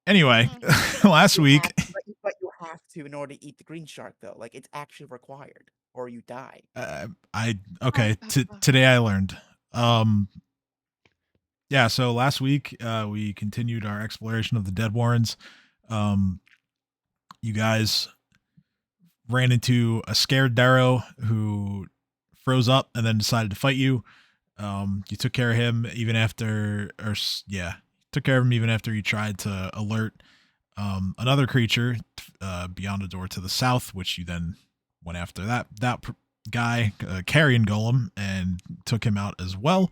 Anyway, last week, But you have to in order to eat the green shark, though. Like, it's actually required, or you die. today I learned. Um, yeah, so last week we continued our exploration of the Dead Warrens. Um, you guys ran into a scared Darrow who froze up and then decided to fight you. You took care of him even after, took care of him even after you tried to alert another creature beyond a door to the south, which you then went after that guy, Carrion Golem, and took him out as well.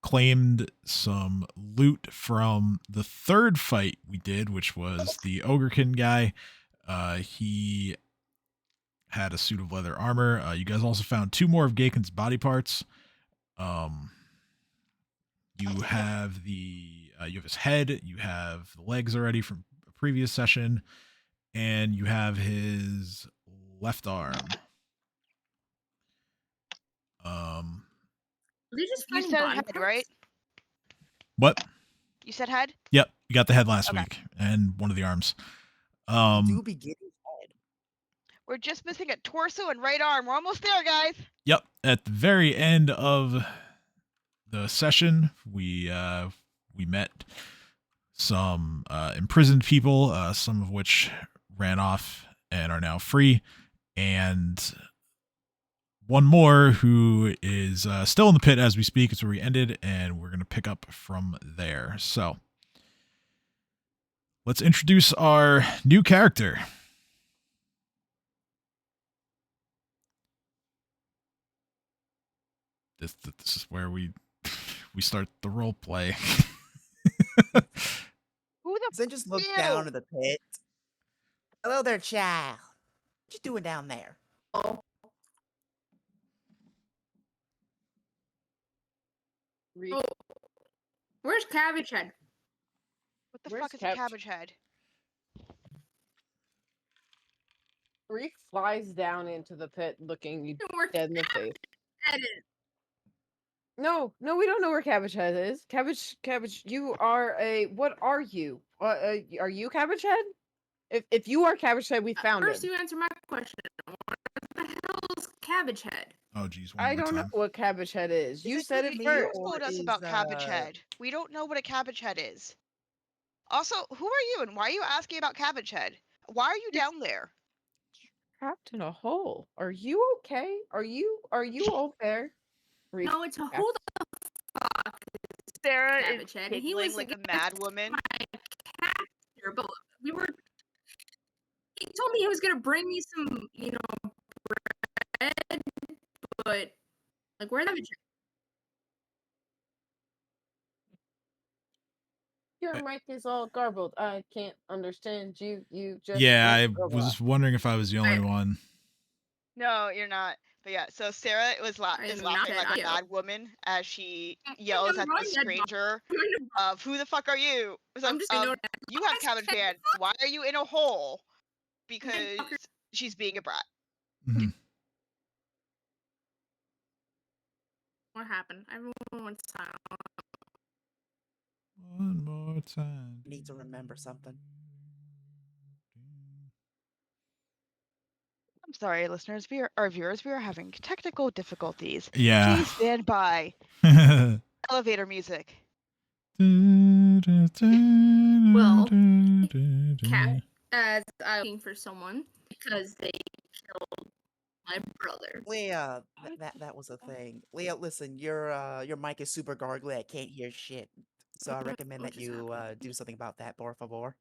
Claimed some loot from the third fight we did, which was the Ogrekin guy. He had a suit of leather armor. You guys also found 2 more of Gaken's body parts. Um, you have you have his head, you have the legs already from a previous session, and you have his left arm. They just You said head, right? What? You said head? Yep, you got the head last week and one of the arms. You do be getting head. We're just missing a torso and right arm. We're almost there, guys. Yep, at the very end of the session, we met some imprisoned people, some of which ran off and are now free, and one more who is still in the pit as we speak. It's where we ended, and we're going to pick up from there. So let's introduce our new character. This is where we start the role play. Who the Then just look down at the pit. Hello there, child. What you doing down there? Oh. Where's Cabbage Head? What the fuck is a cabbage head? Reek flies down into the pit looking you dead in the face. No, we don't know where Cabbage Head is. Cabbage, you are what are you? Are you Cabbage Head? If you are Cabbage Head, we found First, him. you answer my question. What the hell is Cabbage Head? Oh, geez. I don't know what Cabbage Head is. You said it first. You told us about Cabbage Head. We don't know what a Cabbage Head is. Also, who are you and why are you asking about Cabbage Head? Why are you down there? Trapped in a hole. Are you okay? Are you all there? No, it's a who the fuck is Sarah Cabbage Head? He was like a mad woman. My captor, but we were. He told me he was gonna bring me some, bread, but like, where's Cabbage Head? Your mic is all garbled. I can't understand you. You just I was wondering if I was the only one. No, you're not. But yeah, so Sarah is laughing like a mad woman as she yells at the stranger of who the fuck are you? So, you have Cabbage Head. Why are you in a hole? Because she's being a brat. Mm-hmm. What happened? Everyone silent. One more time. Need to remember something. I'm sorry, listeners. Our viewers, we are having technical difficulties. Yeah. Please stand by. Elevator music. Well, cat, as I'm looking for someone because they killed my brother. Leah, that was a thing. Leah, listen, your mic is super gargly. I can't hear shit. So I recommend that you do something about that, por favor.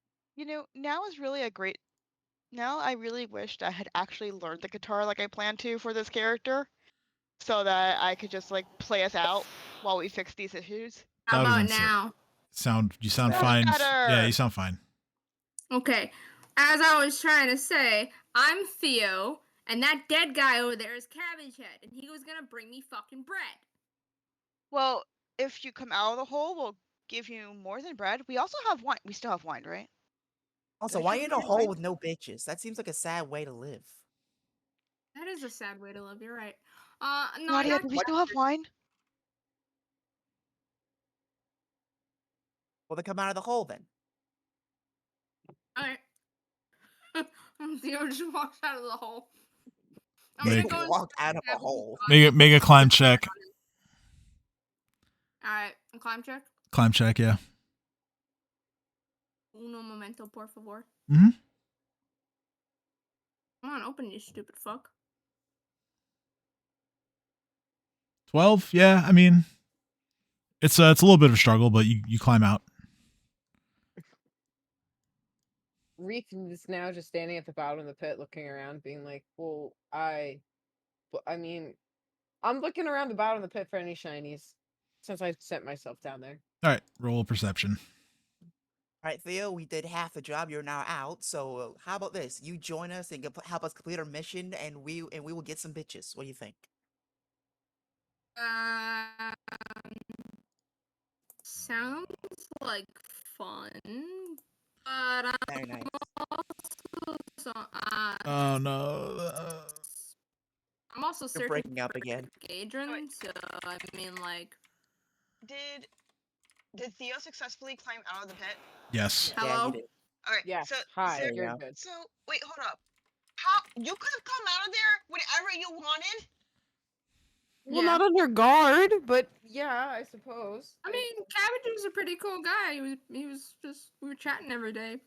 Now is really a great. Now I really wished I had actually learned the guitar like I planned to for this character, so that I could just play us out while we fix these issues. How about now? You sound fine. Yeah, you sound fine. Okay, as I was trying to say, I'm Theo, and that dead guy over there is Cabbage Head, and he was gonna bring me fucking bread. Well, if you come out of the hole, we'll give you more than bread. We also have wine. We still have wine, right? Also, why in a hole with no bitches? That seems like a sad way to live. That is a sad way to live. You're right. Nadia, do we still have wine? Well, then come out of the hole then. Alright. Theo just walks out of the hole. I'm Make- gonna go Walk out of a hole. Make a climb check. Alright, a climb check. Climb check, yeah. Uno momento, por favor. Mm-hmm. Come on, open, you stupid fuck. 12, yeah. I mean, it's a little bit of a struggle, but you climb out. Reef is now just standing at the bottom of the pit, looking around, being like, "Well, I mean, I'm looking around the bottom of the pit for any shinies, since I sent myself down there." All right, roll perception. All right, Theo, we did half the job. You're now out. So how about this? You join us and help us complete our mission, and we will get some bitches. What do you think? Sounds like fun, but Very nice. Oh no. I'm also You're searching breaking up for again. Eodred, so I mean, like, Did Theo successfully climb out of the pit? Yes. Yeah, hello. you did. Okay. Yes. So Hi. There you You're go. good. So wait, hold up. How you could have come out of there whenever you wanted? Well, Yeah. not under guard, but yeah, I suppose. I mean, Cabbage was a pretty cool guy. He was just, we were chatting every day.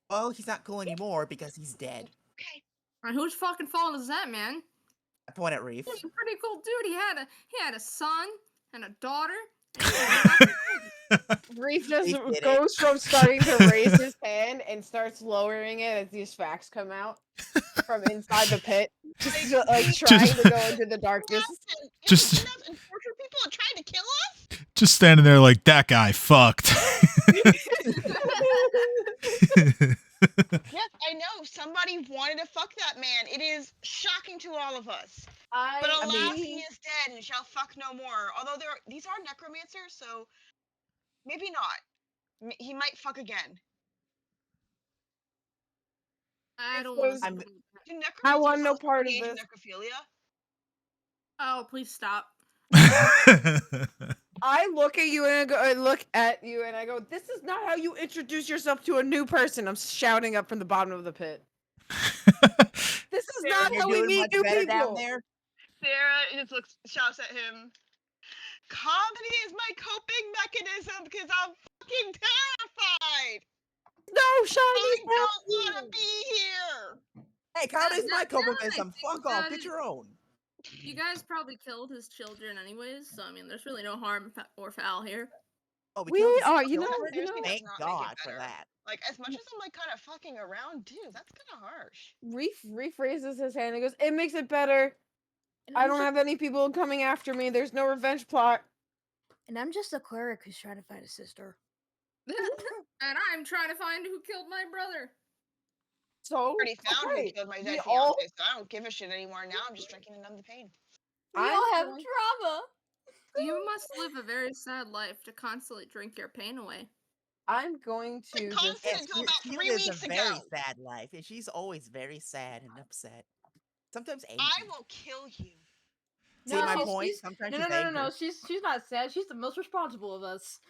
Well, he's not cool anymore because he's dead. Okay. And whose fucking fault is that, man? I point at Reef. He was a pretty cool dude. He had a son and a daughter. Reef just Reef did it. goes from starting to raise his hand and starts lowering it as these facts come out from inside the pit, just like trying to go into the darkness. Just- and torture people and trying to kill us? Just standing there like that guy fucked. Yes, I know. Somebody wanted to fuck that man. It is shocking to all of us. But I alas, mean, he is dead and shall fuck no more. Although these are necromancers, so maybe not. He might fuck again. I don't suppose- want to. Do necromancers I want no also part of engage in this. necrophilia? Oh, please stop. I look at you and I go, I look at you and I go, "This is not how you introduce yourself to a new person." I'm shouting up from the bottom of the pit. This is not You're how we doing meet much new better people. down there. Sarah just shouts at him. Comedy is my coping mechanism because I'm fucking terrified. No, shiny. I don't want to be here. Hey, comedy's my that coping. I Fuck off. think Get your own. You guys probably killed his children anyways, so I mean, there's really no harm or foul here. Oh, We killed his are, you children? know, Seriously, does Thank not make it God for better. that. Like, as much as I'm like kind of fucking around, dude, that's kind of harsh. Reef raises his hand and goes, "It makes it better. I don't have any people coming after me. There's no revenge plot." And I'm just a cleric who's trying to find a sister. And I'm trying to find who killed my brother. So, I already found who okay, killed my we dead all- fiance, so I don't give a shit anymore. Now I'm just drinking to numb the pain. We I'm all have going- trauma. You must live a very sad life to constantly drink your pain away. I'm going to Like, just. constant until about She 3 lives weeks a very ago. sad life, and she's always very sad and upset. Sometimes angry. I will kill you. See my No, point? she's- Sometimes No, she's no, no, no, angry. no. She's not sad. She's the most responsible of us.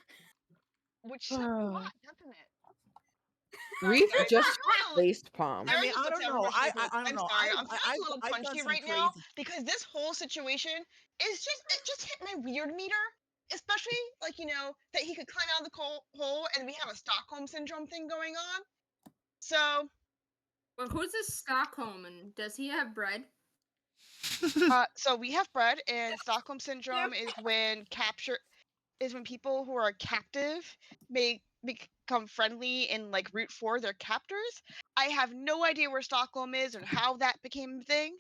Which says a lot, doesn't it? Reef Sorry, just Kyle. faced palm. I mean, Sarah just I looks don't at know. her, she's like, I don't I'm know. sorry, I'm feeling I've a little done punchy some right now crazy- because this whole situation is it just hit my weird meter. Especially, like, you know, that he could climb out of the hole and we have a Stockholm Syndrome thing going on. So, Well, who's this Stockholm, and does he have bread? so we have bread, and Stockholm Syndrome is when people who are captive may become friendly and like root for their captors. I have no idea where Stockholm is and how that became a thing,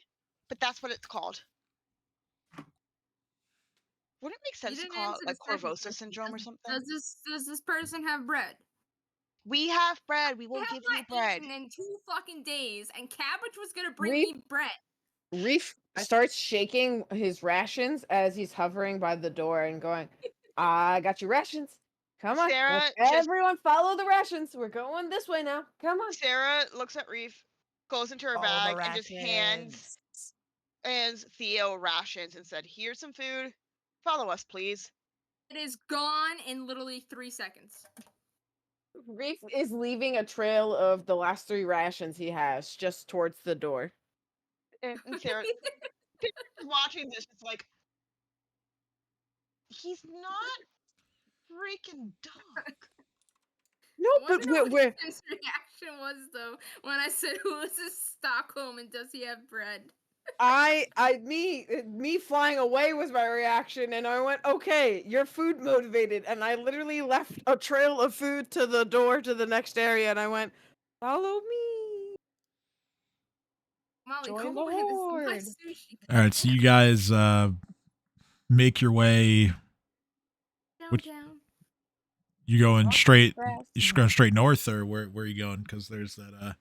but that's what it's called. Wouldn't it make sense to didn't call it answer like the second Corvosa question. syndrome or something? Does this person have bread? We have bread. We I will have give you not bread. eaten in 2 fucking days, and Cabbage was gonna bring Reef- me bread. Reef starts shaking his rations as he's hovering by the door and going, "I got your rations. Come on, Sarah let's just- everyone follow the rations. We're going this way now. Come on." Sarah looks at Reef, goes into her All the bag, and just hands Theo rations and said, "Here's some food. Follow us, please." It is gone in literally 3 seconds. Reef is leaving a trail of the last 3 rations he has just towards the door. And Sarah's watching this. It's like he's not freaking dumb. No, I but wonder what we're his reaction was though when I said, "Who is this Stockholm and does he have bread?" me flying away was my reaction, and I went, okay, you're food motivated, and I literally left a trail of food to the door to the next area, and I went, follow me. Molly, Join go the away. This is my Hoard. sushi. All right, so you guys make your way. Which Downtown. you going Walk straight? fast. You just going straight north, or where are you going? Because there's that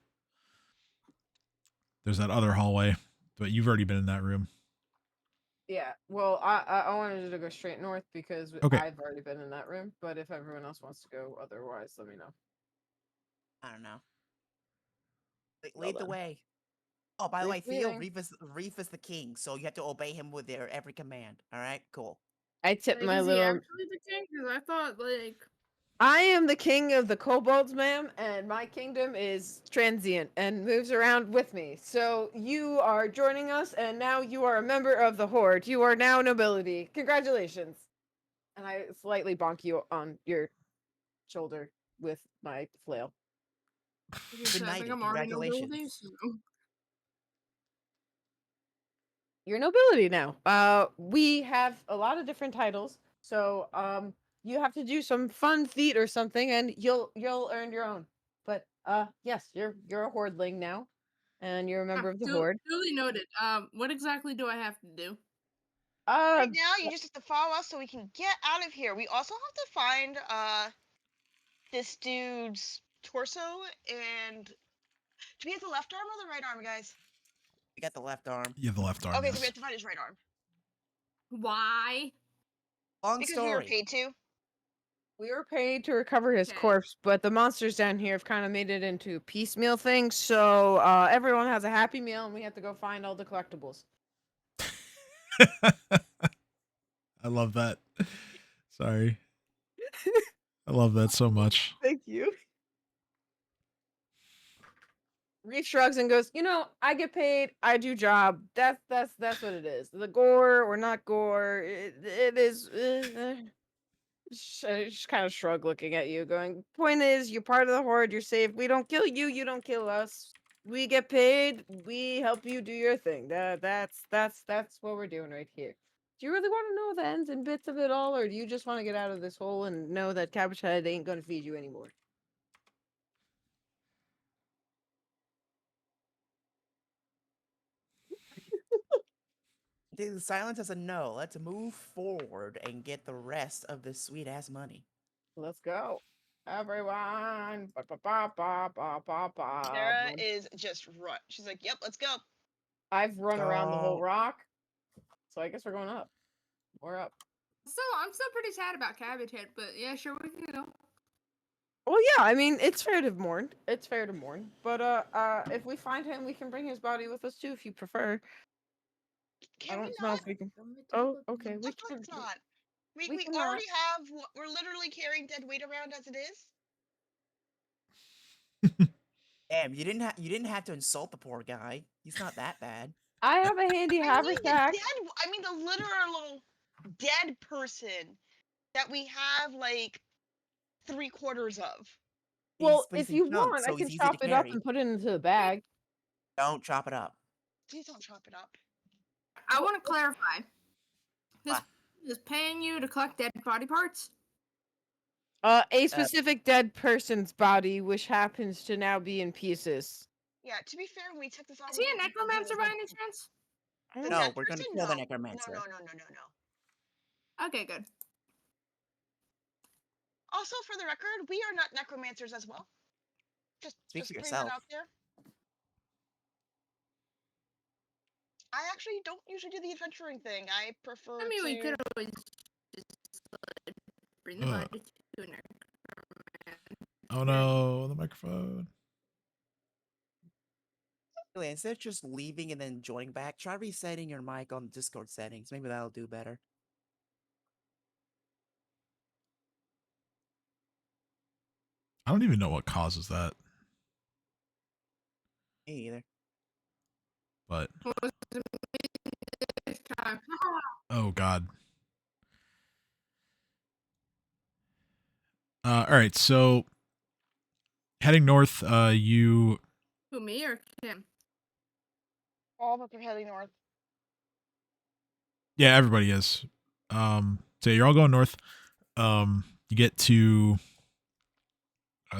other hallway, but you've already been in that room. Yeah, well, I wanted to go straight north because Okay. I've already been in that room, but if everyone else wants to go otherwise, let me know. I don't know. Well Lead the then. way. Oh, by the way, Reef Theo, leading. Reef is the king, so you have to obey him with their every command. All right, cool. I tip Like, my is he little. actually the king? Because I thought like. I am the king of the kobolds, ma'am, and my kingdom is transient and moves around with me. So you are joining us, and now you are a member of the Horde. You are now nobility. Congratulations. And I slightly bonk you on your shoulder with my flail. Good I night. think I'm already Congratulations. nobility, so. You're nobility now. We have a lot of different titles, so you have to do some fun feat or something, and you'll earn your own. But yes, you're a Hordeling now, and you're a member of the Horde. Duly noted. What exactly do I have to do? Right now, you just have to follow us so we can get out of here. We also have to find this dude's torso. And do we have the left arm or the right arm, guys? We got the left arm. You have the left arm. Okay, yes. so we have to find his right arm. Why? Long Because story. we were paid to. We were paid to recover his Okay. corpse, but the monsters down here have kind of made it into piecemeal things. So everyone has a happy meal, and we have to go find all the collectibles. I love that. Sorry. I love that so much. Thank you. Reef shrugs and goes, I get paid, I do job. That's what it is. The gore or not gore, it is. I just kind of shrug, looking at you, going, point is, you're part of the Horde, you're safe. We don't kill you, you don't kill us. We get paid, we help you do your thing. That's what we're doing right here. Do you really want to know the ends and bits of it all, or do you just want to get out of this hole and know that Cabbage Head ain't gonna feed you anymore? The silence is a no. Let's move forward and get the rest of this sweet ass money. Let's go. Everyone. Ba, ba, ba, ba, ba, ba, ba. Sarah is just run. She's like, "Yep, let's go." I've run around the whole Go. rock, so I guess we're going up. We're up. I'm still pretty sad about Cabbage Head, but yeah, sure, we can go. Well, yeah, I mean, it's fair to mourn. It's fair to mourn. But if we find him, we can bring his body with us too, if you prefer. Can I we don't know not? if we can. Oh, okay. We Of can. course not. We we cannot. already have. We're literally carrying dead weight around as it is. Damn, you didn't have to insult the poor guy. He's not that bad. I have a handy haversack. I mean the literal dead person that we have like 3/4 of. Well, He's if in you chunks, want, so I he's can easy chop to it up carry. and put it into the bag. Don't chop it up. Please don't chop it up. I want to clarify. This What? is paying you to collect dead body parts. A specific dead person's body, which happens to now be in pieces. Yeah, to be fair, when we took this off. Is he a necromancer by any chance? The No, dead we're gonna person? kill the No. necromancer. No. Okay, good. Also, for the record, we are not necromancers as well. Just Speak for putting yourself. that out there. I actually don't usually do the adventuring thing. I prefer I mean, to. we could always just bring the body to a necromancer. Oh no, the microphone. Really, instead of just leaving and then joining back, try resetting your mic on Discord settings. Maybe that'll do better. I don't even know what causes that. Me either. But What was it this time? oh god. All right, so heading north, you. Who, me or Kim? All of us are heading north. Yeah, everybody is. So you're all going north. You get to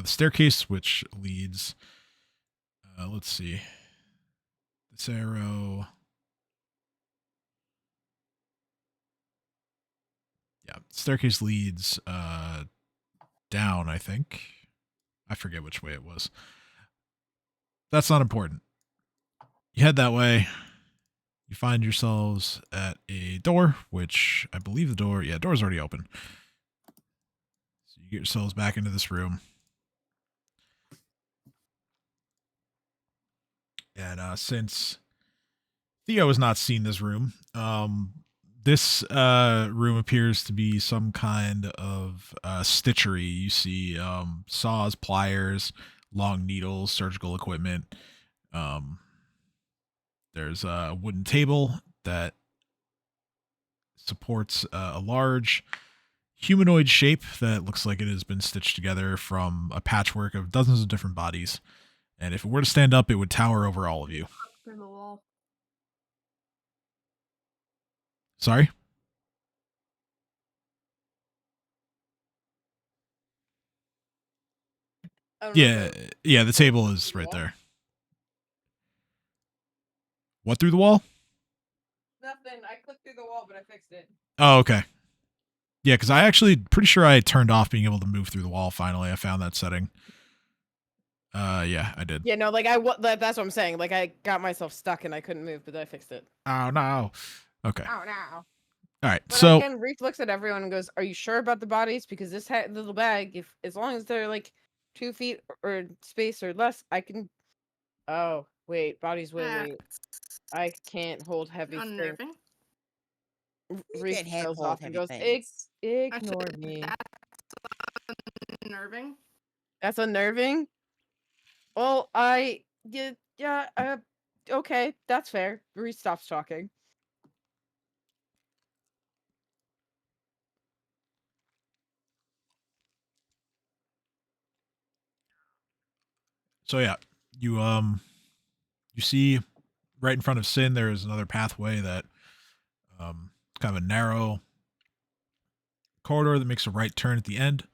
the staircase, which leads. Let's see. This arrow. Yeah, staircase leads down. I think. I forget which way it was. That's not important. You head that way. You find yourselves at a door, which I believe the door's already open. So you get yourselves back into this room. And since Theo has not seen this room, this room appears to be some kind of stitchery. You see saws, pliers, long needles, surgical equipment. There's a wooden table that supports a large humanoid shape that looks like it has been stitched together from a patchwork of dozens of different bodies. And if it were to stand up, it would tower over all of you. In the wall. Sorry? I don't know Yeah, if it- yeah, the table is right there. What, through the wall? Nothing. I clicked through the wall, but I fixed it. Oh, okay. Yeah, because I actually pretty sure I turned off being able to move through the wall finally. I found that setting. Yeah, I did. Yeah, no, like that's what I'm saying. Like I got myself stuck and I couldn't move, but I fixed it. Oh, no. Okay. Oh no. All right, But so again, Reef looks at everyone and goes, "Are you sure about the bodies? Because this little bag, if as long as they're like 2 feet or space or less, I can." Oh wait, bodies weight. I can't hold heavy things. Unnerving. You Reef can't trails hold off and heavy goes, things. "Ignore me." That's unnerving. That's unnerving. Well, yeah, okay, that's fair. Reef stops talking. so yeah, you see right in front of Sin there is another pathway that kind of a narrow corridor that makes a right turn at the end.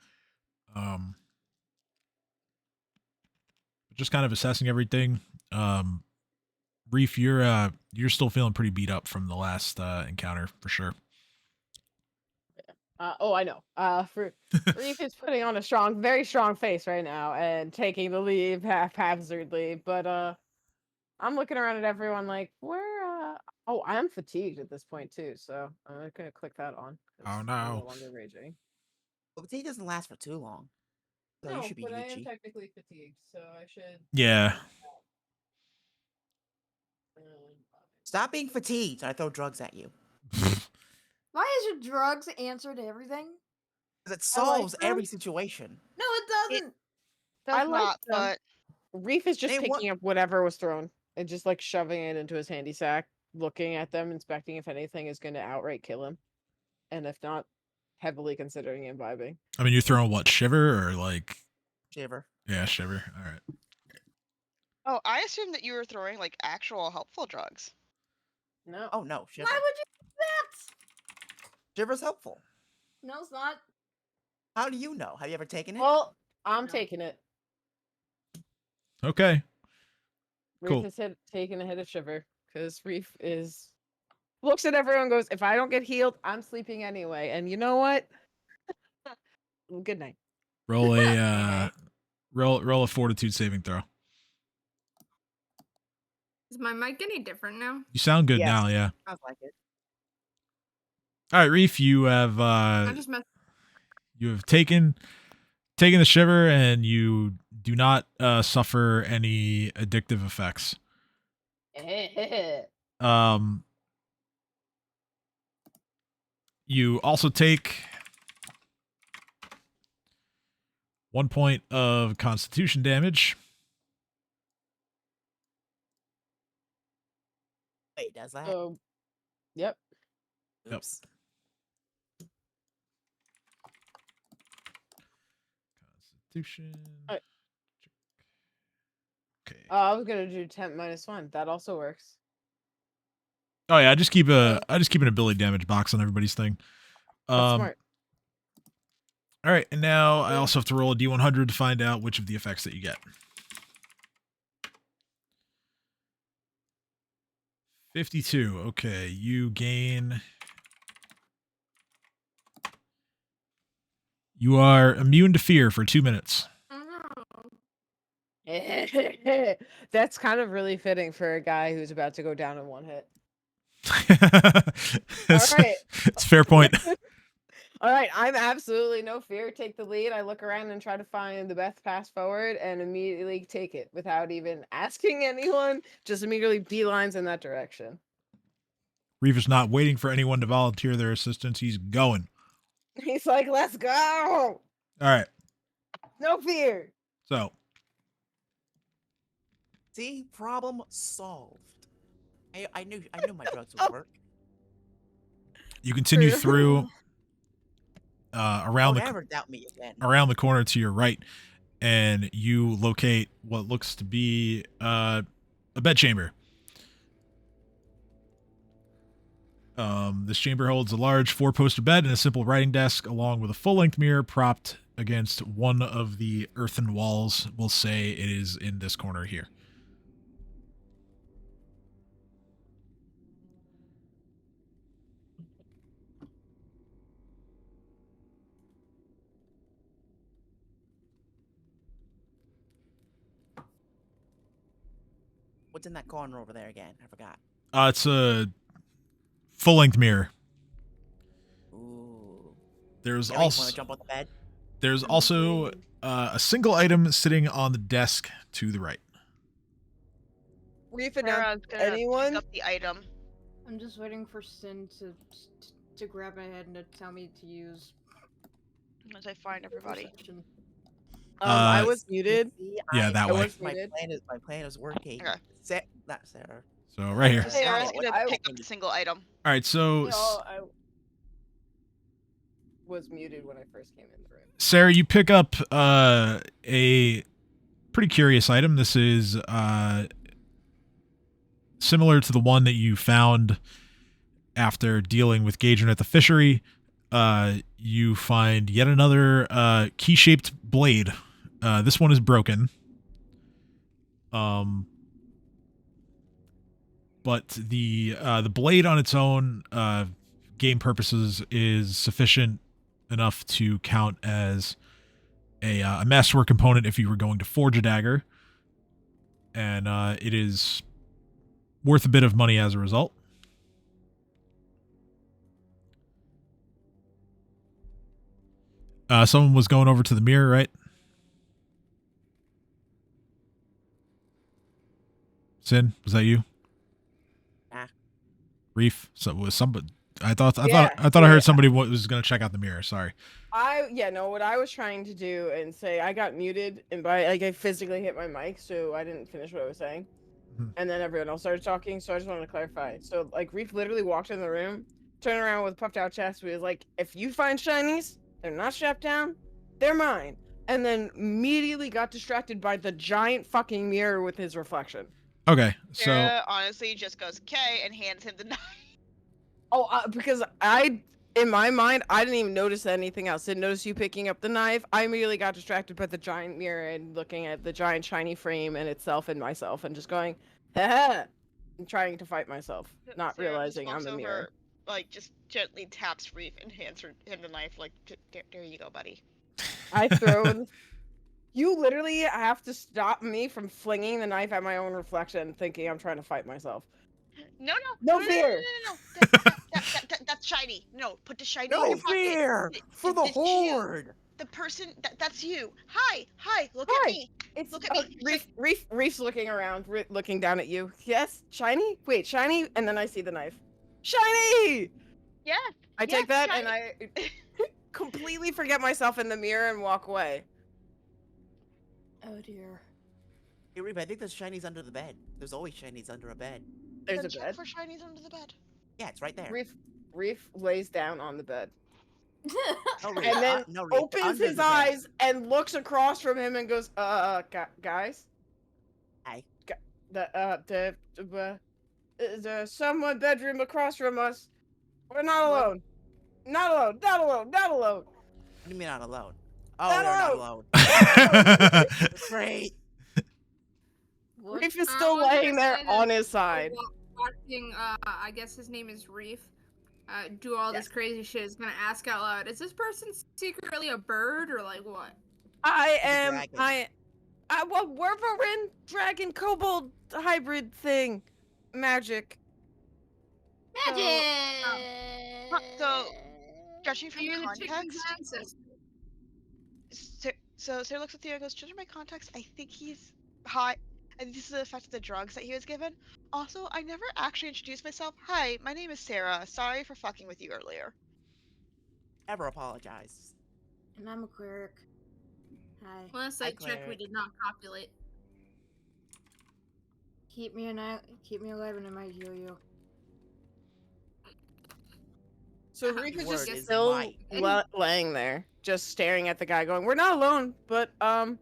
Just kind of assessing everything. Reef, you're still feeling pretty beat up from the last encounter for sure. Oh, I know. Reef is putting on a very strong face right now and taking the lead haphazardly. But I'm looking around at everyone like, where? Oh, I'm fatigued at this point too, so I'm gonna click that on. 'Cause Oh I'm no. no longer raging. But tea doesn't last for too long. So you No, should be but I am Gucci. technically fatigued, so I should. Yeah. Stop being fatigued. I throw drugs at you. Why is your drugs answer to everything? Because it I like solves them. every situation. No, it doesn't. Does I like not, them. but Reef is just They wa- picking up whatever was thrown and just like shoving it into his handy sack, looking at them, inspecting if anything is going to outright kill him, and if not, heavily considering imbibing. I mean, you're throwing what, shiver or like? Shiver. Yeah, shiver. All right. oh, I assumed that you were throwing like actual helpful drugs. No. Oh no, shiver. Why would you do that? Shiver's helpful. No, it's not. How do you know? Have you ever taken it? Well, I'm No. taking it. Okay. Cool. Reef is taking a hit of shiver because Reef looks at everyone and goes, "If I don't get healed, I'm sleeping anyway." And you know what? Good night. Roll a roll a fortitude saving throw. Is my mic any different now? You sound good Yes. now, yeah. Sounds like it. All right, Reef, you have I just messed. you have taken the shiver and you do not suffer any addictive effects. You also take 1 point of Constitution damage. Wait, does that? So, yep. Oops. Constitution. Alright. Okay. I was gonna do temp -1. That also works. Oh yeah, I just keep an ability damage box on everybody's thing. That's smart. All right, and now I also have to roll a D100 to find out which of the effects that you get. 52. Okay, you gain. You are immune to fear for 2 minutes. That's kind of really fitting for a guy who's about to go down in 1 hit. It's, All right. it's a fair point. All right, I'm absolutely no fear. Take the lead. I look around and try to find the best pass forward and immediately take it without even asking anyone. Just immediately beelines in that direction. Reeva's not waiting for anyone to volunteer their assistance. He's going. He's like, let's go. All right. No fear. So. See, problem solved. I knew my drugs would work. You continue through around the corner to your right, and you locate what looks to be a bedchamber. This chamber holds a large 4-poster bed and a simple writing desk, along with a full-length mirror propped against one of the earthen walls. We'll say it is in this corner here. What's in that corner over there again? I forgot. It's a full-length mirror. Ooh. There's Want to jump on the bed? There's also a single item sitting on the desk to the right. Sarah's gonna pick up the item. I'm just waiting for Sin to grab my head and to tell me to use. As I find everybody. Perception. I was muted. Yeah, that way. My plan is working. Okay. Not Sarah. So right here. Sarah's gonna pick up the single item. All right, so I was muted when I first came in the room. Sarah, you pick up a pretty curious item. This is similar to the one that you found after dealing with Eodred at the fishery. You find yet another key-shaped blade. This one is broken. But the blade on its own, game purposes, is sufficient enough to count as a masterwork component if you were going to forge a dagger, and it is worth a bit of money as a result. Someone was going over to the mirror, right? Sin, was that you? Reef, so was somebody. I thought I heard somebody was going to check out the mirror. Sorry. What I was trying to do and say, I got muted and I physically hit my mic, so I didn't finish what I was saying. Mm-hmm. And then everyone else started talking, so I just wanted to clarify. So Reef literally walked in the room, turned around with puffed out chest. We was like, if you find shinies, they're not strapped down, they're mine. And then immediately got distracted by the giant fucking mirror with his reflection. Okay, so Sarah honestly just goes okay and hands him the knife. Because in my mind, I didn't even notice anything else. Didn't notice you picking up the knife. I immediately got distracted by the giant mirror and looking at the giant shiny frame and itself and myself and just going, ha, and trying to fight myself, not Sarah realizing I'm the mirror. Just gently taps Reef and hands him the knife. There you go, buddy. I throw. You literally have to stop me from flinging the knife at my own reflection, thinking I'm trying to fight myself. No fear. No. That's shiny. No, put the shiny No in your fear pocket. for the Hoard. The person that's you. Hi. Look at me. Look at me. Reef's looking around, looking down at you. Yes, shiny. Wait, shiny, and then I see the knife. Shiny. Yeah. I take that shiny. And I completely forget myself in the mirror and walk away. Oh dear. Hey, Reef, I think there's shinies under the bed. There's always shinies under a bed. There's Then a check bed. for shinies under the bed. Yeah, it's right there. Reef lays down on the bed. No, Reef, And then no, Reef, opens under his the bed. eyes and looks across from him and goes, guys? Hi. There's someone bedroom across from us. We're not alone. Not alone. Not alone. Not alone. What do you mean not alone? Oh, Not they're alone. not alone. Great. What? Reef is I still was gonna laying there say that on his side. Watching, I guess his name is Reef, do all this crazy shit is gonna ask out loud, is this person secretly a bird or like what? Well, Werverin dragon kobold hybrid thing. Magic. So, judging from You're the chicken's context, ancestor. so Sarah looks at Theo and goes, judging by context, I think he's high. And this is the effect of the drugs that he was given. Also, I never actually introduced myself. Hi, my name is Sarah. Sorry for fucking with you earlier. Never apologize. And I'm a cleric. Hi. Last I checked, we did not copulate. Keep me alive and I might heal you. So Reef is Word just is still might. laying there, just staring at the guy, going, "We're not alone, but that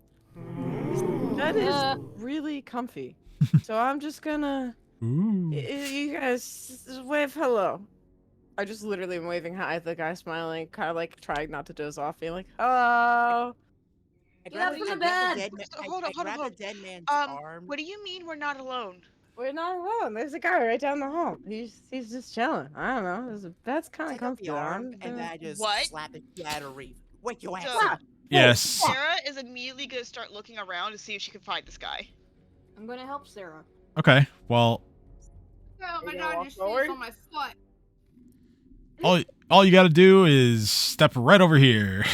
is really comfy. So I'm just gonna, you guys wave hello." I just literally am waving hi at the guy, smiling, kind of like trying not to doze off, being like, "Hello." Get up from the bed! Hold on. The dead man's arm. What do you mean we're not alone? We're not alone. There's a guy right down the hall. He's just chilling. I don't know. That's kind of Take up the comfy. arm, and then I just slap it at a Reef. Wake your ass So- up. Yes. Sarah is immediately gonna start looking around to see if she can find this guy. I'm gonna help Sarah. Okay. Well, Oh my you gonna god, walk your forward? sneeze on my foot. all you got to do is step right over here,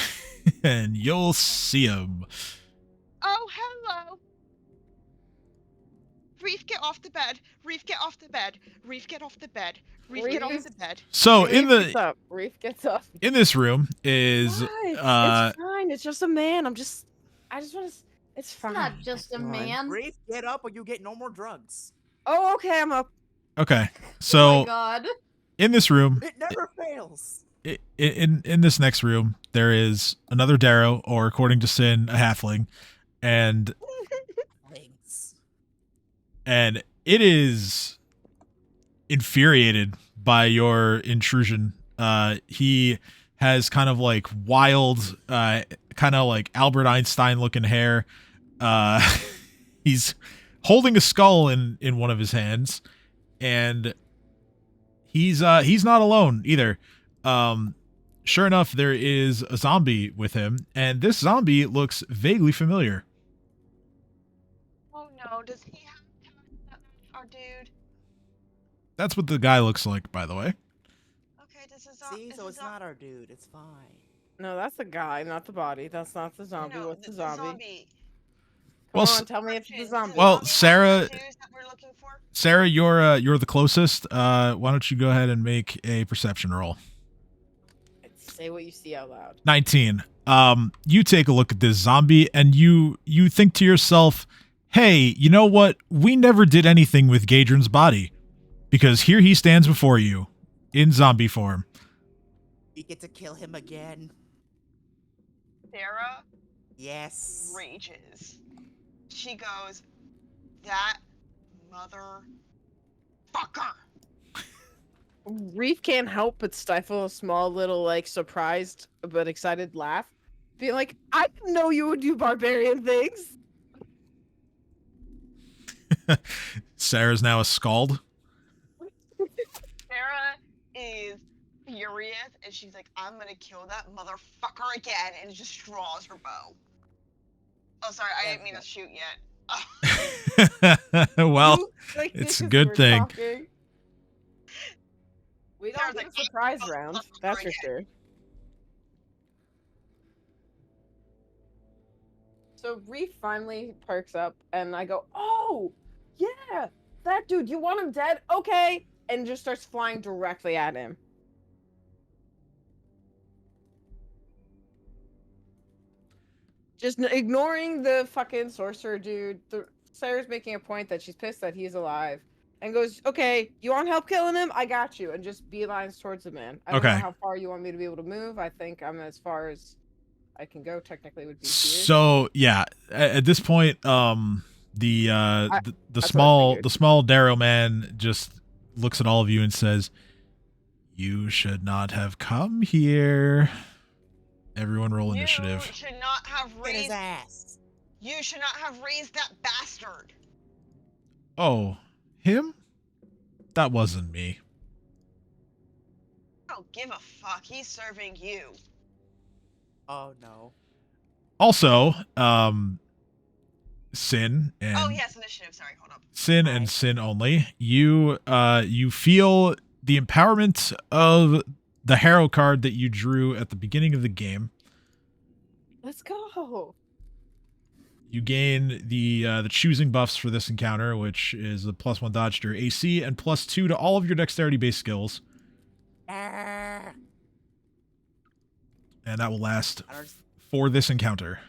and you'll see him. Oh, hello. Reef, get off the bed. Reef, get off the bed. Reef, get off the bed. Reef, get off the bed. So Reef gets up. in this room is Why? It's fine. It's just a man. I just want to. It's fine. Not just a man. Reef, get up or you get no more drugs. Oh, okay. I'm up. okay. Oh So my god. in this room, It never fails. in this next room, there is another Darrow, or according to Sin, a halfling, and Thanks. it is infuriated by your intrusion. He has kind of like wild, kind of like Albert Einstein looking hair. He's holding a skull in one of his hands, and he's not alone either. Sure enough, there is a zombie with him, and this zombie looks vaguely familiar. Oh no, does he have our dude? That's what the guy looks like, by the way. Okay, does his See, so it's not our dude. It's fine. No, that's the guy, not the body. That's not the zombie. What's the zombie? Well, Come on, tell me if it's a zombie. Well, Sarah, That we're looking for? Sarah, you're the closest. Why don't you go ahead and make a perception roll? Say what you see out loud. 19. You take a look at this zombie, and you think to yourself, hey, you know what? We never did anything with Gadron's body, because here he stands before you in zombie form. We get to kill him again. Sarah Yes. rages. She goes, that motherfucker. Reef can't help but stifle a small little, like, surprised but excited laugh. Being like, I didn't know you would do barbarian things. Sarah's now a scald. Sarah is furious, and she's like, I'm gonna kill that motherfucker again, and just draws her bow. Oh, sorry, I didn't mean to shoot yet. Well, Like, it's a as good we're thing. talking. We don't Sarah's get like, a surprise round, that's for sure. So Reef finally perks up, and I go, oh, yeah, that dude, you want him dead? Okay. And just starts flying directly at him. Just ignoring the fucking sorcerer dude. Sarah's making a point that she's pissed that he's alive. And goes, okay, you want help killing him? I got you. And just beelines towards the man. I don't know how far you want me to be able to move. I think I'm as far as I can go, technically, would be here. So, yeah, at this point, the small Darrow man just looks at all of you and says, "You should not have come here." Everyone roll initiative. You should not have raised his ass. You should not have raised that bastard. Oh, him? That wasn't me. I don't give a fuck. He's serving you. Oh no. Also, Sin and oh yes, initiative. Sorry, hold up. Sin and Sin only. You feel the empowerment of the Harrow card that you drew at the beginning of the game. Let's go. You gain the choosing buffs for this encounter, which is a +1 dodge to your AC and +2 to all of your dexterity-based skills. And that will last for this encounter.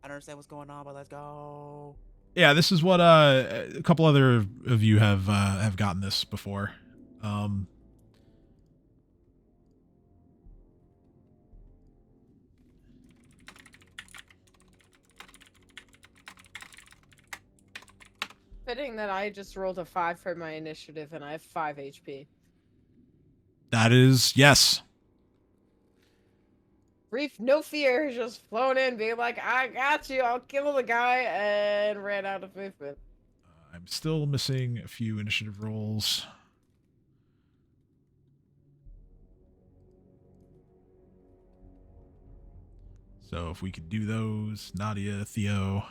I don't understand what's going on, but let's go. Yeah, this is what a couple other of you have gotten this before. Fitting that I just rolled a 5 for my initiative and I have 5 HP. That is, yes. Reef, no fear, just flown in, being like, I got you, I'll kill the guy, and ran out of movement. I'm still missing a few initiative rolls. So if we could do those, Nadia, Theo.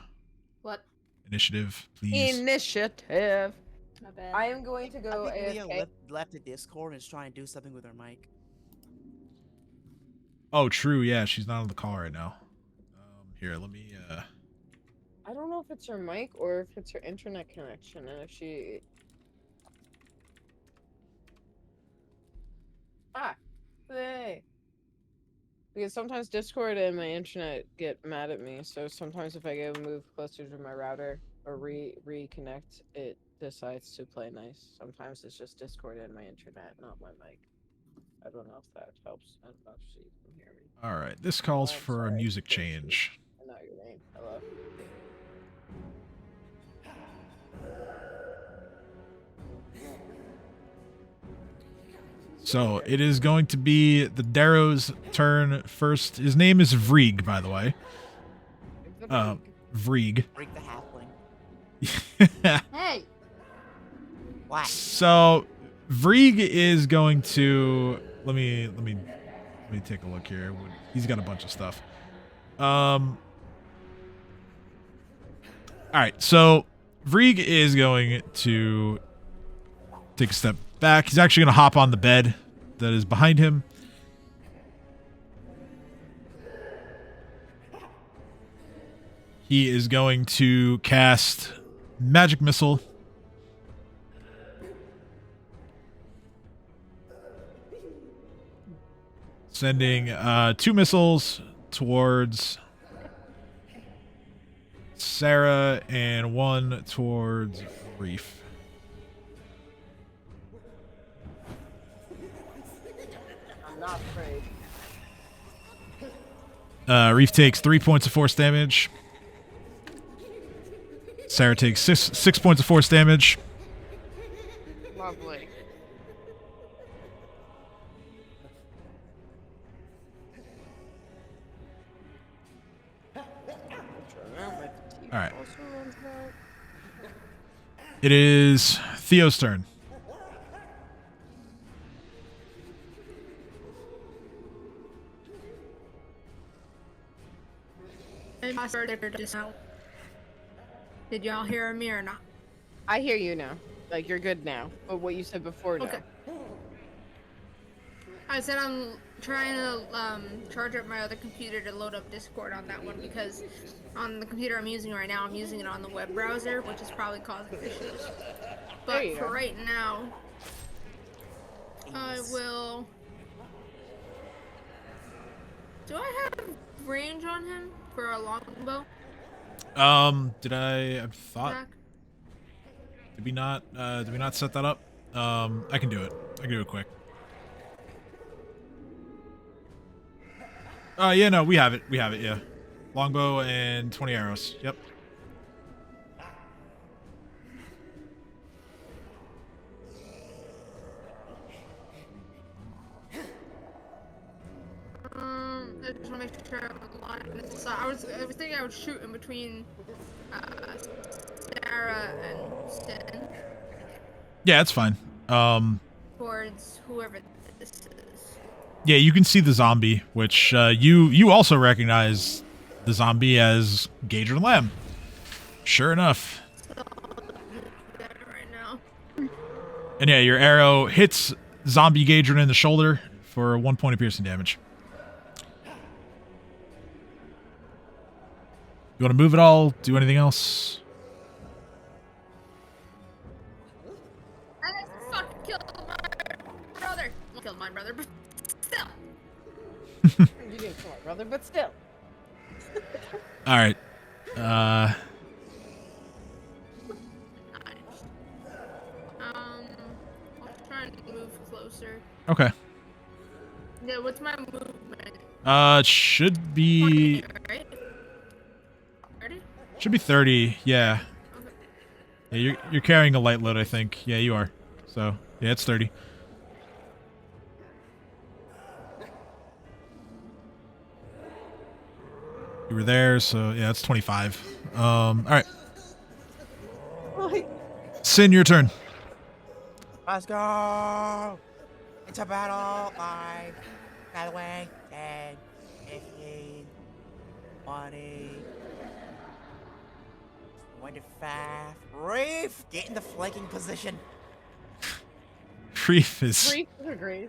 What? Initiative, please. Initiative. Not bad. I am going to go I think AFK. Leah left the Discord and is trying to do something with her mic. Oh, true. Yeah, she's not on the call right now. Here, let me. I don't know if it's her mic or if it's her internet connection, and if she. Hey. Because sometimes Discord and my internet get mad at me, so sometimes if I go move closer to my router or reconnect, it decides to play nice. Sometimes it's just Discord and my internet, not my mic. I don't know if that helps. I don't know if she can hear me. All right, this calls for a music change. I know your name. Hello. So it is going to be the Darrow's turn first. His name is Vrieg, by the way. Vrieg. Freak the halfling. Hey! What? So Vrieg is going to let me take a look here. He's got a bunch of stuff. All right, so Vrieg is going to take a step back. He's actually going to hop on the bed that is behind him. He is going to cast Magic Missile. Sending 2 missiles towards Sarah and 1 towards Reef. I'm not afraid. Reef takes 3 points of force damage. Sarah takes 6 points of force damage. Lovely. All right. It is Theo's turn. Did y'all hear me or not? I hear you now. Like, you're good now. But what you said before, no. Okay. I said I'm trying to charge up my other computer to load up Discord on that one because on the computer I'm using right now, I'm using it on the web browser, which is probably causing issues. But for right now, I will... Do I have range on him? for a longbow? Did I thought? Jack? Did we not set that up? I can do it. I can do it quick. Yeah, no, we have it. We have it, yeah. Longbow and 20 arrows. Yep. I just want to make sure I'm aligned. So I was thinking I would shoot in between Sarah and Sin. Yeah, that's fine. Towards whoever this is. Yeah, you can see the zombie, which you also recognize the zombie as Eodred Lamb. Sure enough. So I'll do that right now. And yeah, your arrow hits zombie Eodred in the shoulder for 1 point of piercing damage. You want to move at all? Do anything else? I fucking killed my brother. Well, killed my brother, but still. You didn't kill my brother, but still. All right. I'll try and move closer. Okay. Yeah, what's my movement? It should be 20, right? 30? should be 30. Yeah. Okay. Yeah, you're carrying a light load, I think. Yeah, you are. So yeah, it's 30. You were there, so yeah, it's 25. All right. Sin, your turn. Let's go! Into battle! 5, by the way, 10, 15, 20, 25. Reef! Get in the flanking position. Reef is... Reef agrees.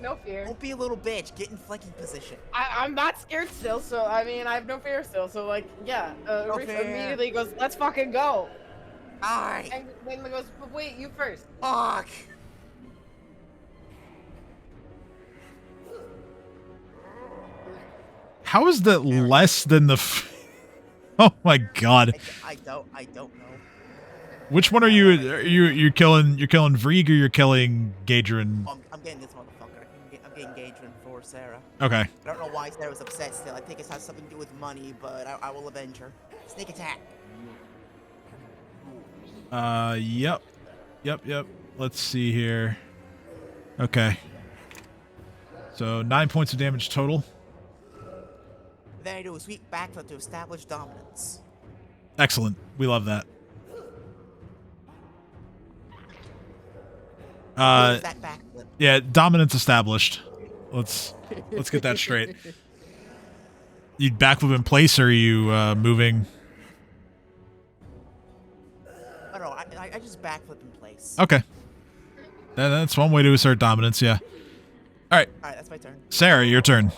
No fear. Don't be a little bitch. Get in flanking position. I'm not scared still, so I mean, I have no fear still. So like, yeah, Reef fear. immediately goes, "Let's fucking go!" Alright. And then goes, "But wait, you first." Fuck. How is that less than the... Oh my god. I don't know. Which one are you? You're killing Vrieg or you're killing Eodred? I'm getting this motherfucker. I'm getting Eodred for Sarah. Okay. I don't know why Sarah was upset still. I think it has something to do with money, but I will avenge her. Sneak attack. Yep. Let's see here. Okay. So 9 points of damage total. Then I do a sweep backflip to establish dominance. Excellent. We love that. What is that backflip? Yeah, dominance established. Let's get that straight. You backflip in place, or are you moving? Oh no, I just backflip in place. Okay. That's one way to assert dominance, yeah. Alright. Alright, that's my turn. Sarah, your turn.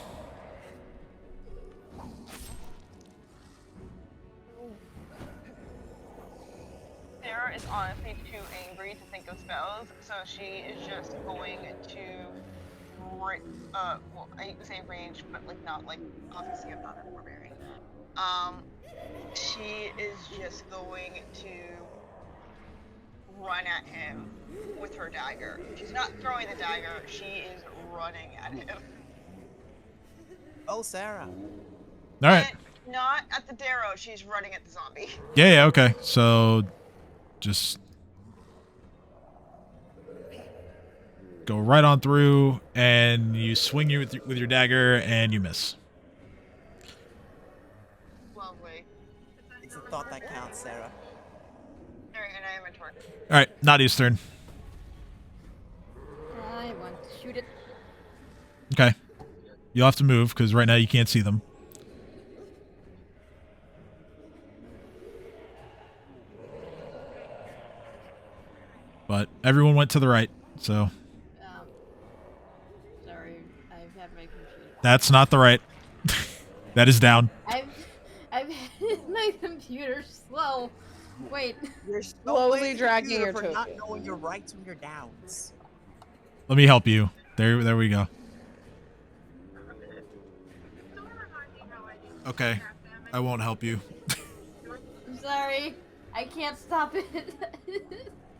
Sarah is honestly too angry to think of spells, so she is just going to well, I hate to say range, but like not like, obviously I'm not a barbarian. She is just going to run at him with her dagger. She's not throwing the dagger, she is running at him. Oh, Sarah. Alright. And not at the Darrow, she's running at the zombie. Yeah, okay. So just go right on through, and you swing with your dagger, and you miss. Lovely. It's a thought that counts, Sarah. Alright, and I am a torque. Alright, Nadia's turn. I want to shoot it. Okay. You'll have to move, because right now you can't see them. But everyone went to the right, so... Sorry, I've had my computer. That's not the right. That is down. I've had my computer slow. Wait. You're slowly dragging your for token. not knowing your rights from your downs. Let me help you. There we go. Okay. I won't help you. I'm sorry. I can't stop it.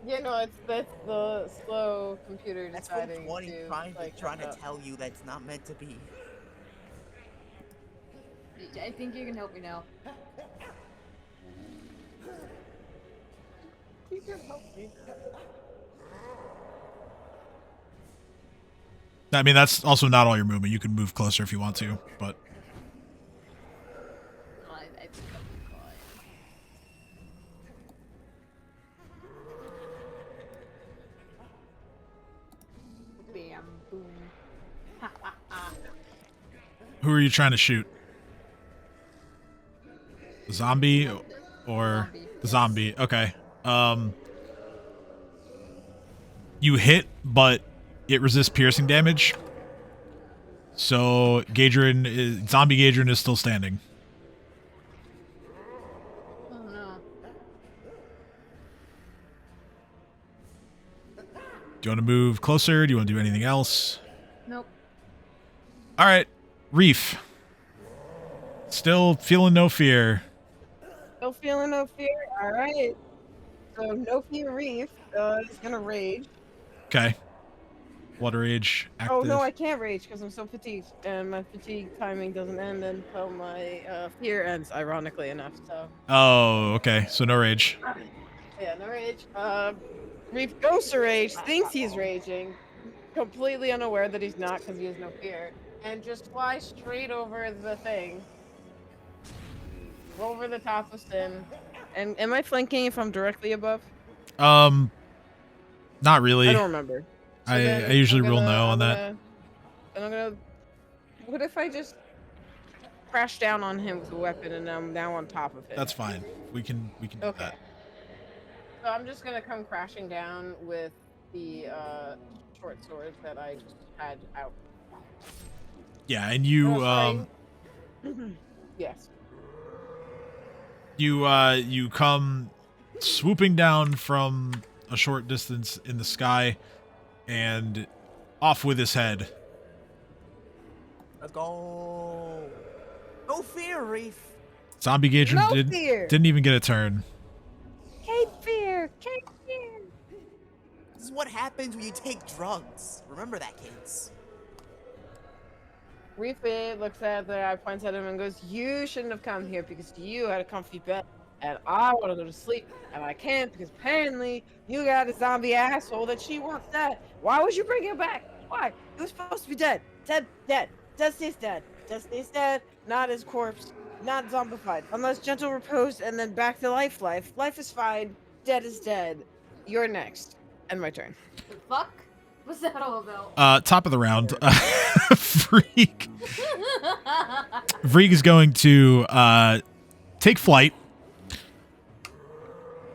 You know, that's the slow computer That's deciding 20 to trying to tell you that's not meant to be. I think you can help me now. You can help me. I mean, that's also not all your movement. You can move closer if you want to, but I think I'll be fine. Bam, boom. Ha ha ha. who are you trying to shoot? The zombie or Zombie, the zombie? Okay. You hit, but it resists piercing damage. So zombie Gadrin is still standing. Oh no. Do you want to move closer? Do you want to do anything else? Nope. All right, Reef. Still feeling no fear. No feeling no fear. All right. So no fear reef is gonna rage. Okay. Blood Rage active. Oh no, I can't rage because I'm so fatigued, and my fatigue timing doesn't end until my fear ends. Ironically enough, so. Oh, okay. So no rage. Yeah, no rage. Reef goes to rage, thinks he's raging, completely unaware that he's not because he has no fear, and just flies straight over the thing. Over the top of Sin. And am I flanking if I'm directly above? Not really. I don't remember. So I usually rule no on that. And I'm gonna. What if I just crash down on him with a weapon and I'm now on top of him? That's fine. We can do Okay. that. So I'm just gonna come crashing down with the short sword that I just had out. Yeah, and you Yes. you come swooping down from a short distance in the sky and off with his head. Let's go. No fear, Reef. Zombie Gadrin No fear. didn't even get a turn. Cape fear. Cape fear. This is what happens when you take drugs. Remember that, kids. Reef looks at the guy, points at him, and goes, "You shouldn't have come here because you had a comfy bed, and I want to go to sleep, and I can't because apparently you got a zombie asshole that she wants dead. Why would you bring him back? Why? He was supposed to be dead. Dead. Dead. Dead stays dead. Dead stays dead. Not his corpse. Not zombified. Unless gentle repose and then back to life. Life is fine. Dead is dead. You're next. And my turn. The fuck? What's that all about? Top of the round. Freak. Freak is going to take flight.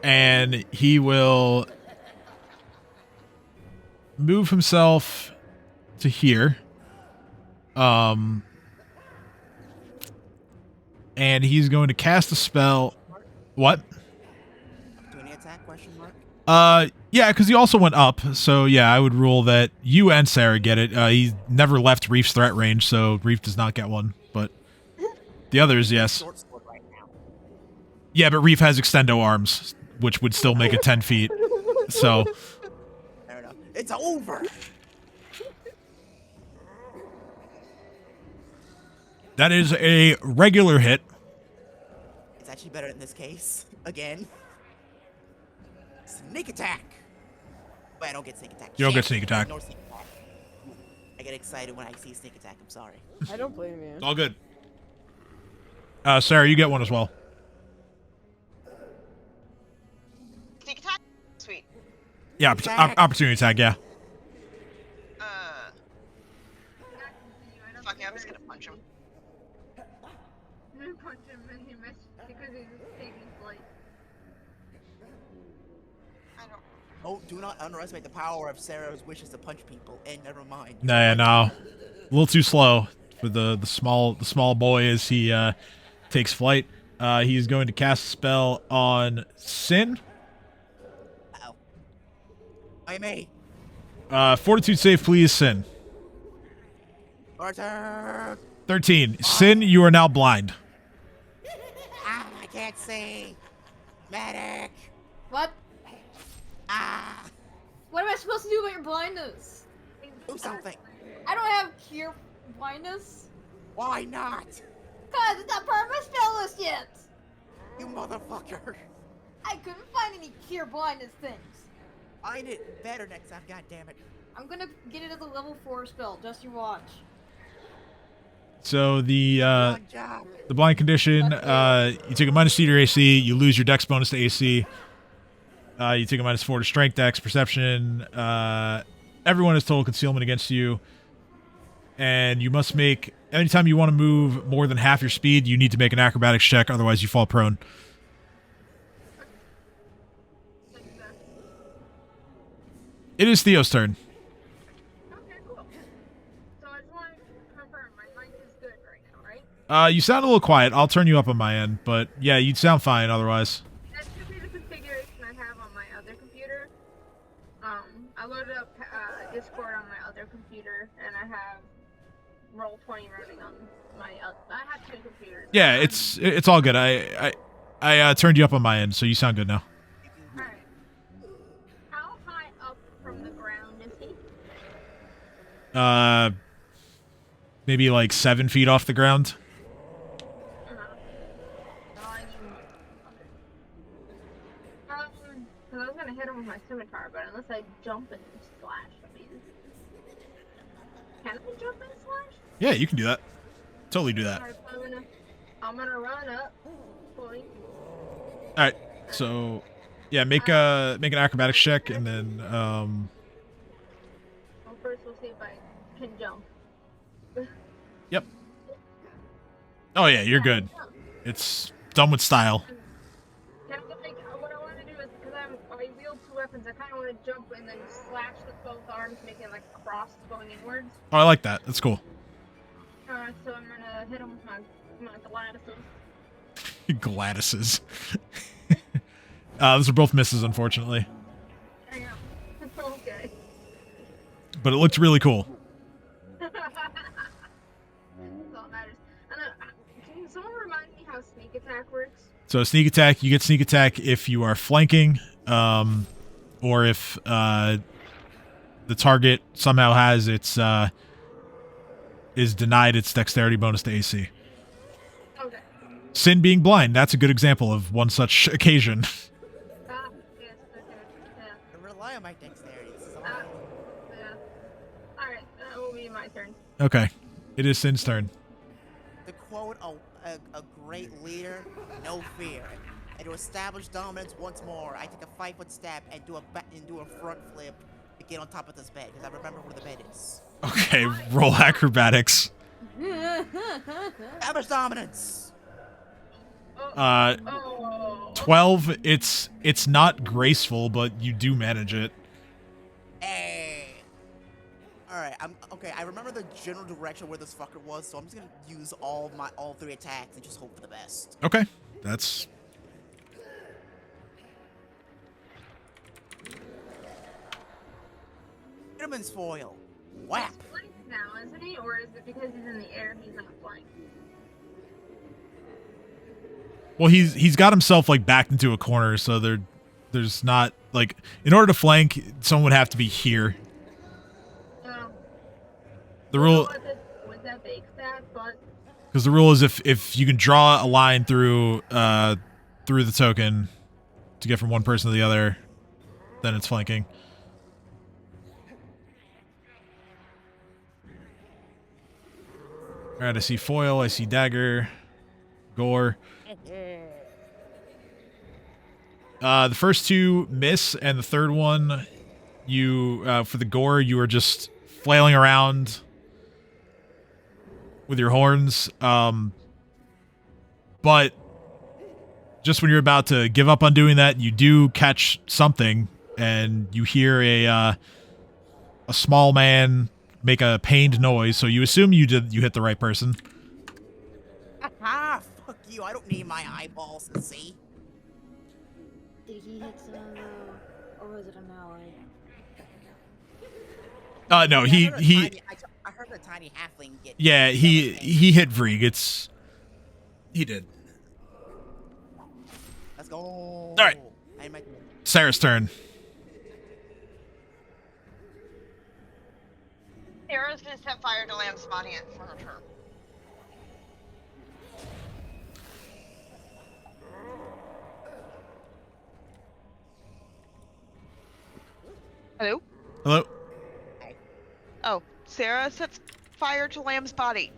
And he will move himself to here. And he's going to cast a spell. What? Do any attack? Question mark. Yeah, because he also went up. So yeah, I would rule that you and Sarah get it. He never left Reef's threat range, so Reef does not get one. But the others, yes. Short sword right now. Yeah, but Reef has extendo arms, which would still make it 10 feet. So Fair enough. It's over. that is a regular hit. It's actually better in this case. Again. Sneak attack. But I don't get sneak attack. You don't get Shit. sneak attack. Ignore sneak attack. I get excited when I see sneak attack. I'm sorry. I don't blame you. It's all good. Sarah, you get one as well. Sneak attack? Sweet. Yeah, opportunity attack, yeah. Fuck yeah, I'm just gonna punch him. Punch him and he missed because he was taking flight. I don't. Oh, do not underestimate the power of Sarah's wishes to punch people. And never mind. No. A little too slow for the small boy as he takes flight. He's going to cast a spell on Sin. Uh-oh. I may. Fortitude save, please, Sin. Arthur. 13. Sin, you are now blind. can't see. Medic. What? Ah. What am I supposed to do about your blindness? Do something. I don't have cure blindness. Why not? Cause it's not part of my spell list yet. You motherfucker. I couldn't find any cure blindness things. Find it better next time, goddammit. I'm gonna get it as a level 4 spell, just you watch. So the Good job. blind condition, you take a -2 to your AC, you lose your dex bonus to AC. You take a -4 to strength, dex, perception. Everyone has total concealment against you. And you must make, anytime you want to move more than half your speed, you need to make an acrobatics check, otherwise you fall prone. It is Theo's turn. Okay, cool. So I just want to confirm, my mic is good right now, right? You sound a little quiet. I'll turn you up on my end, but yeah, you'd sound fine otherwise. That should be the configuration I have on my other computer. I loaded up Discord on my other computer, and I have Roll20 running on my other. I have 2 computers. Yeah, it's all good. I turned you up on my end, so you sound good now. Alright. How high up from the ground is he? Maybe like 7 feet off the ground. No, I mean, because I was gonna hit him with my scimitar, but unless I jump and slash, I mean, can I jump and slash? Yeah, you can do that. Totally do that. Alright, so I'm gonna run up. Fully. All right. So, yeah, make an acrobatics check, and then Well, first we'll see if I can jump. Yep. Oh yeah, you're good. It's done with style. Can I make, what I want to do is, because I wield 2 weapons, I kind of want to jump and then slash with both arms, making like a cross going inwards. Oh, I like that. That's cool. So I'm gonna hit him with my Gladys's. Gladys's. Those are both misses, unfortunately. I know. Okay. But it looked really cool. That's all that matters. And can someone remind me how sneak attack works? So sneak attack, you get sneak attack if you are flanking, or if the target somehow has its is denied its dexterity bonus to AC. Okay. Sin being blind, that's a good example of one such occasion. Yes, okay. Yeah. I rely on my dexterity. This is all Yeah. Alright, that will be my turn. Okay. It is Sin's turn. To quote a great leader, no fear. And to establish dominance once more, I take a 5-foot step and do a front flip to get on top of this bed, because I remember where the bed is. Okay, roll acrobatics. Establish dominance! 12, it's not graceful, but you do manage it. Hey! Alright, I remember the general direction where this fucker was, so I'm just gonna use all 3 attacks and just hope for the best. Okay. That's... Hitman's foil. Whap! He's flanked now, isn't he? Or is it because he's in the air he's not flanked? Well, he's got himself like backed into a corner, so there's not like, in order to flank, someone would have to be here. The rule, With that big stat, but because the rule is if you can draw a line through the token to get from one person to the other, then it's flanking. All right, I see foil, I see dagger, gore. The first 2 miss, and the third one, you for the gore, you are just flailing around with your horns. But just when you're about to give up on doing that, you do catch something, and you hear a small man make a pained noise. So you assume you hit the right person. Ah, fuck you! I don't need my eyeballs to see. Did he hit someone or was it an ally? No, I heard a tiny halfling get. Yeah, he hit Vrieg. He did. Go. All right. Sarah's turn. Sarah's gonna set fire to Lamb's body for her turn. Hello? Hello? Oh, Sarah sets fire to Lamb's body.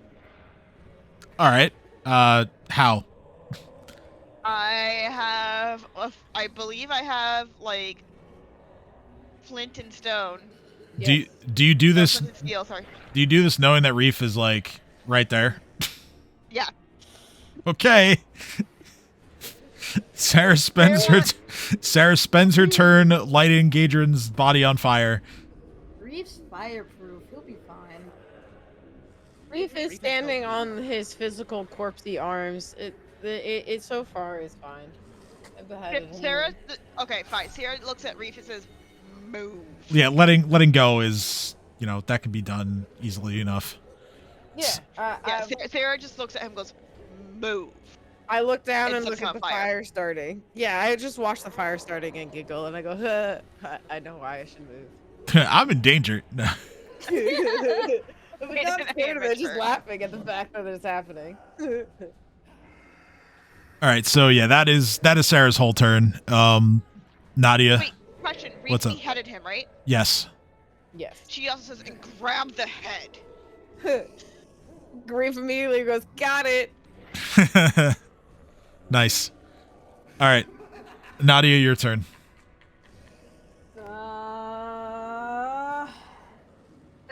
All right. How? I believe I have, like, flint and stone. Yes. Do you do this? Flint and steel, sorry. Do you do this knowing that Reef is, like, right there? Yeah. Okay. Sarah spends her turn lighting Gadrin's body on fire. Reef's fireproof. He'll be fine. Reef is standing on his physical corpsey arms. It so far is fine. Okay, fine. Sarah looks at Reef and says, "Move." Yeah, letting go is, that can be done easily enough. Yeah. Sarah just looks at him and goes, "Move." I look down and look at the fire starting. Yeah, I just watch the fire starting and giggle, and I go, huh, I know why I should move. I'm in danger. No. I'm not scared of it, just laughing at the fact that it's happening. All right, so yeah, that is Sarah's whole turn. Nadia. Wait, question. What's up? Reef beheaded him, right? Yes. Yes. She also says, "And grab the head." Reef immediately goes, got it. Nice. All right, Nadia, your turn. I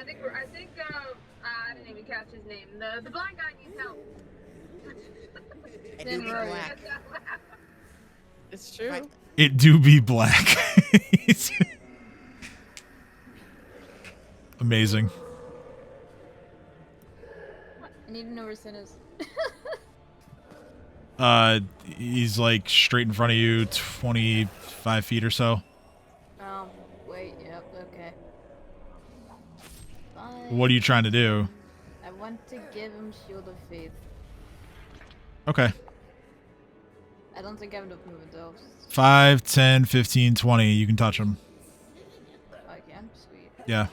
think I didn't even catch his name. The blind guy needs help. I do be black. It's true. Right. It do be black. Amazing. I need to know where Sin is. He's like straight in front of you, 25 feet or so. Oh, wait, yep, okay. Fine. What are you trying to do? I want to give him Shield of Faith. Okay. I don't think I have enough movement though. 5, 10, 15, 20. You can touch him. I can? Sweet. Yeah.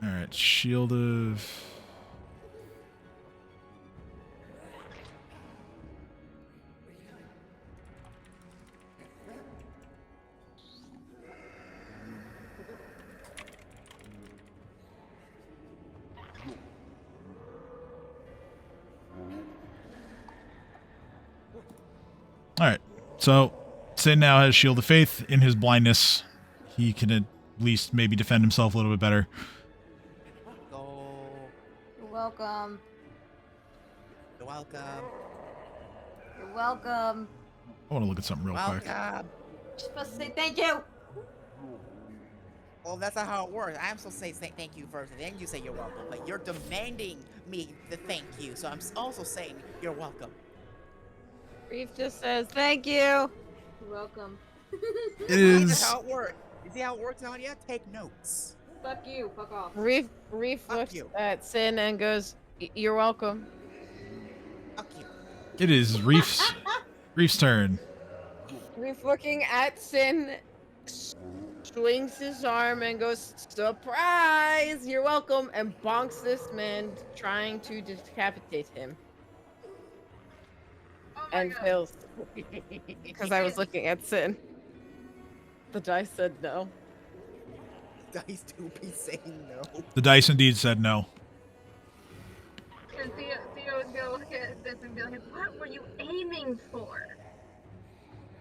All right, Shield of... All right, so Sin now has Shield of Faith. In his blindness, he can at least maybe defend himself a little bit better. You're welcome. You're welcome. You're welcome. I want to look at something real quick. Welcome. You're supposed to say thank you. Well, that's not how it works. I'm supposed to say thank you first, and then you say you're welcome. But you're demanding me to thank you, so I'm also saying you're welcome. Reef just says, thank you. You're welcome. It is... That's how it works. You see how it works now? Yeah, take notes. Fuck you. Fuck off. Reef looks at Sin and goes, you're welcome. Fuck you. It is Reef's turn. Reef looking at Sin, swings his arm and goes, surprise, you're welcome, and bonks this man, trying to decapitate him. And fails. Because I was looking at Sin. The dice said no. Dice do be saying no. The dice indeed said no. And Theo is gonna look at this and be like, "What were you aiming for?"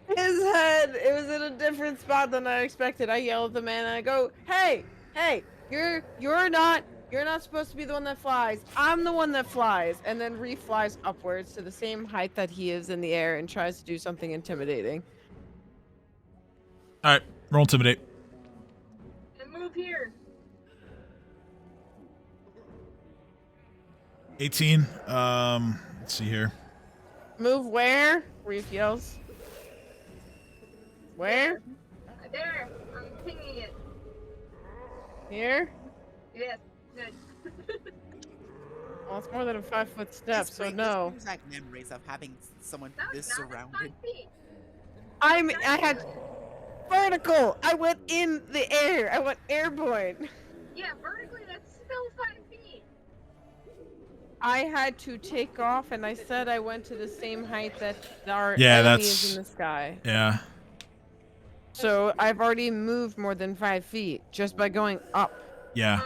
His head, it was in a different spot than I expected. I yell at the man and I go, hey, you're not supposed to be the one that flies. I'm the one that flies. And then Reef flies upwards to the same height that he is in the air and tries to do something intimidating. All right, roll intimidate. And move here. 18. Let's see here. Move where? Reef yells. Where? There. I'm pinging it. Here? Yes. Good. Well, it's more than a 5-foot step, so This no. brings back memories of having someone No, this it's not. It's surrounded. 5 feet. I had vertical. I went in the air. I went airborne. Yeah, vertically, that's still 5 feet. I had to take off, and I said I went to the same height that our Yeah, enemy that's is in the sky. yeah. So I've already moved more than 5 feet just by going up. Yeah.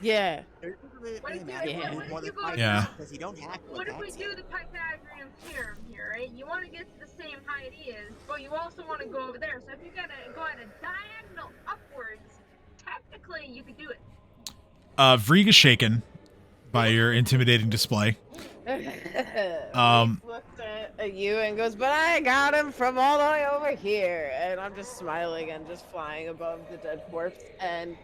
Yeah. Yeah. Because you don't have to. What if we do the Pythagorean theorem here, right? You want to get to the same height he is, but you also want to go over there. So if you gotta go at a diagonal upwards, technically you could do it. Vrieg is shaken by your intimidating display. Looks at you and goes, but I got him from all the way over here. And I'm just smiling and just flying above the dead corpse. And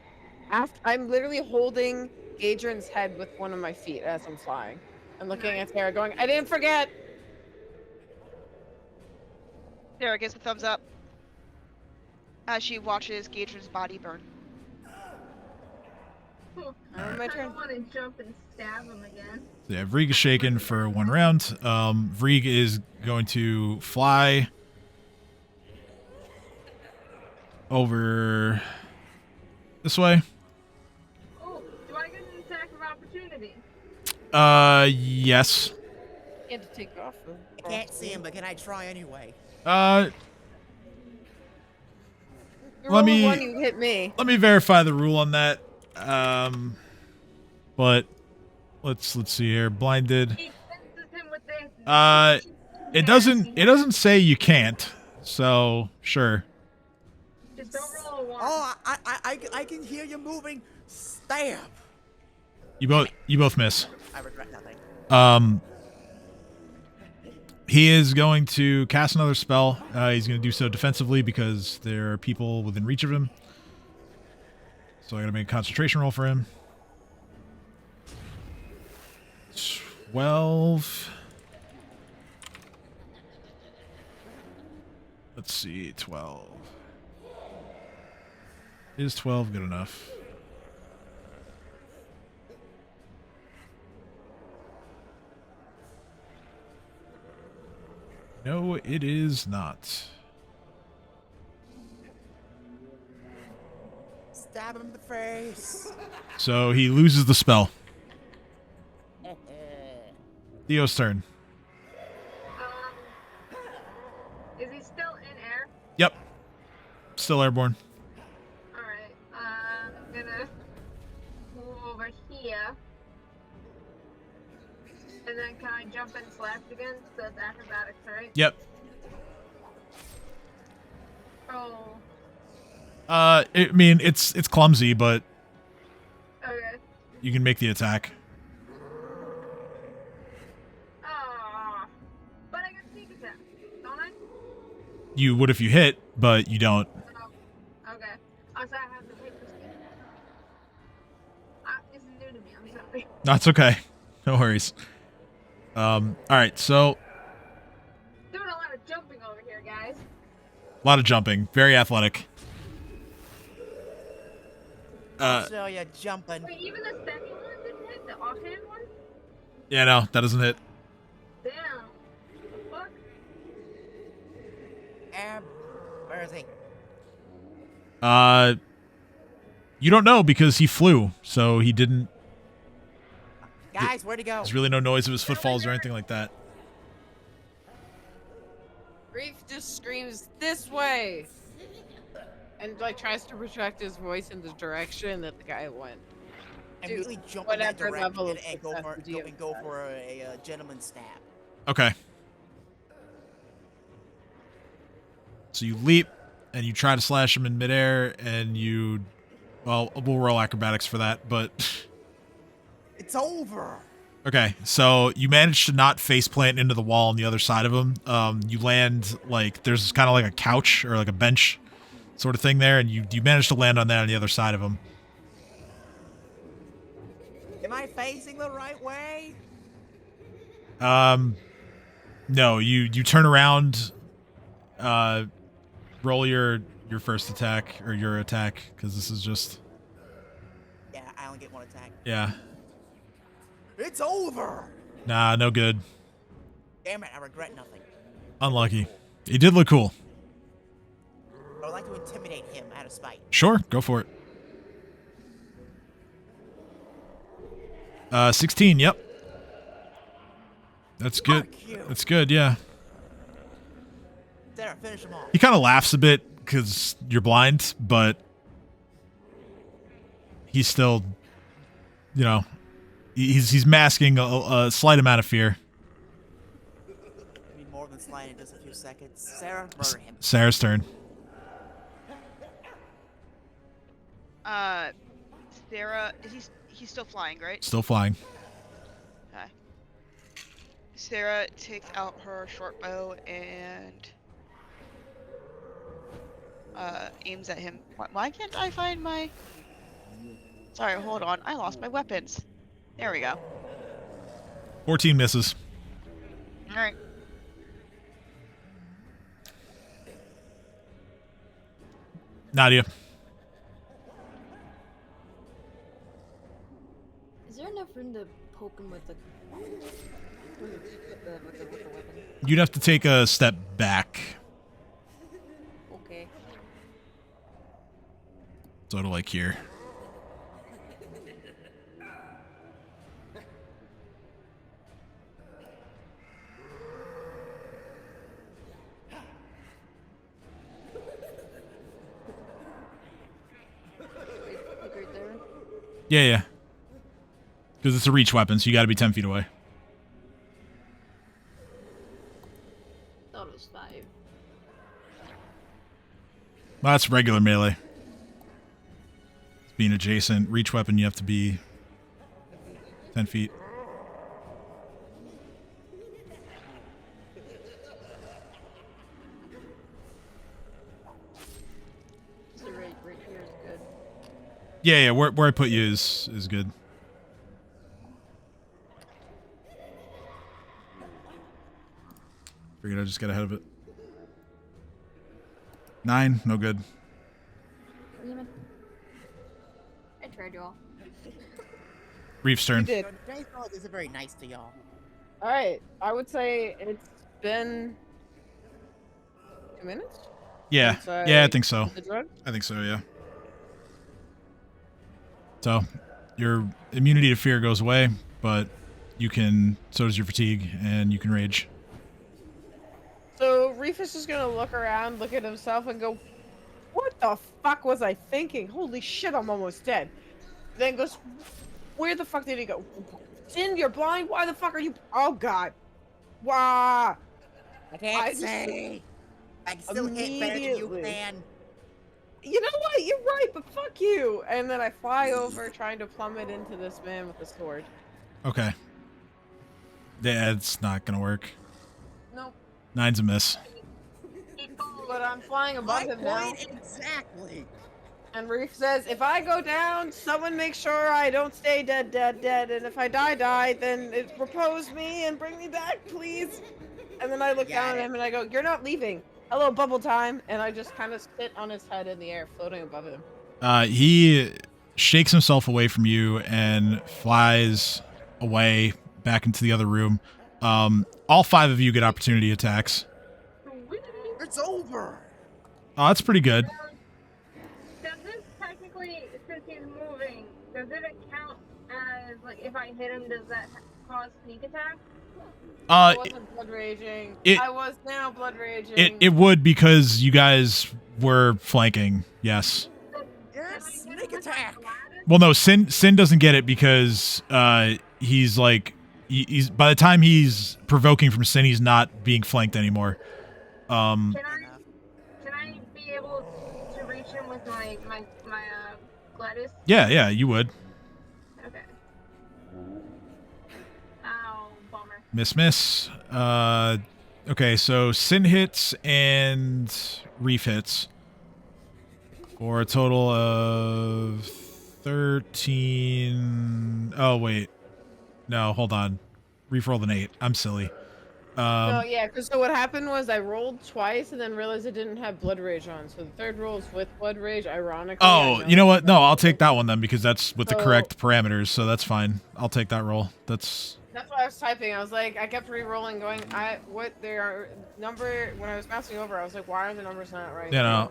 I'm literally holding Adrian's head with one of my feet as I'm flying. I'm looking at Sarah going, I didn't forget. Sarah gives a thumbs up as she watches Eodred's body burn. My turn. I don't want to jump and stab him again. So yeah, Vrieg is shaken for 1 round. Vrieg is going to fly over this way. Oh, do I get an attack of opportunity? Yes. You had to take off. I can't see him, but can I try anyway? Let One, me you hit me. let me verify the rule on that. But let's see here. Blinded. He senses him with the It doesn't say you can't. So sure. Just don't roll a 1. Oh, I can hear you moving. Stab. You both miss. I regret nothing. He is going to cast another spell. He's going to do so defensively because there are people within reach of him. So I got to make a concentration roll for him. 12. Let's see, 12. Is 12 good enough? No, it is not. Stab him in the face. So he loses the spell. Theo's turn. Is he still in air? Yep. Still airborne. Alright, I'm gonna move over here. And then can I jump and slash again? So it's acrobatics, right? Yep. Oh, I mean, it's clumsy, but okay. you can make the attack. But I got sneak attack, don't I? You would if you hit, but you don't. Oh, okay. Oh, so I have to hit for sneak attack. This is new to me, I'm sorry. That's okay. No worries. All right, so Doing a lot of jumping over here, guys. a lot of jumping, very athletic. So you're jumping. Wait, even the second one didn't hit? The offhand one? Yeah, no, that doesn't hit. Damn. Fuck. Where is he? You don't know because he flew, so he didn't. Guys, where'd he go? There's really no noise of his footfalls or anything like that. Reef just screams, this way! And like tries to project his voice in the direction that the guy went. And really jump in whatever that level direction of and go for, success the a gentleman's stab. Okay. So you leap, and you try to slash him in midair, and you... Well, we'll roll acrobatics for that, but... It's over. Okay, so you manage to not faceplant into the wall on the other side of him. You land, like, there's kind of like a couch or like a bench sort of thing there, and you manage to land on that on the other side of him. Am I facing the right way? No, you turn around, roll your first attack, or your attack, because this is just... Yeah, I only get one attack. Yeah. It's over! Nah, no good. Damn it, I regret nothing. Unlucky. He did look cool. I would like to intimidate him out of spite. Sure, go for it. 16, yep. That's good. That's good, yeah. Sarah, finish him off. He kind of laughs a bit because you're blind, but he's still, you know, he's masking a slight amount of fear. Maybe more than slight in just a few seconds. Sarah, murder him. Sarah's turn. Sarah, he's still flying, right? Still flying. Okay. Sarah takes out her short bow and aims at him. Why can't I find my... Sorry, hold on. I lost my weapons. There we go. 14 misses. Alright. Nadia. Is there enough room to poke him with the weapon? You'd have to take a step back. Okay. So to like here. Like right there? Yeah. Because it's a reach weapon, so you got to be 10 feet away. Thought it was 5. Well, that's regular melee. Being adjacent. Reach weapon, you have to be 10 feet. So right here is good. Yeah, where I put you is good. Figured I just got ahead of it. 9, no good. I tried y'all. Reef's turn. You did. Today's dog isn't very nice to y'all. Alright, I would say it's been 2 minutes? Yeah, since I think so. did the drug? I think so, yeah. So, your immunity to fear goes away, but you can, so does your fatigue, and you can rage. So Reefus is gonna look around, look at himself, and go, "What the fuck was I thinking? Holy shit, I'm almost dead." Then goes, "Where the fuck did he go? Sin, you're blind? Why the fuck are you? Oh god, wow." I can't say. I can still hit better than you Immediately. can. You know what? You're right, but fuck you. And then I fly over, trying to plummet into this man with the sword. Okay. Yeah, it's not gonna work. Nope. 9's a miss. But I'm flying above My him now. point exactly. And Reef says, "If I go down, someone make sure I don't stay dead. And if I die, then repose me and bring me back, please." And then I look down at him and I go, "You're not leaving. Hello, bubble time." And I just kind of sit on his head in the air, floating above him. He shakes himself away from you and flies away back into the other room. All 5 of you get opportunity attacks. It's over. Oh, that's pretty good. Does this technically, since he's moving, does it count as, like, if I hit him, does that cause sneak attack? I wasn't blood raging. I was now blood raging. It would, because you guys were flanking. Yes. Yes, sneak attack. Well, no, Sin doesn't get it because he's like he's by the time he's provoking from Sin, he's not being flanked anymore. Can I be able to reach him with my Gladys? Yeah, you would. Okay. Ow, bummer. Miss. Okay, so Sin hits and Reef hits for a total of 13. Oh wait, no, hold on. Reef rolled an 8. I'm silly. No, yeah, because so what happened was I rolled twice and then realized I didn't have Blood Rage on. So the third roll is with Blood Rage, ironically. Oh, you know what? No, I'll take that one then because that's with the correct parameters, so that's fine. I'll take that roll. That's what I was typing. I was like, I kept re-rolling, going, when I was mousing over, I was like, why are the numbers not right? you know,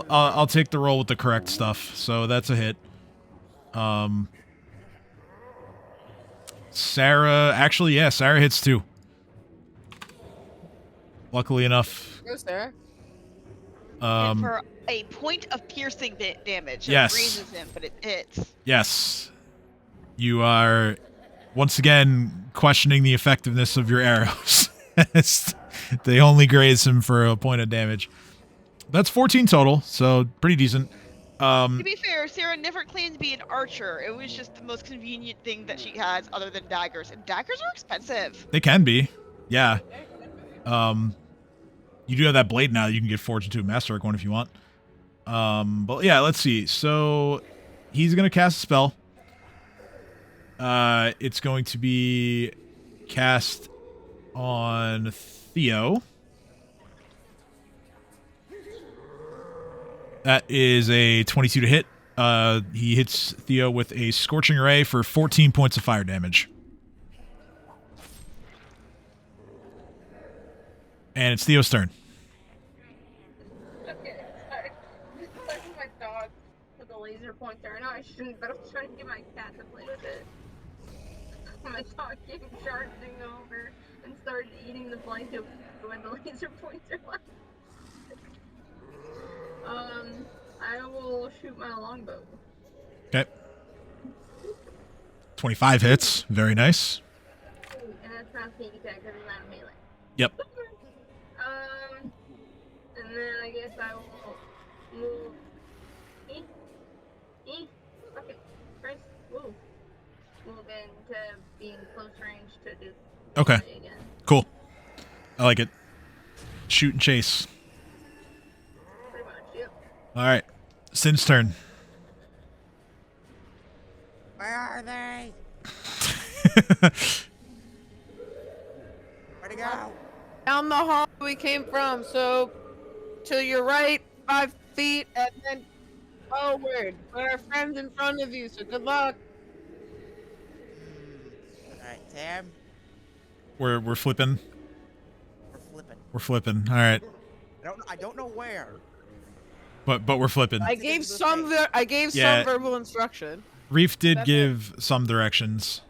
I'll take the roll with the correct stuff. So that's a hit. Sarah, actually, yeah, Sarah hits too. Luckily enough. Go, Sarah. And for a point of piercing damage. Yes. It grazes him, but it hits. Yes. You are once again questioning the effectiveness of your arrows. They only graze him for a point of damage. That's 14 total, so pretty decent. To be fair, Sarah never claimed to be an archer. It was just the most convenient thing that she has other than daggers. And daggers are expensive. They can be. Yeah. You do have that blade now that you can get forged into a masterwork one if you want. But yeah, let's see. So he's going to cast a spell. It's going to be cast on Theo. That is a 22 to hit. He hits Theo with a Scorching Ray for 14 points of fire damage. And it's Theo's turn. Okay, sorry. That's my dog with a laser pointer. I know I shouldn't, but I'm trying to get my cat to play with it. My dog came charging over and started eating the blanket with the laser pointer left. I will shoot my longbow. Okay. 25 hits. Very nice. And that's not sneak attack because it's not a melee. Yep. And then I guess I will move. Okay. First, move into being close range to do. Okay. Again. Cool. I like it. Shoot and chase. Pretty much, yep. All right. Sin's turn. Where are they? Where'd he go? Down the hall we came from, so to your right, 5 feet, and then forward. Put our friends in front of you, so good luck. Alright, Tim. We're flipping. We're flipping. We're flipping. All right. I don't know where. But we're flipping. I gave some verbal instruction. Reef did give some directions.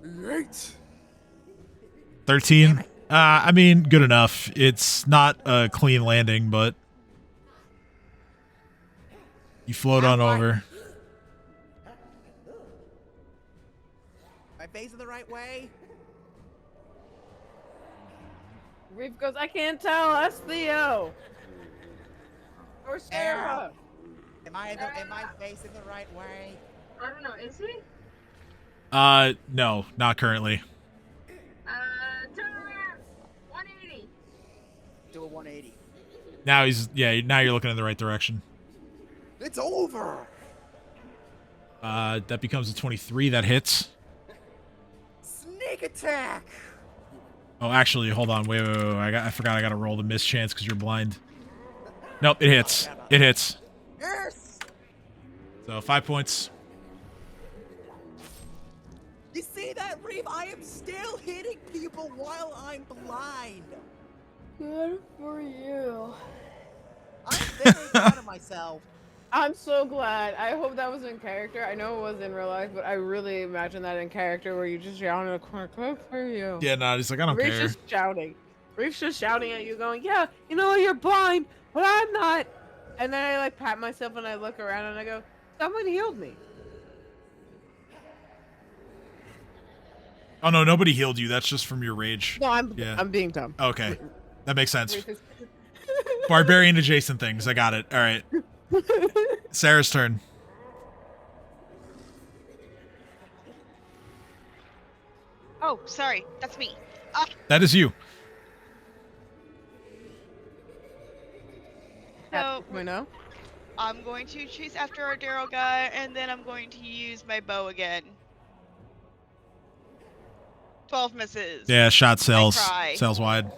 8. 13. I mean, good enough. It's not a clean landing, but you float on over. Am I facing the right way? Reef goes, I can't tell. That's Theo. Or Sarah. Am I facing the right way? I don't know, is he? No, not currently. Turn around. 180. Do a 180. Now now you're looking in the right direction. It's over. That becomes a 23 that hits. Sneak attack. Oh, actually, hold on. Wait. I forgot I got to roll the miss chance because you're blind. Nope, it hits. It hits. Yes. So 5 points. You see that, Reef? I am still hitting people while I'm blind. Good for you. I'm very proud of myself. I'm so glad. I hope that was in character. I know it was in real life, but I really imagine that in character where you just yell in the corner, good for you. Yeah, no, he's like, I don't care. Reef's just shouting. Reef's just shouting at you going, yeah, you know, you're blind, but I'm not. And then I like pat myself and I look around and I go, someone healed me. Oh, no, nobody healed you. That's just from your rage. No, I'm being dumb. Okay. That makes sense. Barbarian adjacent things. I got it. All right. Sarah's turn. Oh, sorry. That's me. That is you. So, know? I'm going to chase after our Daryl guy, and then I'm going to use my bow again. 12 misses. Yeah, shot sails. I cry. Sails wide.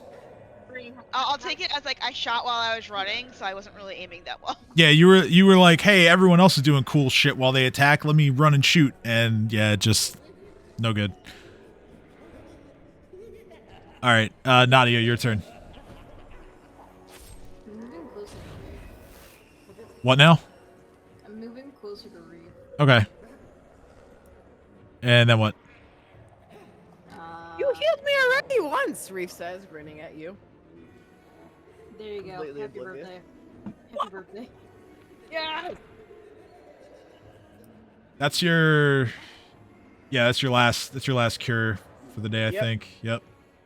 I'll take it as like I shot while I was running, so I wasn't really aiming that well. Yeah, you were like, hey, everyone else is doing cool shit while they attack. Let me run and shoot. And yeah, just no good. All right, Nadia, your turn. I'm moving closer to Reef. What now? I'm moving closer to Reef. Okay. And then what? You healed me already once, Reef says, grinning at you. There you go. Completely Happy oblivious. birthday. Happy birthday. Yeah. That's your last cure for the day, I Yep. think. Yep.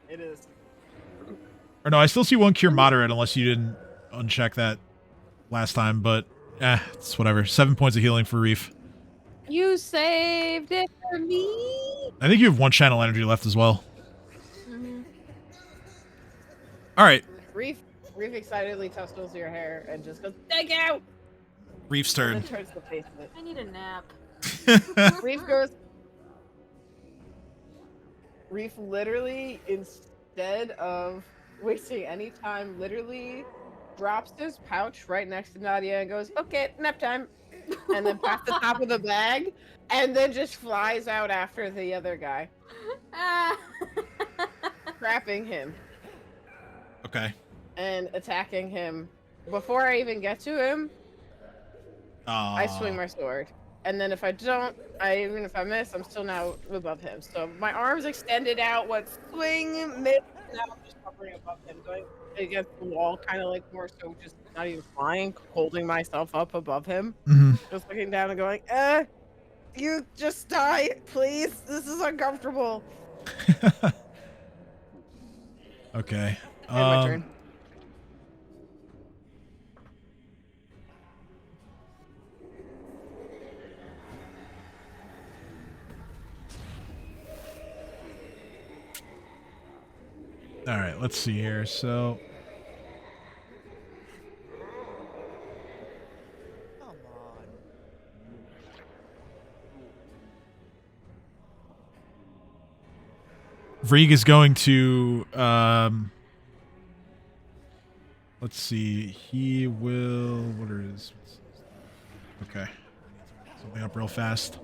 It is. Or no, I still see one cure moderate unless you didn't uncheck that last time, but it's whatever. 7 points of healing for Reef. You saved it for me. I think you have one channel energy left as well. All right. Reef excitedly tussles your hair and just goes, "Thank you." Reef's And turn. then turns to face it. I need a nap. Reef goes. Reef literally, instead of wasting any time, literally drops his pouch right next to Nadia and goes, "Okay, nap time," and then past the top of the bag, and then just flies out after the other guy, trapping him Okay. and attacking him. Before I even get to him, I swing my sword. And then if I don't, even if I miss, I'm still now above him. So my arm's extended out, what swing, miss, now I'm just hovering above him, going against the wall, kind of like more so just not even flying, holding myself up above him. Mm-hmm. Just looking down and going, you just die, please. This is uncomfortable. Okay. And my turn. All right, let's see here. So Come on. Vrieg is going to let's see. He will what is okay. Something up real fast.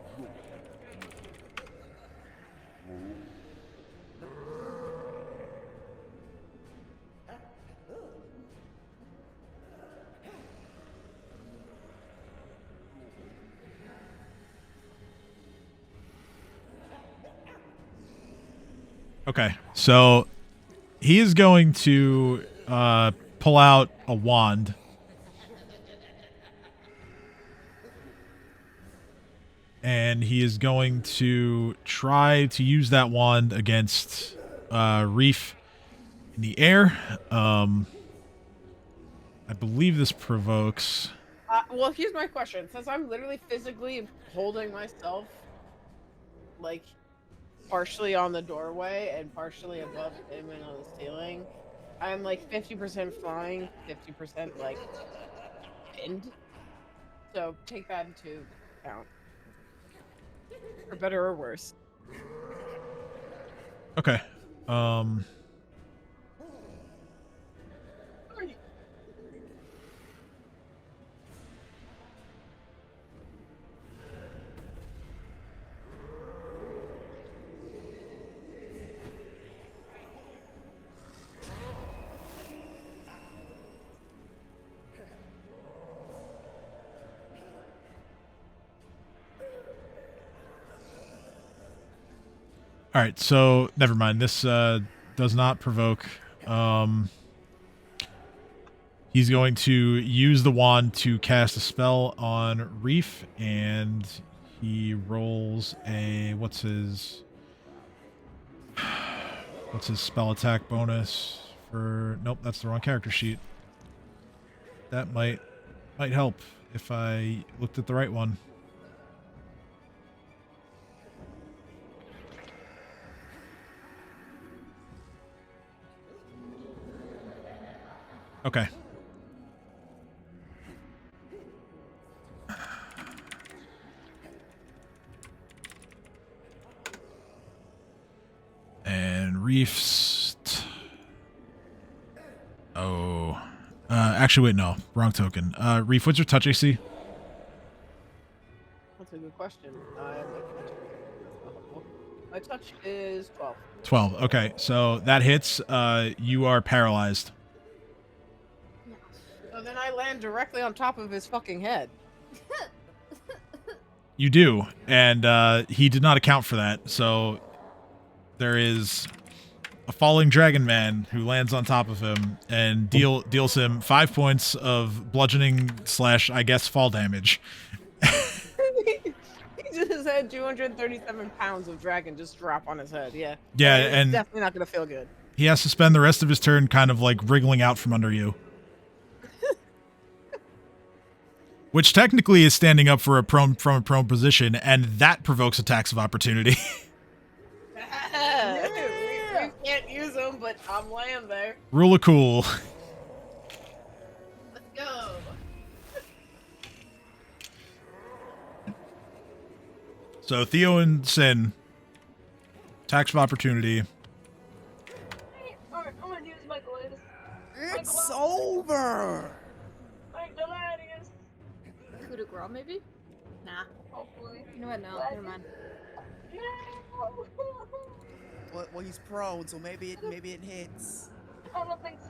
Okay, so he is going to pull out a wand. And he is going to try to use that wand against Reef in the air. I believe this provokes... Well, here's my question. Since I'm literally physically holding myself, like, partially on the doorway and partially above him and on the ceiling, I'm like 50% flying, 50% like pinned. So take that into account. For better or worse. Okay. All right, so never mind. This does not provoke. He's going to use the wand to cast a spell on Reef, and he rolls a what's his spell attack bonus for? Nope, that's the wrong character sheet. That might help if I looked at the right one. Okay. Reef's. Oh. Actually, wait, no. Wrong token. Reef, what's your touch AC? That's a good question. My touch is 12. 12. Okay, so that hits. You are paralyzed. So then I land directly on top of his fucking head. You do, and he did not account for that. So there is a falling dragon man who lands on top of him and deals him 5 points of bludgeoning / I guess fall damage. He just had 237 pounds of dragon just drop on his head. Yeah. Yeah, it's and definitely not gonna feel good. He has to spend the rest of his turn kind of like wriggling out from under you. Which technically is standing up from a prone position, and that provokes attacks of opportunity. We can't use them, but I'm laying there. Rule of cool. Let's go. So Theo and Sin, attacks of opportunity. Alright, I'm gonna use my glaze. It's over. Like Delirious. Coup de grace, maybe? Nah. Hopefully. You know what? No, never mind. No. Well, he's prone, so maybe it hits. I don't think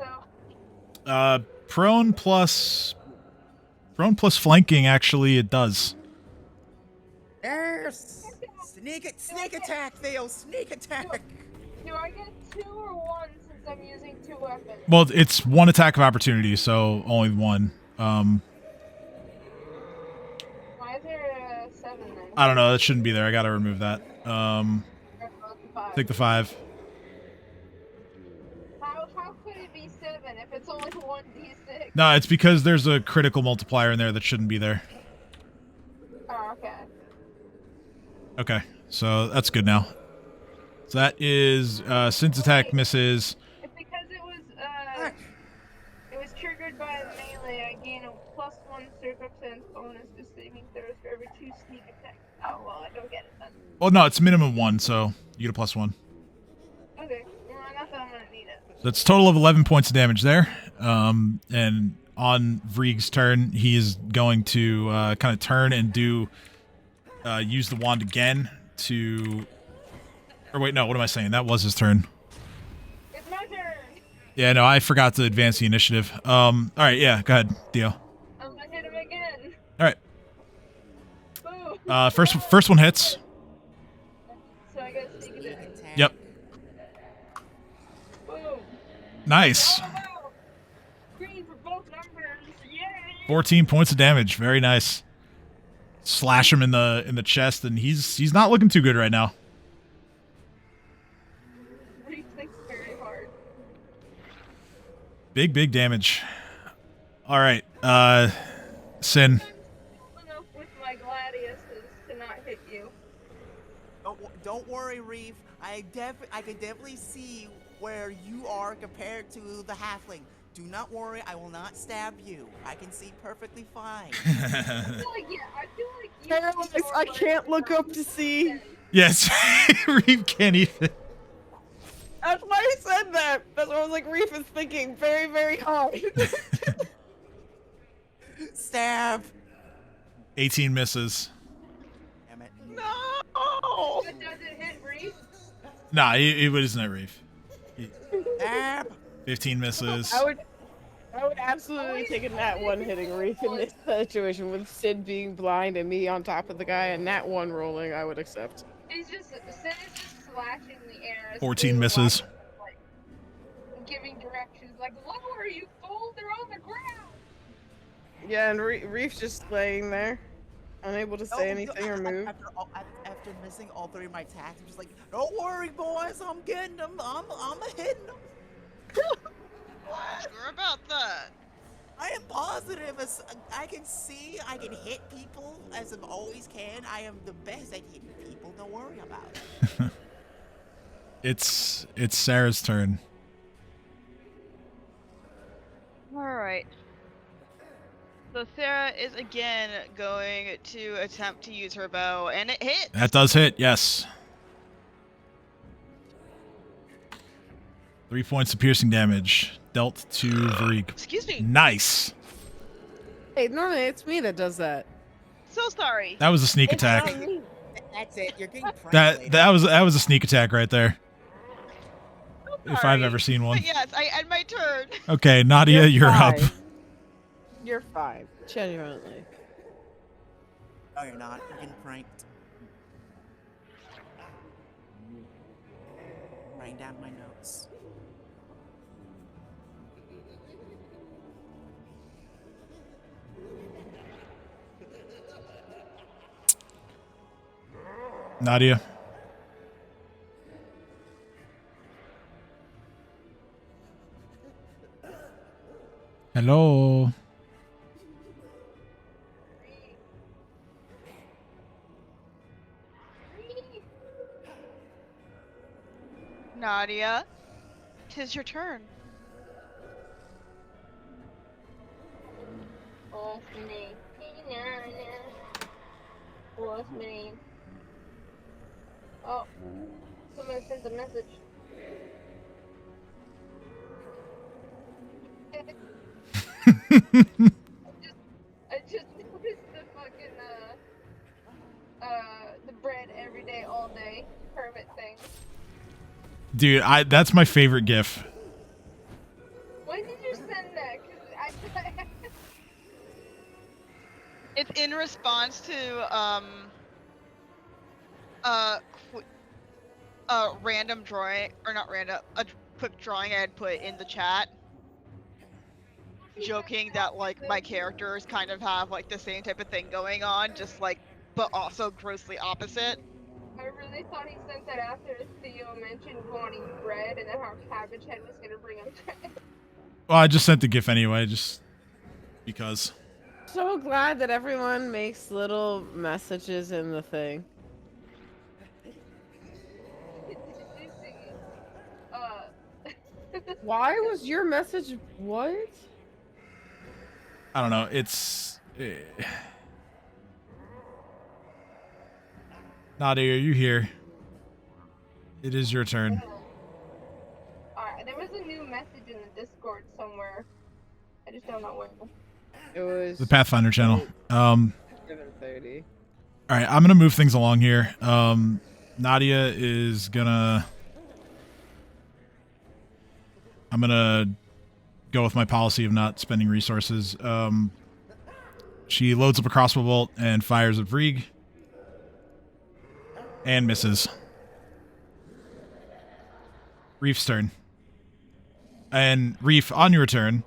so. Prone plus flanking, actually, it does. Yes. Sneak attack, Theo. Sneak attack. Do I get 2 or 1 since I'm using 2 weapons? Well, it's one attack of opportunity, so only one. Why is there a 7 then? I don't know. That shouldn't be there. I gotta remove that. Take the 5. How could it be 7 if it's only 1d6? No, it's because there's a critical multiplier in there that shouldn't be there. Oh, okay. Okay, so that's good now. So that is Sin's attack misses. It's because it was triggered by melee. I gain a +1 circumstance bonus to saving throws for every 2 sneak attacks. Oh well, I don't get it then. Well, no, it's minimum 1, so you get a +1. Okay, well, not that I'm gonna need it. So it's a total of 11 points of damage there. And on Vrieg's turn, he is going to kind of turn and use the wand again to... Or wait, no, what am I saying? That was his turn. It's my turn! Yeah, no, I forgot to advance the initiative. Alright, yeah, go ahead, Theo. I'm gonna hit him again. Alright. Boom! First one hits. So I gotta sneak attack. Yep. Boom! Nice. Oh, wow. Green for both numbers! Yay! 14 points of damage. Very nice. Slash him in the chest, and he's not looking too good right now. Reef thinks very hard. Big damage. Alright, Sin. I'm enough with my gladiuses to not hit you. Don't worry, Reef. I can definitely see where you are compared to the halfling. Do not worry, I will not stab you. I can see perfectly fine. I feel like you. Paralyzed, I can't look up to see. Yes, Reef can't even. That's why I said that. That's why I was like, Reef is thinking very, very hard. Stab. 18 misses. Damn it. No! But does it hit Reef? Nah, it wasn't a Reef. Stab. 15 misses. I would absolutely take a nat 1 hitting Reef in this situation with Sid being blind and me on top of the guy and nat 1 rolling. I would accept. Sin is just slashing the air. 14 misses. Like, giving directions like, lower, you fool! They're on the ground. Yeah, and Reef's just laying there, unable to say anything or move. After missing all 3 of my attacks, I'm just like, don't worry, boys, I'm getting them. I'm hitting them. Sure about that. I am positive. As I can see, I can hit people as I always can. I am the best at hitting people. Don't worry about it. It's Sarah's turn. Alright. So Sarah is again going to attempt to use her bow, and it hits! That does hit, yes. 3 points of piercing damage dealt to Varik. Excuse me. Nice. Hey, normally it's me that does that. So sorry. That was a sneak It's attack. not me. That's it. You're getting pranked. That was a sneak attack right there. So If I've ever seen one. But yes, I end my turn. Okay, Nadia, you're up. You're fine. Genuinely. No, you're not. You're getting pranked. Writing down my notes. Nadia. Hello. Nadia, 'tis your turn. What's my name? What's my name? Oh, someone sent a message. I just noticed the fucking the bread every day, all day permit thing. Dude, that's my favorite GIF. When did you send that? 'Cause I It's in response to random drawing, or not random, a quick drawing I had put in the chat, joking that like my characters kind of have like the same type of thing going on, just like, but also grossly opposite. I really thought he sent that after Theo mentioned wanting bread and then how Cabbage Head was gonna bring him bread. Well, I just sent the GIF anyway, just because. So glad that everyone makes little messages in the thing. Why was your message what? I don't know. It's Nadia, are you here? It is your turn. Alright, there was a new message in the Discord somewhere. I just don't know where. It was The Pathfinder channel. 7:30. All right, I'm gonna move things along here. Nadia is gonna. I'm gonna go with my policy of not spending resources. She loads up a crossbow bolt and fires at Vrieg. And misses. Reef's turn. And Reef, on your turn,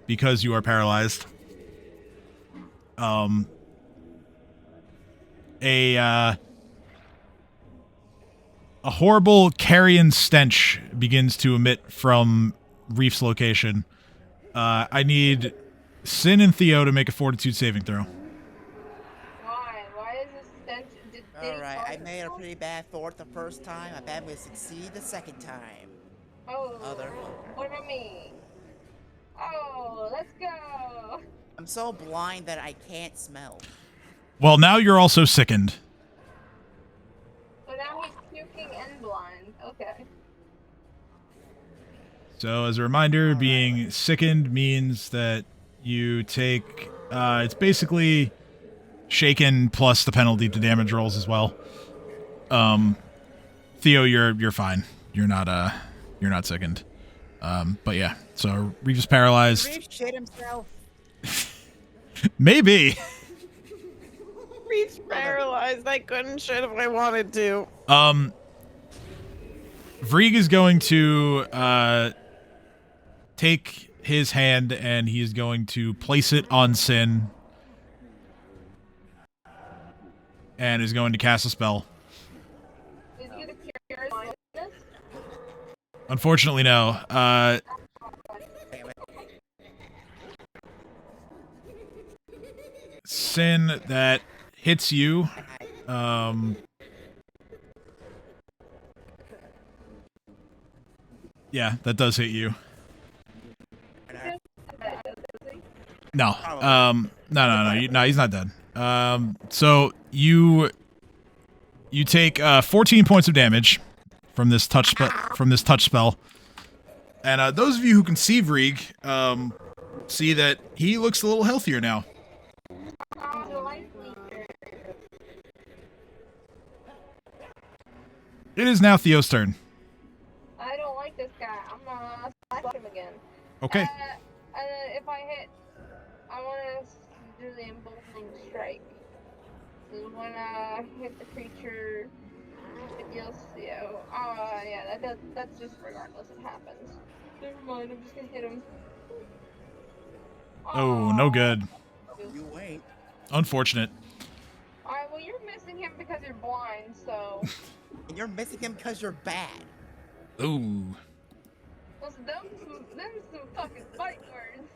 because you are paralyzed, a horrible carrion stench begins to emit from Reef's location. I need Sin and Theo to make a fortitude saving throw. Why? Why is this stench? Alright, I made a pretty bad fort the first time. I bet I'm gonna succeed the second time. Oh, Other. what about me? Oh, let's go. I'm so blind that I can't smell. Well, now you're also sickened. So now he's puking and blind. Okay. So, as a reminder, being sickened means that you take, it's basically shaken plus the penalty to damage rolls as well. Theo, you're fine. You're not sickened. But yeah, so Reef is paralyzed. Reef shit himself. Maybe. Reef's paralyzed. I couldn't shit if I wanted to. Vrieg is going to take his hand and he is going to place it on Sin and is going to cast a spell. Is he gonna cure blindness? Unfortunately, no. Sin, that hits you. Yeah, that does hit you. No. No, he's not dead. So you take 14 points of damage from this touch spell. And those of you who can see Vrieg, see that he looks a little healthier now. It is now Theo's turn. I don't like this guy. I'm gonna slash him again. Okay. If I hit, I want to do the emboldening strike. So when I hit the creature, it deals. Yeah, that's just regardless. It happens. Never mind. I'm just gonna hit him. Oh, no good. You ain't. Unfortunate. Alright, well, you're missing him because you're blind, so. And you're missing him because you're bad. Ooh. Well, them some fucking fight words.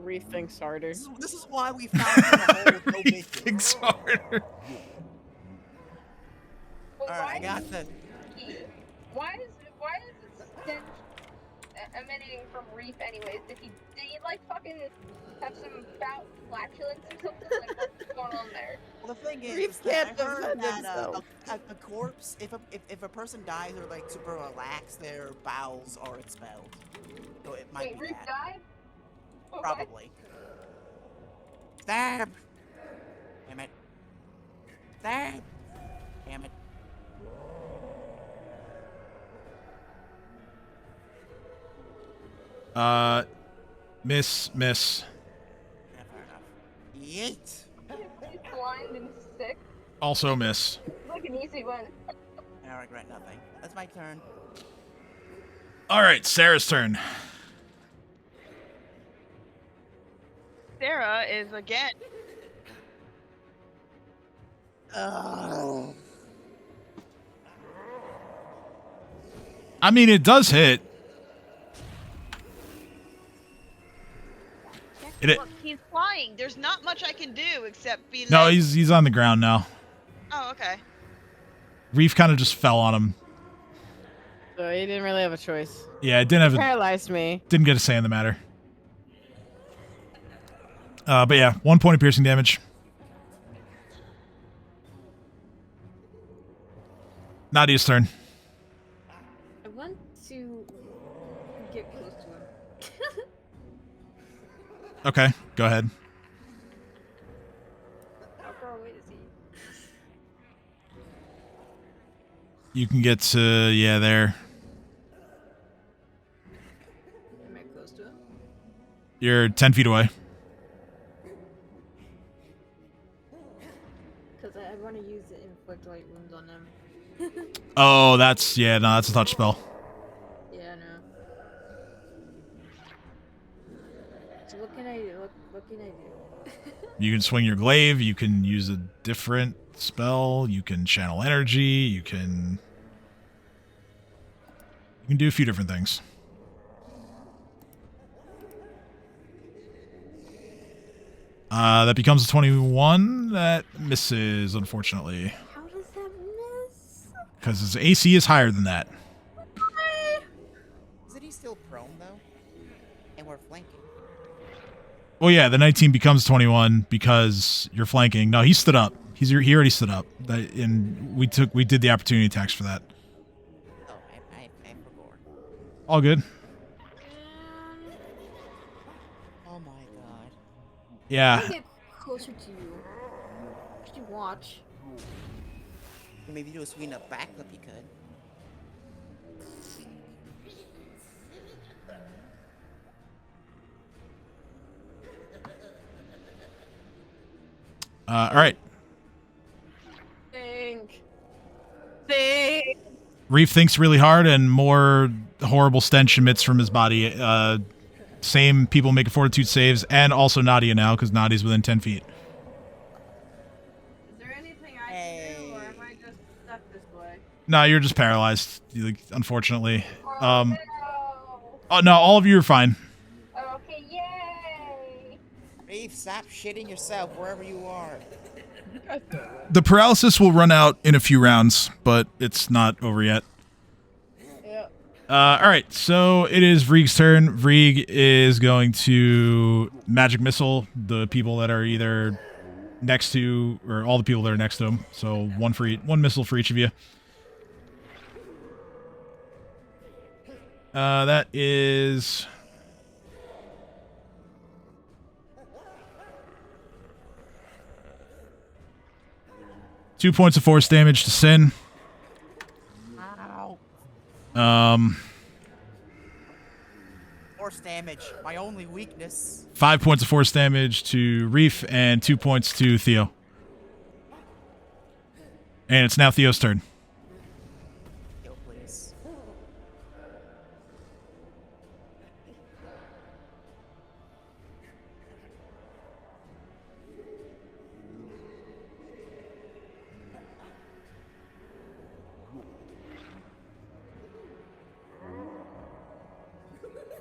Rethinks harder. This is why we found him a hole with no bitches. Thinks harder. Alright, I got this. Why is it stench emanating from Reef anyways? Did he like fucking have some bout flatulence or something? Like, what's going on there? Well, the thing is, Reef that can't I heard defend that himself. a corpse, if a person dies or like super relaxed, their bowels are expelled. So it might Wait, be Reef that. died? Okay. Probably. Stab! Damn it. Stab! Damn it. Miss. Yeah, fair enough. Yeet! He's blind and sick. Also miss. Like an easy one. I regret nothing. That's my turn. All right, Sarah's turn. Sarah is again. Oh. I mean, it does hit. Look, he's flying. There's not much I can do except be. No, he's on the ground now. Oh, okay. Reef kind of just fell on him. So he didn't really have a choice. Yeah, it didn't Paralyzed me. didn't get a say in the matter. But yeah, 1 point of piercing damage. Nadia's turn. I want to get close to him. Okay, go ahead. How far away is he? You can get to, yeah, there. Am I close to him? You're 10 feet away. Because I want to use the inflict light wounds on him. Oh, that's a touch spell. Yeah, I know. So what can I do? What can I do? You can swing your glaive, you can use a different spell, you can channel energy, you can do a few different things. That becomes a 21. That misses, unfortunately. How does that miss? Because his AC is higher than that. Isn't he still prone, though? And we're flanking. Well, yeah, the 19 becomes 21 because you're flanking. No, he stood up. He already stood up. And we did the opportunity attacks for that. Oh, I forgot. All good. Oh my god. Yeah. Get closer to you. Could you watch? Maybe do a swing up backflip, you could. All right. Think. Reef thinks really hard, and more horrible stench emits from his body. Same people making fortitude saves, and also Nadia now, because Nadia's within 10 feet. Is there anything I can do, or am I just stuck this way? No, you're just paralyzed, unfortunately. No. Oh, no, all of you are fine. Okay, yay! Reef, stop shitting yourself wherever you are. The paralysis will run out in a few rounds, but it's not over yet. Yeah. All right, so it is Vrieg's turn. Vrieg is going to magic missile the people that are either next to, or all the people that are next to him. So one missile for each of you. That is 2 points of force damage to Sin. Ow. Force damage, my only weakness. 5 points of force damage to Reef and 2 points to Theo. And it's now Theo's turn. Yo, please.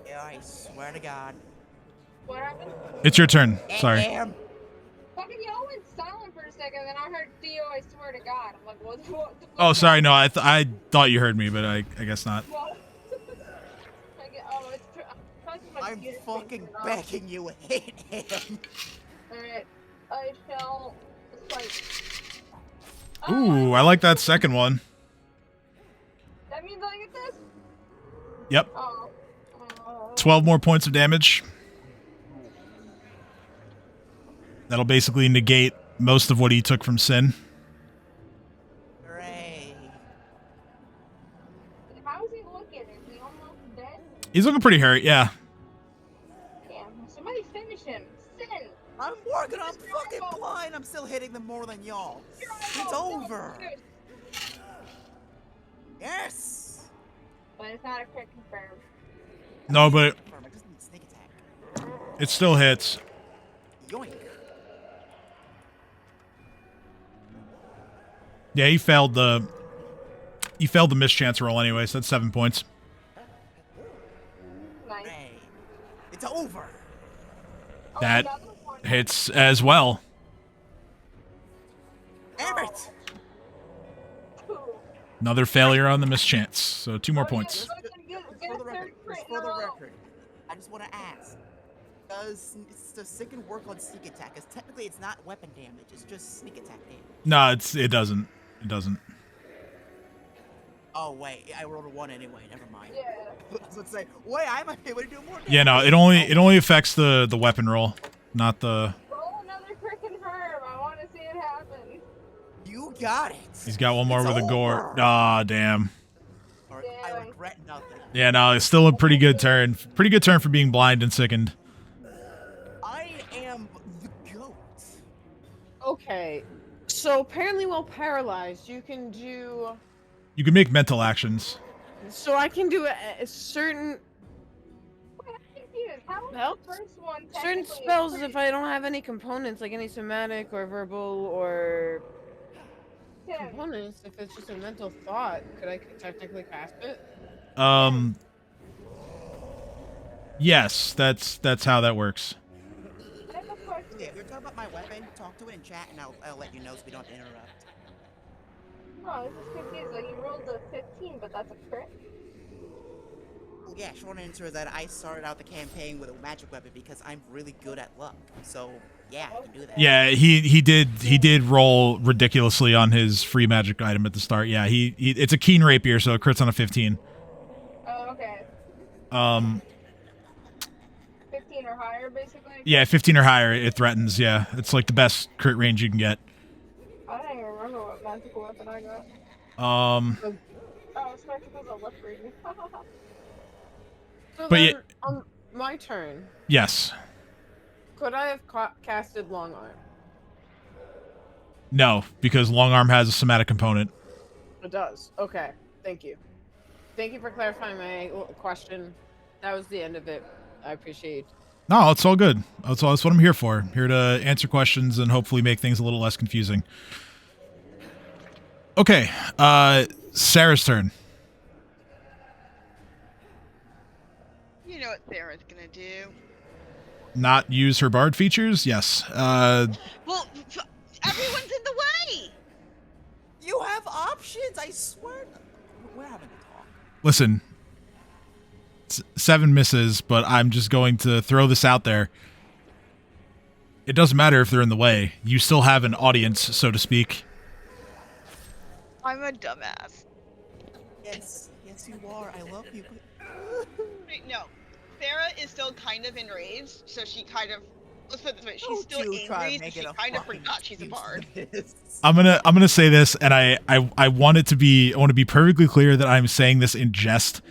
Yeah, I swear to God. What happened? It's your turn. Sorry. Damn. Fucking y'all went silent for a second, then I heard Theo, I swear to God. I'm like, what the fuck? Oh, sorry. No, I thought you heard me, but I guess not. I'm fucking begging you, hit him. Alright, I shall fight. Ooh, I like that second one. That means I get this? Yep. Oh. 12 more points of damage. That'll basically negate most of what he took from Sin. Hooray. How's he looking? Is he almost dead? He's looking pretty hurt, yeah. Damn, somebody finish him. Sin! I'm working, I'm fucking blind. I'm still hitting them more than y'all. It's over. Yes. But it's not a crit confirmed. No, but I just need sneak attack. it still hits. Yoink. Yeah, he failed the mischance roll anyway, so that's 7 points. Nice. Hey, it's over. That hits as well. Damn it. Another failure on the mischance, so 2 more points. For the record, I just want to ask: Does Sicken work on sneak attack? Because technically, it's not weapon damage; it's just sneak attack damage. No, it doesn't. It doesn't. Oh wait, I rolled a 1 anyway. Never mind. Yeah. I was gonna say, wait, I'm able to do more damage. Yeah, no, it only affects the weapon roll, not the. Roll another frickin' herb. I want to see it happen. You got it. He's got one more It's with a over. gore. Ah, damn. Or, I regret nothing. Yeah, no, it's still a pretty good turn. Pretty good turn for being blind and sickened. I am the goat. Okay, so apparently while paralyzed, you can do... You can make mental actions. So I can do a certain... Wait, I'm confused. How was Help? the first one Certain technically spells, free? if I don't have any components, like any somatic or verbal or components, if it's just a mental thought, could I technically cast it? Yes, that's how that works. I have a question. Yeah, if you're talking about my weapon, talk to it in chat, and I'll let you know so we don't interrupt. Oh, I was just confused. Like, you rolled a 15, but that's a crit? Well, yeah, short answer is that I started out the campaign with a magic weapon because I'm really good at luck. So, yeah, I can do that. Yeah, he did roll ridiculously on his free magic item at the start. Yeah, he it's a keen rapier, so it crits on a 15. Oh, okay. 15 or higher, basically? Yeah, 15 or higher, it threatens. Yeah, it's like the best crit range you can get. I don't even remember what magical weapon I got. Um, Oh, Spectacle's a left reading. So But then, yeah- on my turn, yes. could I have casted Long Arm? No, because long arm has a somatic component. It does. Okay, thank you. Thank you for clarifying my question. That was the end of it. I appreciate. No, it's all good. That's what I'm here for. Here to answer questions and hopefully make things a little less confusing. Okay, Sarah's turn. You know what Sarah's gonna do. Not use her bard features? Yes. Well, everyone's in the way. You have options, I swear. We're having a talk. Listen. 7 misses, but I'm just going to throw this out there. It doesn't matter if they're in the way. You still have an audience, so to speak. I'm a dumbass. Yes, Yes, you are. I love you. No, Sarah is still kind of enraged, so she kind of. Let's put it this way: she's still angry, so she kind of forgot she's a bard. I'm gonna say this, and I want it to be. I want to be perfectly clear that I'm saying this in jest.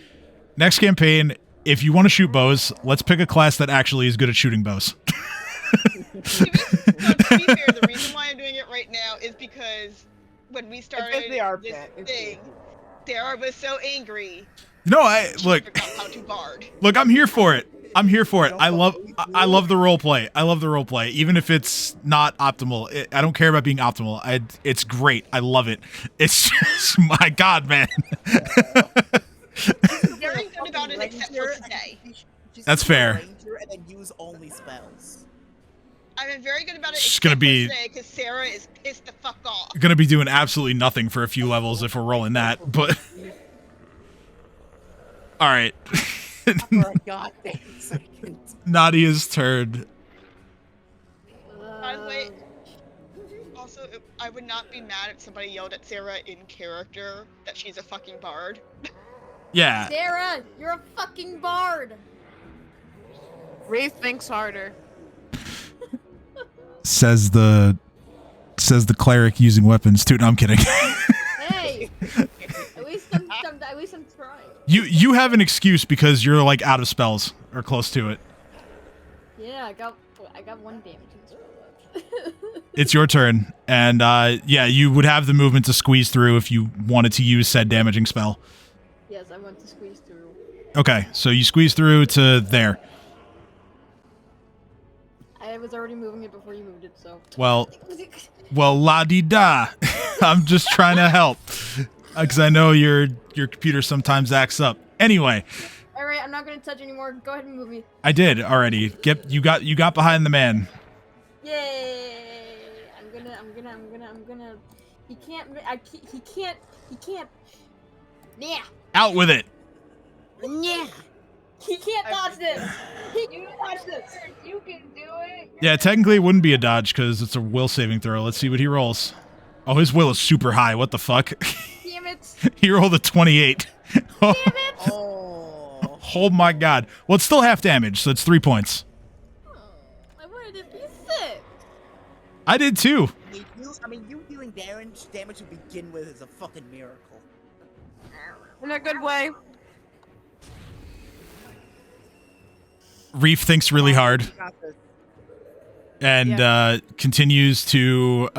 Next campaign, if you want to shoot bows, let's pick a class that actually is good at shooting bows. To be fair, the reason why I'm doing it right now is because when we started this thing, Sarah was so angry. No, I look. Forgot how to bard. Look, I'm here for it. I'm here for it. I love the role play. I love the role play, even if it's not optimal. I don't care about being optimal. It's great. I love it. It's just, my God, man. Very good about it, except for today. That's fair. And then use only spells. I've been very good about it. It's gonna be today because Sarah is pissed the fuck off. Gonna be doing absolutely nothing for a few levels if we're rolling that, but. All right. For a goddamn second. Nadia's turn. By the way, also, I would not be mad if somebody yelled at Sarah in character that she's a fucking bard. Yeah. Sarah, you're a fucking bard. Wraith thinks harder. Says the cleric using weapons too. No, I'm kidding. Hey, at least I'm trying. You have an excuse because you're like out of spells or close to it. Yeah, I got one damage in the spell left. It's your turn, and yeah, you would have the movement to squeeze through if you wanted to use said damaging spell. Yes, I want to squeeze through. Okay, so you squeeze through to there. I was already moving it before you moved it, so. Well, la di da. I'm just trying to help because I know your computer sometimes acts up. Anyway. All right, I'm not gonna touch anymore. Go ahead and move me. I did already. You got behind the man. Yay! I'm gonna. He can't. Yeah. Out with it. Yeah. He can't dodge this. He can't dodge this. You can do it. Yeah, technically it wouldn't be a dodge because it's a will saving throw. Let's see what he rolls. Oh, his will is super high. What the fuck? Damn it. He rolled a 28. Damn it. Oh my God. Well, it's still half damage, so it's 3 points. I wanted to be sick. I did too. You dealing damage to begin with is a fucking miracle. In a good way. Reef thinks really hard. And continues to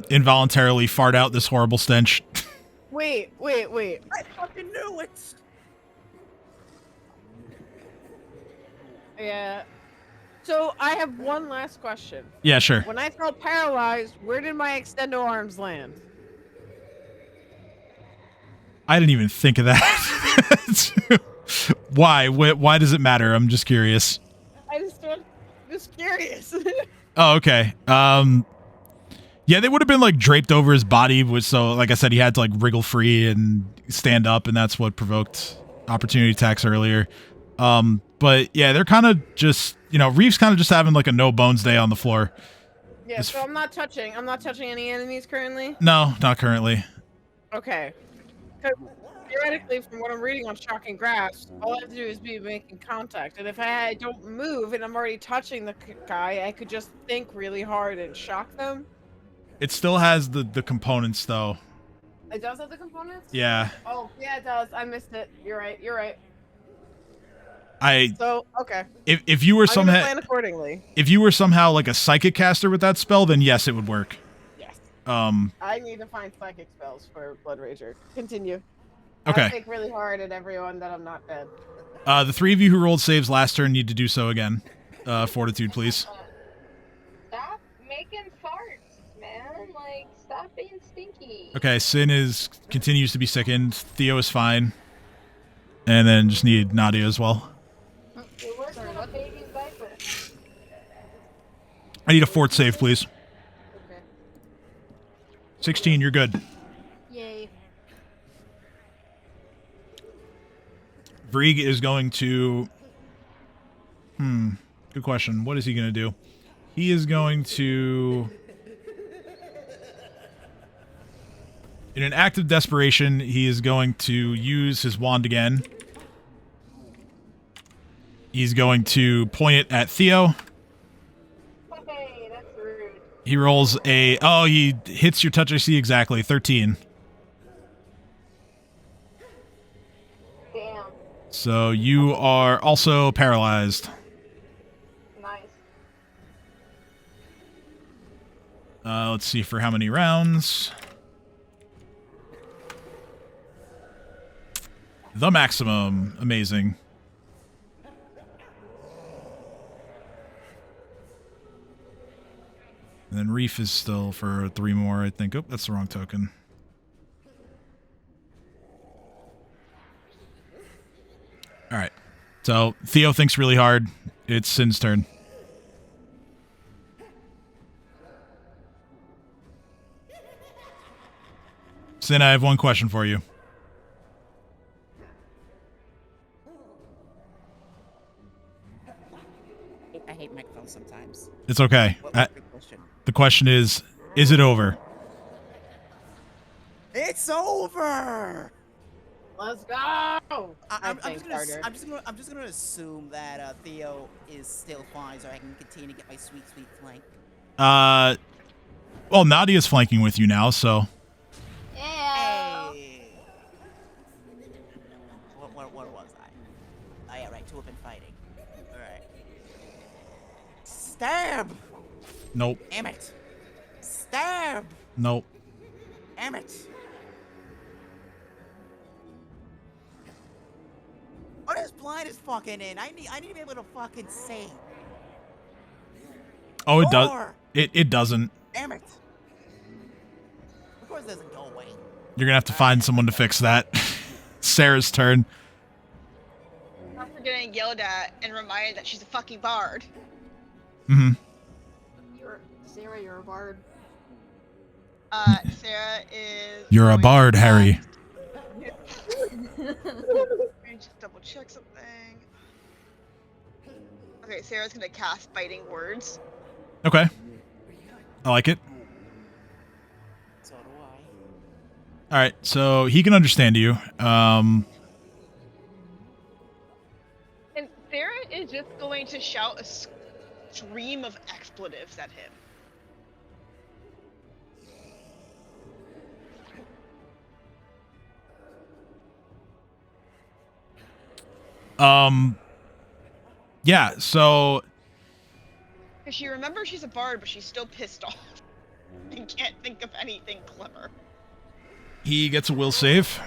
involuntarily fart out this horrible stench. Wait. I fucking knew it! Yeah. So I have one last question. Yeah, sure. When I felt paralyzed, where did my extendo arms land? I didn't even think of that. Why? Why does it matter? I'm just curious. Just curious. Oh, okay. Yeah, they would have been like draped over his body, so like I said, he had to like wriggle free and stand up, and that's what provoked opportunity attacks earlier. But yeah, they're kind of just, Reef's kind of just having like a no bones day on the floor. Yeah, so I'm not touching any enemies currently? No, not currently. Okay. Because theoretically, from what I'm reading on Shocking Grass, all I have to do is be making contact. And if I don't move and I'm already touching the guy, I could just think really hard and shock them. It still has the components, though. It does have the components? Yeah. Oh, yeah, it does. I missed it. You're right. So okay. If you were somehow plan accordingly. If you were somehow like a psychic caster with that spell, then yes, it would work. Yes. I need to find psychic spells for Blood Rager. Continue. Okay. I think really hard at everyone that I'm not dead. The three of you who rolled saves last turn need to do so again. Fortitude, please. Stop making farts, man. Like, stop being stinky. Okay, Sin continues to be sickened. Theo is fine. And then just need Nadia as well. You're worse than a baby's diaper. I need a fort save, please. Okay. 16, you're good. Yay. Vrieg is going to... Good question. What is he going to do? He is going to... In an act of desperation, he is going to use his wand again. He's going to point it at Theo. Hey, that's rude. He rolls a... Oh, he hits your touch AC exactly. 13. Damn. So you are also paralyzed. Nice. Let's see for how many rounds. The maximum. Amazing. And then Reef is still for 3 more, I think. Oh, that's the wrong token. All right. So Theo thinks really hard. It's Sin's turn. Sin, I have one question for you. I hate microphones sometimes. It's okay. What's the question? The question is it over? It's over. Let's go. I'm just gonna assume that Theo is still fine, so I can continue to get my sweet flank. Well, Nadia's flanking with you now, so. Yeah. Hey. What was I? Oh yeah, right. 2 have been fighting. All right. Stab. Nope. Damn it. Stab. Nope. Damn it. What is blind as fucking in? I need to be able to fucking see. Oh, it does. Or- It doesn't. Damn it. Of course it doesn't go away. You're gonna have to find someone to fix that. Sarah's turn. After getting yelled at and reminded that she's a fucking bard. Mm-hmm. Sarah, you're a bard. Sarah is. You're a going bard, to Harry. cast- Let me just double check something. Okay, Sarah's gonna cast Biting Words. Okay. I like it. So do I. All right, so he can understand you. And Sarah is just going to shout a stream of expletives at him. Yeah, so Because she remembers she's a bard, but she's still pissed off. And can't think of anything clever. he gets a will save.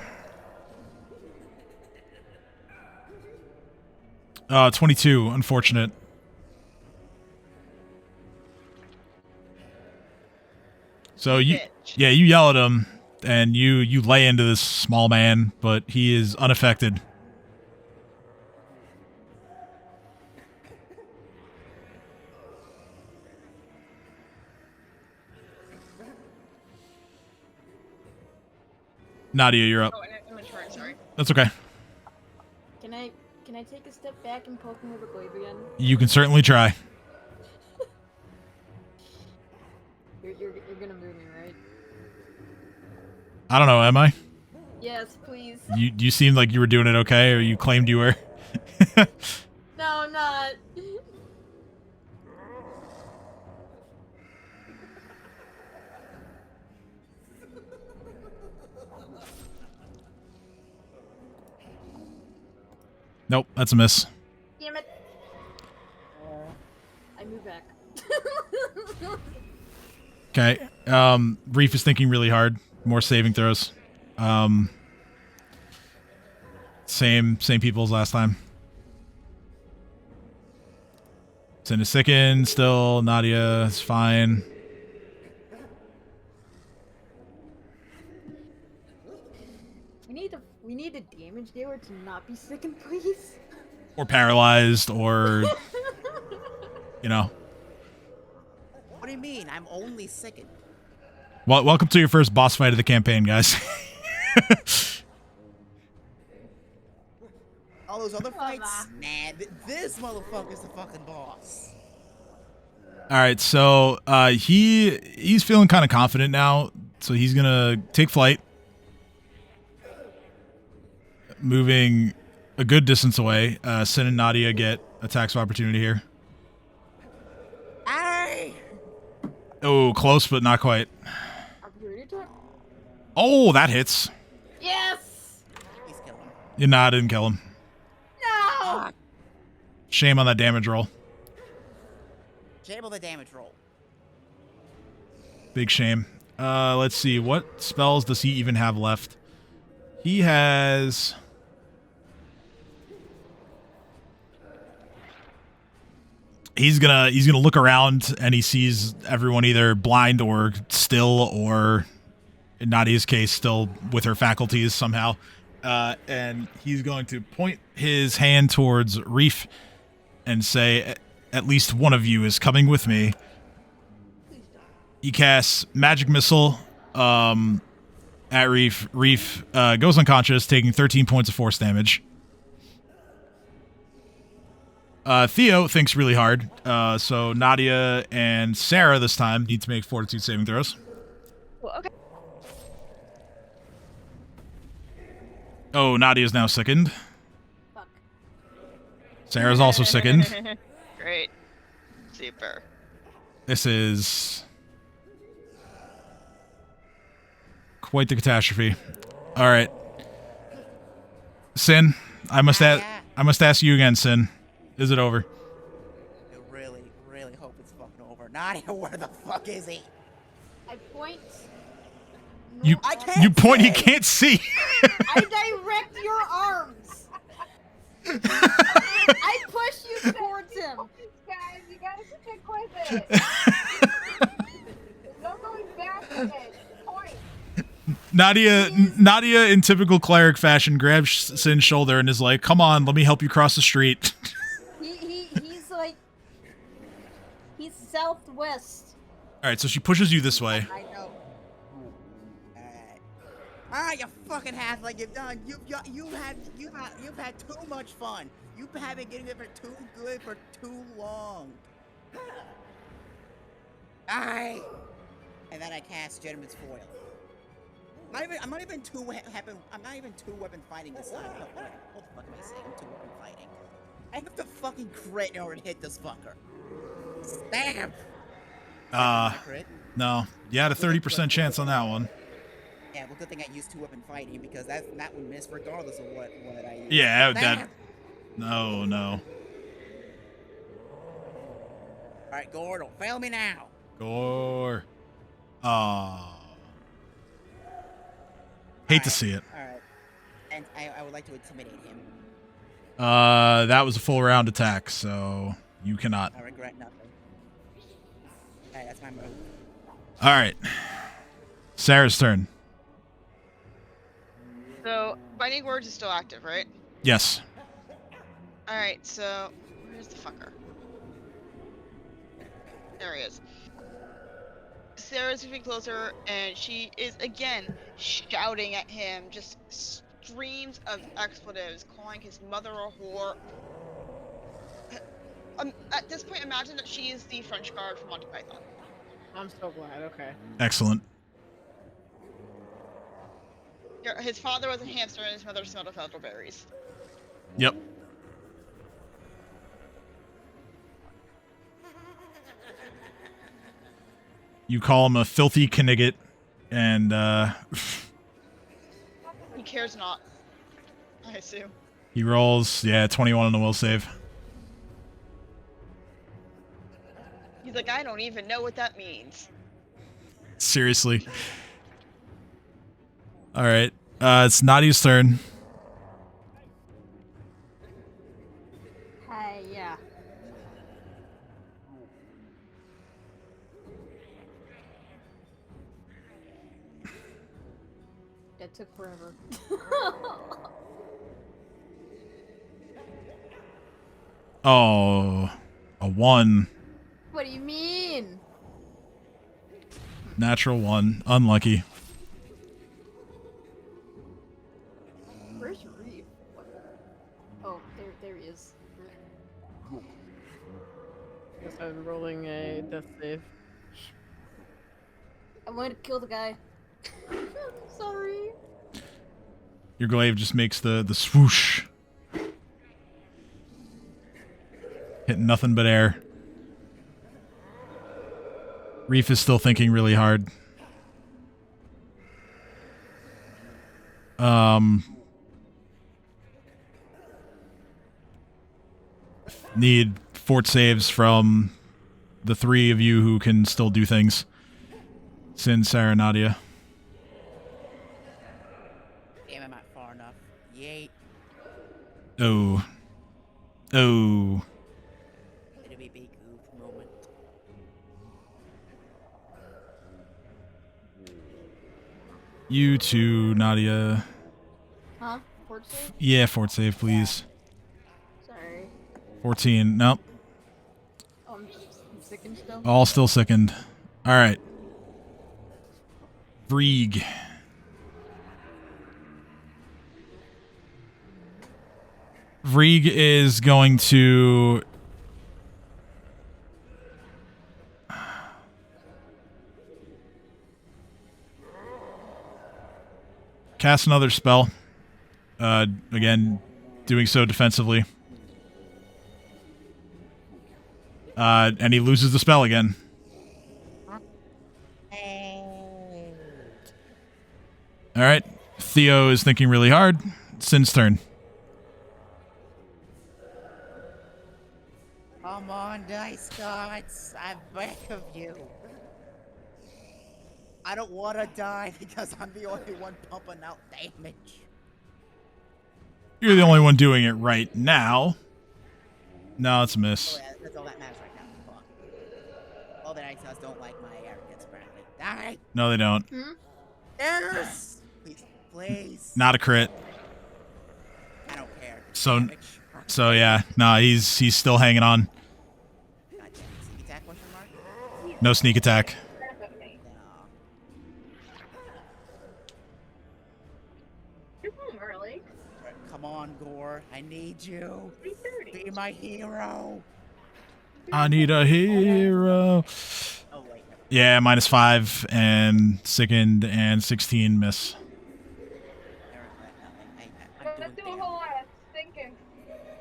22, unfortunate. So you, Bitch. yeah, you yell at him, and you lay into this small man, but he is unaffected. Nadia, you're up. Oh, and I'm in turn, sorry. That's okay. Can I take a step back and poke him with a glaive again? You can certainly try. You're gonna move me, right? I don't know, am I? Yes, please. You seemed like you were doing it okay, or you claimed you were. No, I'm not. Nope, that's a miss. Damn it. I move back. Okay. Reef is thinking really hard. More saving throws. Same people as last time. Sin is sickened still. Nadia is fine. We need a damage dealer to not be sickened, please. Or paralyzed, or you know. What do you mean? I'm only sickened. Well, welcome to your first boss fight of the campaign, guys. All those other fights? Nah, this motherfucker's the fucking boss. All right, so he's feeling kind of confident now, so he's gonna take flight moving a good distance away. Sin and Nadia get attacks of opportunity here. Aye! Oh, close, but not quite. Opportunity attack? Oh, that hits. Yes! He's killing him. You nah, didn't kill him. No! Shame on that damage roll. Jable the damage roll. Big shame. Let's see. What spells does he even have left? He has... He's gonna look around and he sees everyone either blind or still, or in Nadia's case, still with her faculties somehow. And he's going to point his hand towards Reef and say, at least one of you is coming with me. He casts Magic Missile at Reef. Reef goes unconscious, taking 13 points of force damage. Theo thinks really hard, so Nadia and Sarah this time need to make fortitude saving throws. Well, okay. Oh, Nadia's now sickened. Fuck. Sarah's also sickened. Great. Super. This is quite the catastrophe. All right, Sin, I must ask you again, Sin. Is it over? I really, really hope it's fucking over. Nadia, where the fuck is he? I point. I can't You point, see. he can't see. I direct your arms. I push you towards him. Guys, you gotta stick with it. Don't go back with it. Point. Nadia, in typical cleric fashion, grabs Sin's shoulder and is like, "Come on, let me help you cross the street." He's like, he's southwest. All right, so she pushes you this way. I know. Alright, you fucking halfling, you've done. You've had too much fun. You have been getting it for too good for too long. Alright. And then I cast Gentleman's Foil. I'm not even two weapon fighting this time. No, what the fuck am I saying? I'm two weapon fighting. I have to fucking crit in order to hit this fucker. Stab! Crit? No, you had a 30% chance on that one. Yeah, well, good thing I used two weapon fighting because that would miss regardless of what I use. Yeah, Stab! that. No. Alright, Gord, don't fail me now. Gore. Hate to see it. Alright. And I would like to intimidate him. That was a full round attack, so you cannot. I regret nothing. Alright, that's my move. All right. Sarah's turn. So, Binding Words is still active, right? Yes. Alright, so, where's the fucker? There he is. Sarah's moving closer, and she is, again, shouting at him, just streams of expletives, calling his mother a whore. At this point, imagine that she is the French guard from Monty Python. I'm so glad. Okay. Excellent. His father was a hamster, and his mother smelled of elderberries. Yep. You call him a filthy Knigget, and He cares not, I assume. he rolls, 21 on the will save. He's like, I don't even know what that means. Seriously. All right. It's Nadia's turn. Hi, yeah. That took forever. Oh, a 1. What do you mean? Natural 1. Unlucky. Where's Reef? Oh, there he is. Guess I'm rolling a death save. I'm going to kill the guy. Sorry. Your glaive just makes the swoosh. Hitting nothing but air. Reef is still thinking really hard. Need fort saves from the three of you who can still do things. Sin, Sarah, Nadia. Damn, I'm not far enough. Yay. Oh. Oh. It'll be a big goof moment. You too, Nadia. Huh? Fort save? Yeah, fort save, please. Sorry. 14. Nope. Oh, I'm sickened still. All still sickened. All right. Vrieg. Vrieg is going to cast another spell. Again, doing so defensively. And he loses the spell again. All right. Theo is thinking really hard. Sin's turn. Come on, dice gods. I beg of you. I don't want to die because I'm the only one pumping out damage. You're the only one doing it right now. No, it's a miss. Oh, yeah, that's all that matters right now. Fuck. All the dice gods don't like my arrogance, apparently. Die! No, they don't. Yes! Please, please. Not a crit. I don't care. So, Damage. so yeah. Nah, he's still hanging on. God damn it. Sneak attack question mark? No sneak attack. No. You're home early. Come on, Gore. I need you. 3:30. Be my hero. I need a hero. Oh, wait. No. Yeah, -5 and sickened and 16 miss. I'm Don't doing do a things. whole lot of thinking.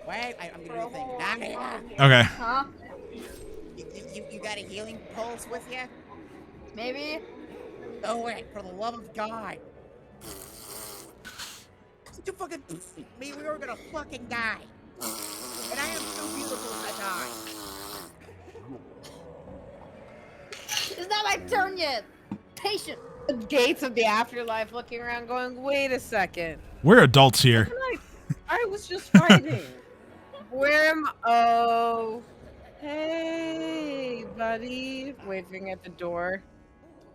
Wait, I'm For gonna a do a thing. whole Nadia! Okay. Huh? You got a healing pulse with you? Maybe? Do it, for the love of God. You fucking me, we were gonna fucking die. And I am too beautiful to die. It's not my turn yet! Patient! The gates of the afterlife looking around going, wait a second. We're adults here. I was just fighting. Where am oh hey buddy, waving at the door.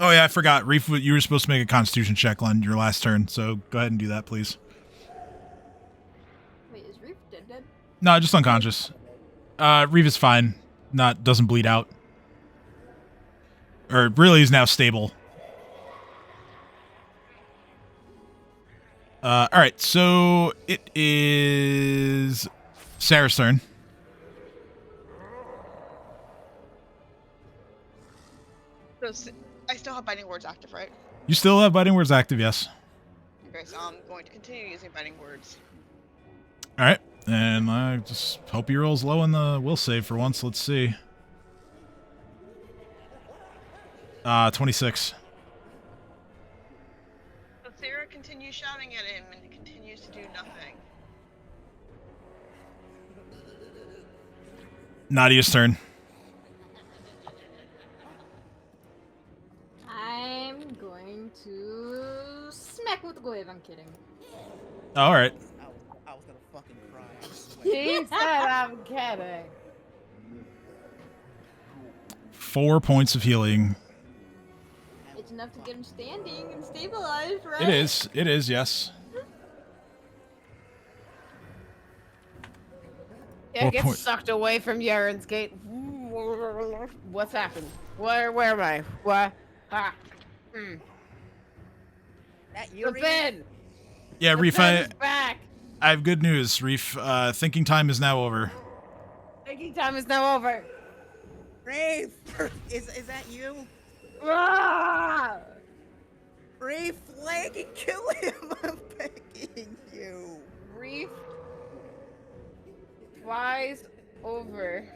Oh yeah, I forgot. Reef, you were supposed to make a Constitution check on your last turn, so go ahead and do that, please. Wait, is Reef dead? No, just unconscious. Reef is fine. Doesn't bleed out. Or really is now stable. All right, so it is Sarah's turn. So I still have biting words active, right? You still have biting words active, yes. Okay, so I'm going to continue using biting words. All right, and I just hope he rolls low in the will save for once. Let's see. 26. So Sarah continues shouting at him, and he continues to do nothing. Nadia's turn. I'm going to smack with the glaive. I'm kidding. All right. I was gonna fucking cry. I swear. He said I'm kidding. 4 points of healing. It's enough to get him standing and stabilized, right? It is. It is, yes. Yeah, What get point? sucked away from Yaren's gate. What's happened? Where am I? What? Ah. That you, The Reef? bin! Yeah, The Reef, bin's back! I have good news. Reef, thinking time is now over. Thinking time is now over. Reef! Is that you? Ah! Reef, flank and kill him. I'm begging you. Reef flies over,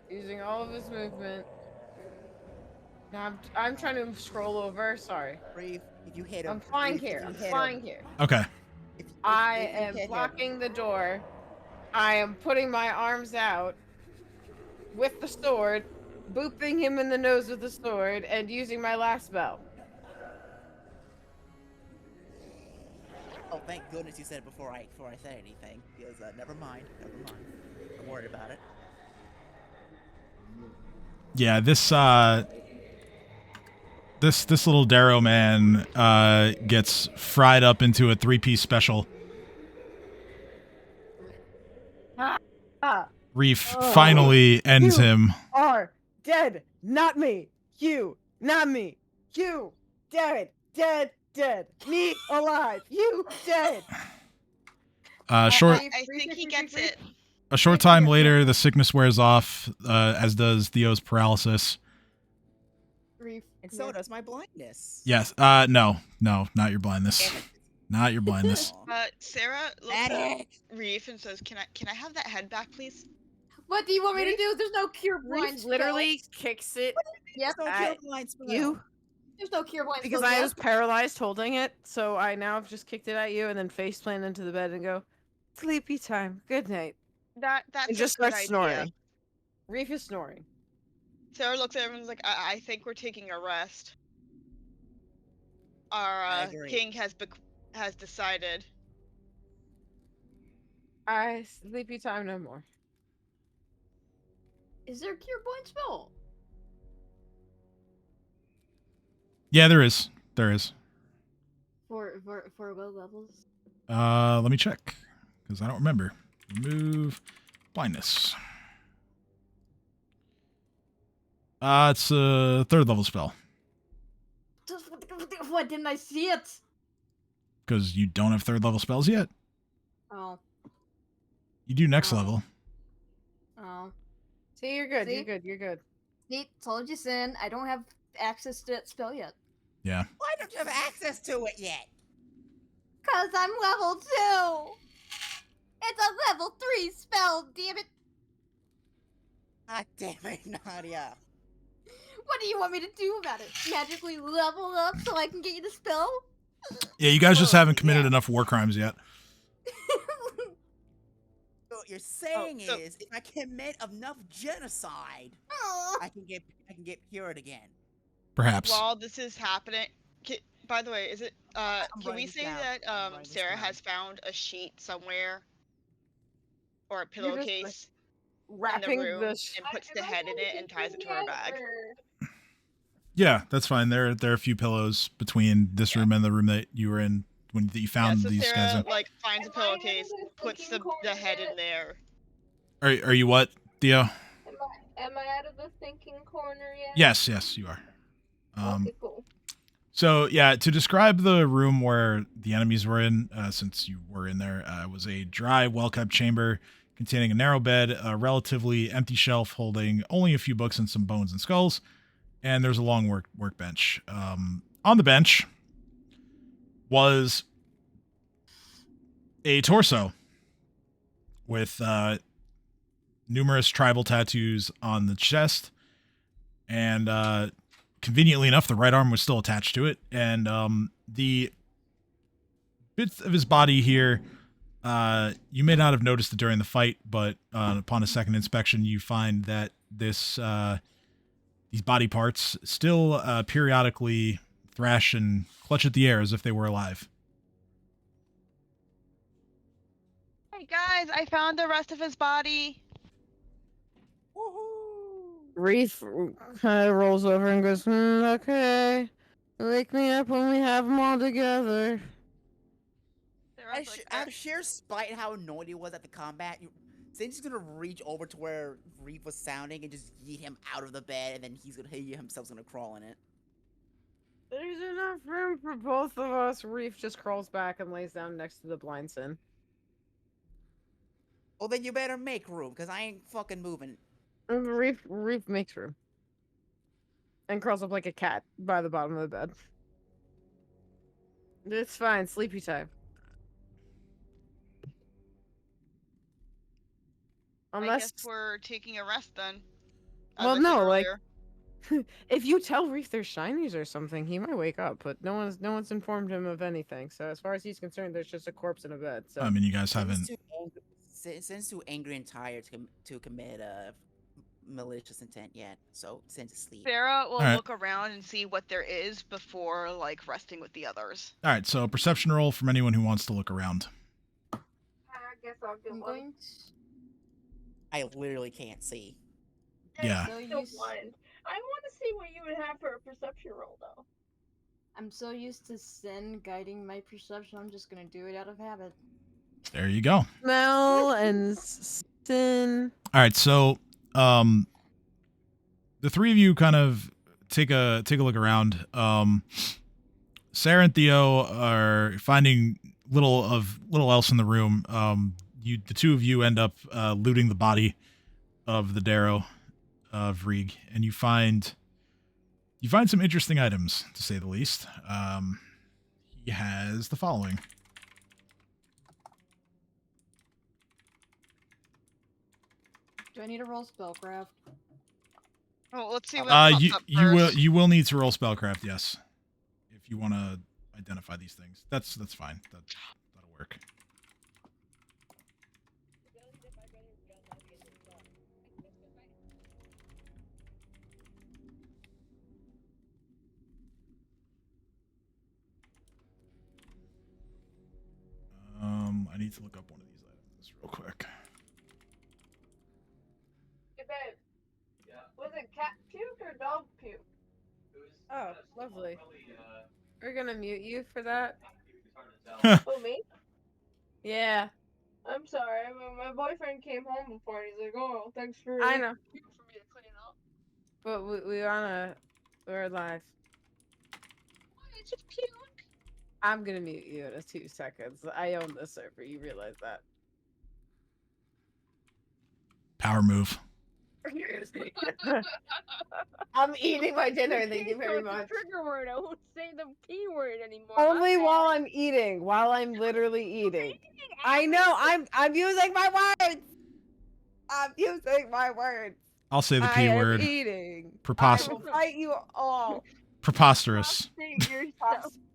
using all of his movement. Now I'm trying to scroll over. Sorry. Reef, if you hit him, I'm flying Reef, here. if I'm you hit flying him, here. Okay. if I you am hit him, blocking the door. I am putting my arms out with the sword, booping him in the nose with the sword, and using my last spell. Oh, thank goodness you said it before I said anything. Because never mind. I'm worried about it. Yeah, this little Darrow man gets fried up into a 3-piece special. Reef finally ends him. Are dead, not me. You, not me. You, dead. Me, alive. You, dead. Short. I think he gets it. A short time later, the sickness wears off, as does Theo's paralysis. And so does my blindness. Yes. No, not your blindness. Not your blindness. Sarah looks at Reef and says, "Can I have that head back, please?" What do you want me to do? There's no cure blind spell. Literally kicks it. Yep. No cure blind spell. You. There's no cure blind Because spell. I was paralyzed holding it, so I now have just kicked it at you and then face plant into the bed and go, sleepy time. Good night. That's And just a good starts idea. snoring. Reef is snoring. Sarah looks at everyone's like, I think we're taking a rest. Our king has decided. Sleepy time no more. Is there a cure blind spell? Yeah, there is. There is. For low levels? Let me check, because I don't remember. Remove blindness. It's a 3rd level spell. Why didn't I see it? Because you don't have 3rd level spells yet. Oh. You do next level. Oh. See, you're good. See? You're good. See, told you, Sin. I don't have access to that spell yet. Yeah. Why don't you have access to it yet? Cause I'm level 2! It's a level 3 spell, damn it! God damn it, Nadia. What do you want me to do about it? Magically level up so I can get you the spell? Yeah, you guys just haven't committed enough war crimes yet. So what you're saying is, if I commit enough genocide, I can get cured again. Perhaps. While this is happening, by the way, is it? Can we say that Sarah has found a sheet somewhere, or a pillowcase Wrapping in the room, the and puts the head in it and ties it to her bag? Yeah, that's fine. There are a few pillows between this room and the room that you were in when you found so these Sarah, guys in. like, finds a pillowcase, puts the head in there. Are you what, Theo? Am I out of the thinking corner yet? Yes, you are. Okay, cool. So yeah, to describe the room where the enemies were in, since you were in there, was a dry, well-kept chamber containing a narrow bed, a relatively empty shelf holding only a few books and some bones and skulls, and there's a long workbench. On the bench was a torso with numerous tribal tattoos on the chest, and conveniently enough, the right arm was still attached to it, and the bits of his body here, you may not have noticed it during the fight, but upon a second inspection, you find that these body parts still periodically thrash and clutch at the air as if they were alive. Hey guys, I found the rest of his body. Reef kind of rolls over and goes, okay. Wake me up when we have them all together. Out of sheer spite how annoyed he was at the combat, Sin's gonna reach over to where Reef was sounding and just yeet him out of the bed, and then he himself's gonna crawl in it. There's enough room for both of us. Reef just crawls back and lays down next to the blind Sin. Well, then you better make room, because I ain't fucking moving. Reef makes room. And curls up like a cat by the bottom of the bed. It's fine. Sleepy time. I Unless... guess we're taking a rest then. Well, no, like... if you tell Reef there's shinies or something, he might wake up, but no one's informed him of anything. So as far as he's concerned, there's just a corpse in a bed. So I mean, you guys haven't. Sin's too angry and tired to commit malicious intent yet, so Sin's asleep. Sarah will look around and see what there is before like resting with the others. All right, so perception roll from anyone who wants to look around. I guess I'll do one. I literally can't see. Yeah. So I want to see what you would have for a perception roll, though. I'm so used to Sin guiding my perception, I'm just gonna do it out of habit. There you go. Smell and Sin. All right, so the three of you kind of take a look around. Sarah and Theo are finding little else in the room. The two of you end up looting the body of the Darrow of Rieg, and you find some interesting items, to say the least. He has the following. Do I need to roll spellcraft? Oh, let's see what pops up first. You will need to roll spellcraft, yes, if you want to identify these things. That's fine. That'll work. I need to look up one of these items real quick. Hey, babe. Yeah. Was it cat puke or dog puke? Oh, lovely. We're gonna mute you for that. Oh, me? Yeah. I'm sorry. My boyfriend came home before and he's like, "Oh, thanks for." I know. For me to clean up. But we're live. It's just puke. I'm gonna mute you in 2 seconds. I own this server. You realize that? Power move. I'm eating my dinner. Thank you very much. Trigger word. I won't say the P word anymore. Only while I'm eating. While I'm literally eating. I know. I'm using my words. I'm using my words. I'll say the P word. I am eating. I will fight you all. Preposterous.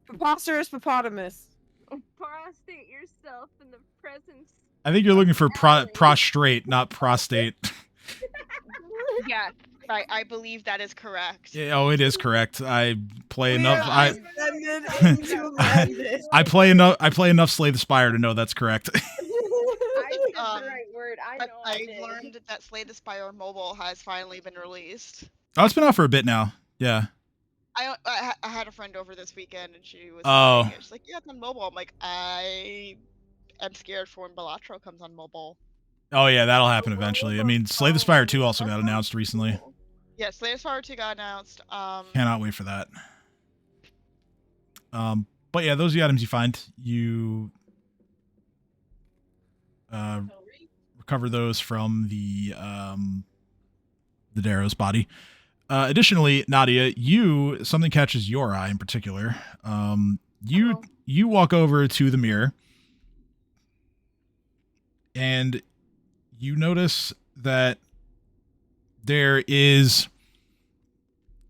Preposterous hippopotamus. Prostate yourself in the presence. I think you're looking for prostrate, not prostate. Yeah, I believe that is correct. Yeah, it is correct. I play enough. I play enough Slay the Spire to know that's correct. I said the right word. I've learned that Slay the Spire Mobile has finally been released. Oh, it's been out for a bit now. Yeah. I had a friend over this weekend and she was she's like, yeah, it's on mobile. I'm like, I am scared for when Balatro comes on mobile. Oh yeah, that'll happen eventually. I mean, Slay the Spire 2 also got announced recently. Yeah, Slay the Spire 2 got announced. Cannot wait for that. But yeah, those are the items you find. You recover those from the Darrow's body. Additionally, Nadia, something catches your eye in particular. You walk over to the mirror and you notice that there is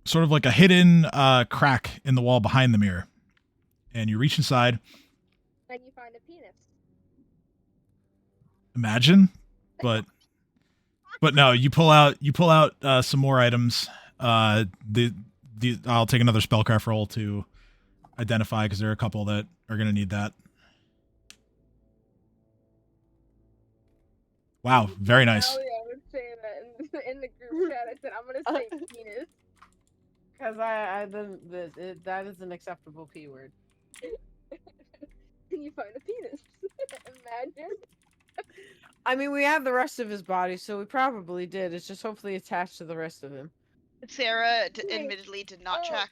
sort of like a hidden crack in the wall behind the mirror. And you reach inside. And you find a penis. Imagine, but no, you pull out some more items. I'll take another spellcraft roll to identify because there are a couple that are going to need that. Wow, very nice. I would say that in the group chat. I said I'm gonna say penis because that is an acceptable P word. You find a penis. Imagine. I mean, we have the rest of his body, so we probably did. It's just hopefully attached to the rest of him. Sarah admittedly did not check.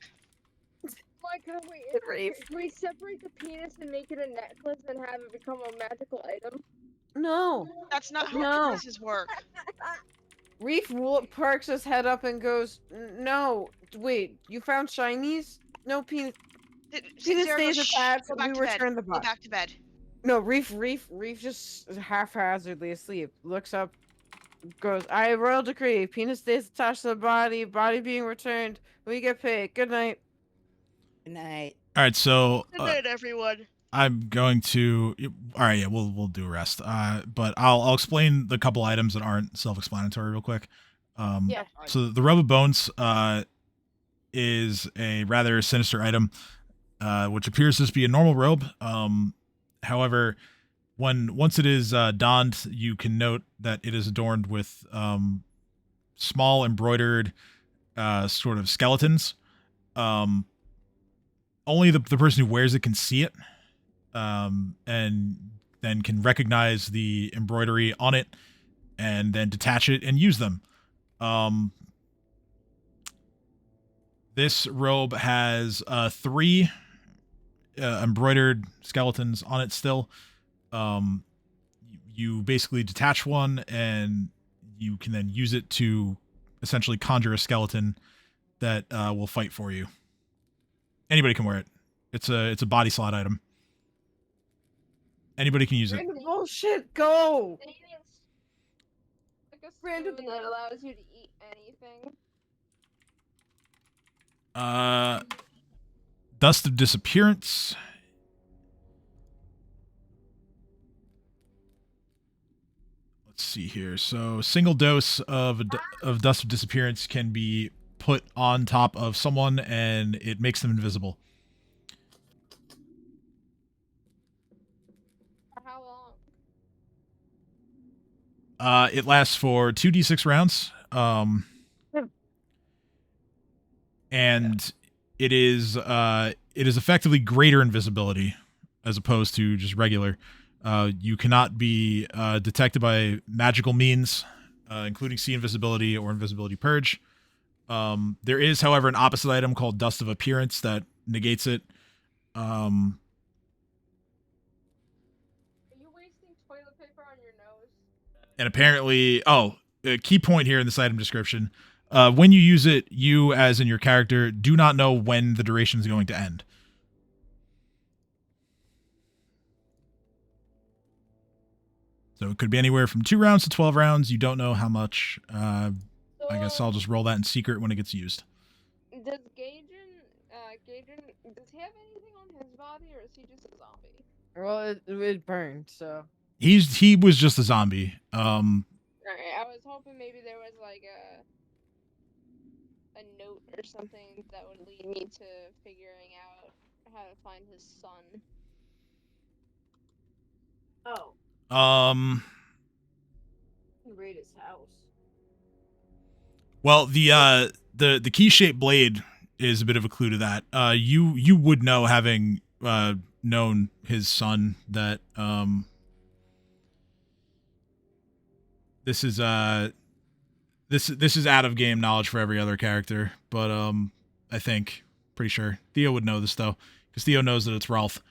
Like, can we separate the penis and make it a necklace and have it become a magical item? No. That's not how penises work. Reef perks his head up and goes, "No, wait, you found shinies? No, penis. Penis stays attached. We return the bot." Go back to bed. No, Reef just haphazardly asleep. Looks up, goes, "I royal decree. Penis stays attached to the body. Body being returned. We get paid. Good night." Good night. All right, so Good night, everyone. I'm going to. All right, yeah, we'll do a rest. But I'll explain the couple items that aren't self-explanatory real quick. Yeah. So the rub of bones is a rather sinister item, which appears to just be a normal robe. However, once it is donned, you can note that it is adorned with small embroidered sort of skeletons. Only the person who wears it can see it, and then can recognize the embroidery on it, and then detach it and use them. This robe has 3 embroidered skeletons on it still. You basically detach one, and you can then use it to essentially conjure a skeleton that will fight for you. Anybody can wear it. It's a body slot item. Anybody can use it. Random bullshit, go! Like a spoon that allows you to eat anything. Dust of disappearance. Let's see here. So single dose of dust of disappearance can be put on top of someone, and it makes them invisible. For how long? It lasts for 2d6 rounds. And it is effectively greater invisibility as opposed to just regular. You cannot be detected by magical means, including see invisibility or invisibility purge. There is, however, an opposite item called Dust of Appearance that negates it. Are you wasting toilet paper on your nose? And apparently, a key point here in this item description, when you use it, you, as in your character, do not know when the duration is going to end. So it could be anywhere from 2 rounds to 12 rounds. You don't know how much. I guess I'll just roll that in secret when it gets used. Does Gaijin, does he have anything on his body, or is he just a zombie? Well, it burned, so. He was just a zombie. Alright, I was hoping maybe there was like a note or something that would lead me to figuring out how to find his son. Oh. Raid his house. Well, the key-shaped blade is a bit of a clue to that. You would know, having known his son, that this is out of game knowledge for every other character, but I think, pretty sure Theo would know this though, because Theo knows that it's Rolf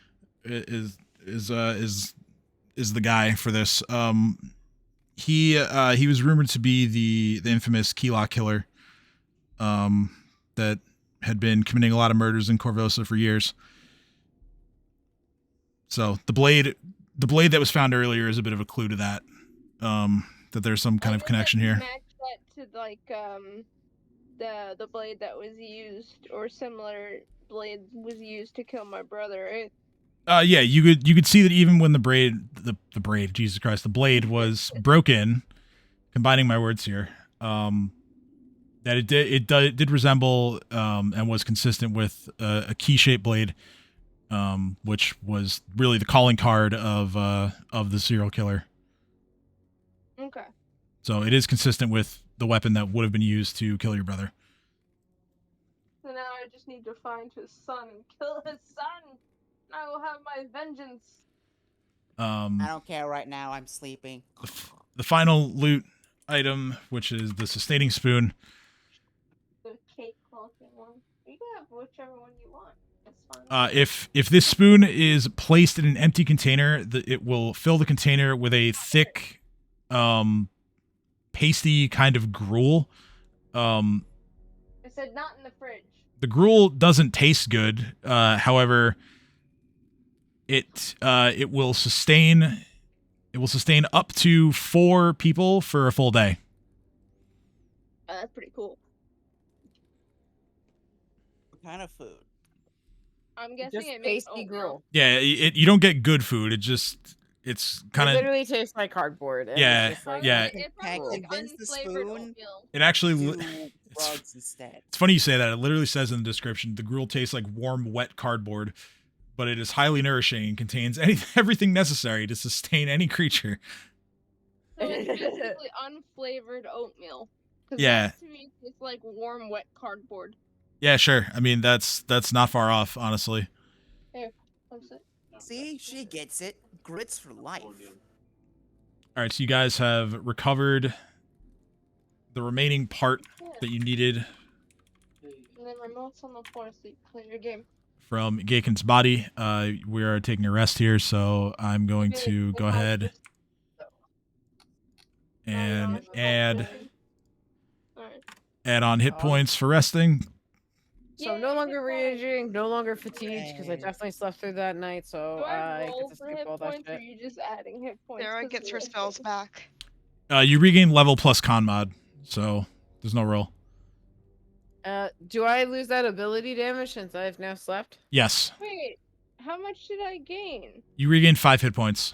is the guy for this. He was rumored to be the infamous Keylock killer, that had been committing a lot of murders in Corvosa for years. So the blade that was found earlier is a bit of a clue to that. That there's some kind of connection here. Match that to like the blade that was used, or similar blade was used to kill my brother, right? Yeah, you could see that even when the blade, Jesus Christ, the blade was broken, combining my words here, that it did resemble and was consistent with a key-shaped blade, which was really the calling card of the serial killer. Okay. So it is consistent with the weapon that would have been used to kill your brother. So now I just need to find his son and kill his son. I will have my vengeance. I don't care right now. I'm sleeping. The final loot item, which is the sustaining spoon. The cake looking one. You can have whichever one you want. It's fine. If this spoon is placed in an empty container, it will fill the container with a thick pasty kind of gruel. I said not in the fridge. The gruel doesn't taste good. However, it will sustain up to 4 people for a full day. That's pretty cool. What kind of food? I'm guessing Just it makes pasty oatmeal. gruel. Yeah, you don't get good food. It's kind It of literally tastes like cardboard. and Yeah, it's just like, yeah. It probably Convince the unflavored spoon. oatmeal. it actually. Do drugs instead. It's funny you say that. It literally says in the description, the gruel tastes like warm, wet cardboard, but it is highly nourishing and contains everything necessary to sustain any creature. So it's basically unflavored oatmeal. 'Cause Yeah. that to me tastes like warm, wet cardboard. Yeah, sure. I mean, that's not far off, honestly. What's it? See, she gets it. Grits for life. All right, so you guys have recovered the remaining part that you needed And then remote's on the floor, so you play your game. from Gaken's body. We are taking a rest here, so I'm going to go ahead and add on hit points for resting. So no longer raging, no longer fatigued, because I definitely slept through that night, so Do I I roll get to for skip hit all that points, or shit. are you just adding hit points? Sarah 'cause gets of her the spells thing? back. You regain level plus con mod, so there's no roll. Do I lose that ability damage since I've now slept? Yes, Wait, how much did I gain? you regain 5 hit points.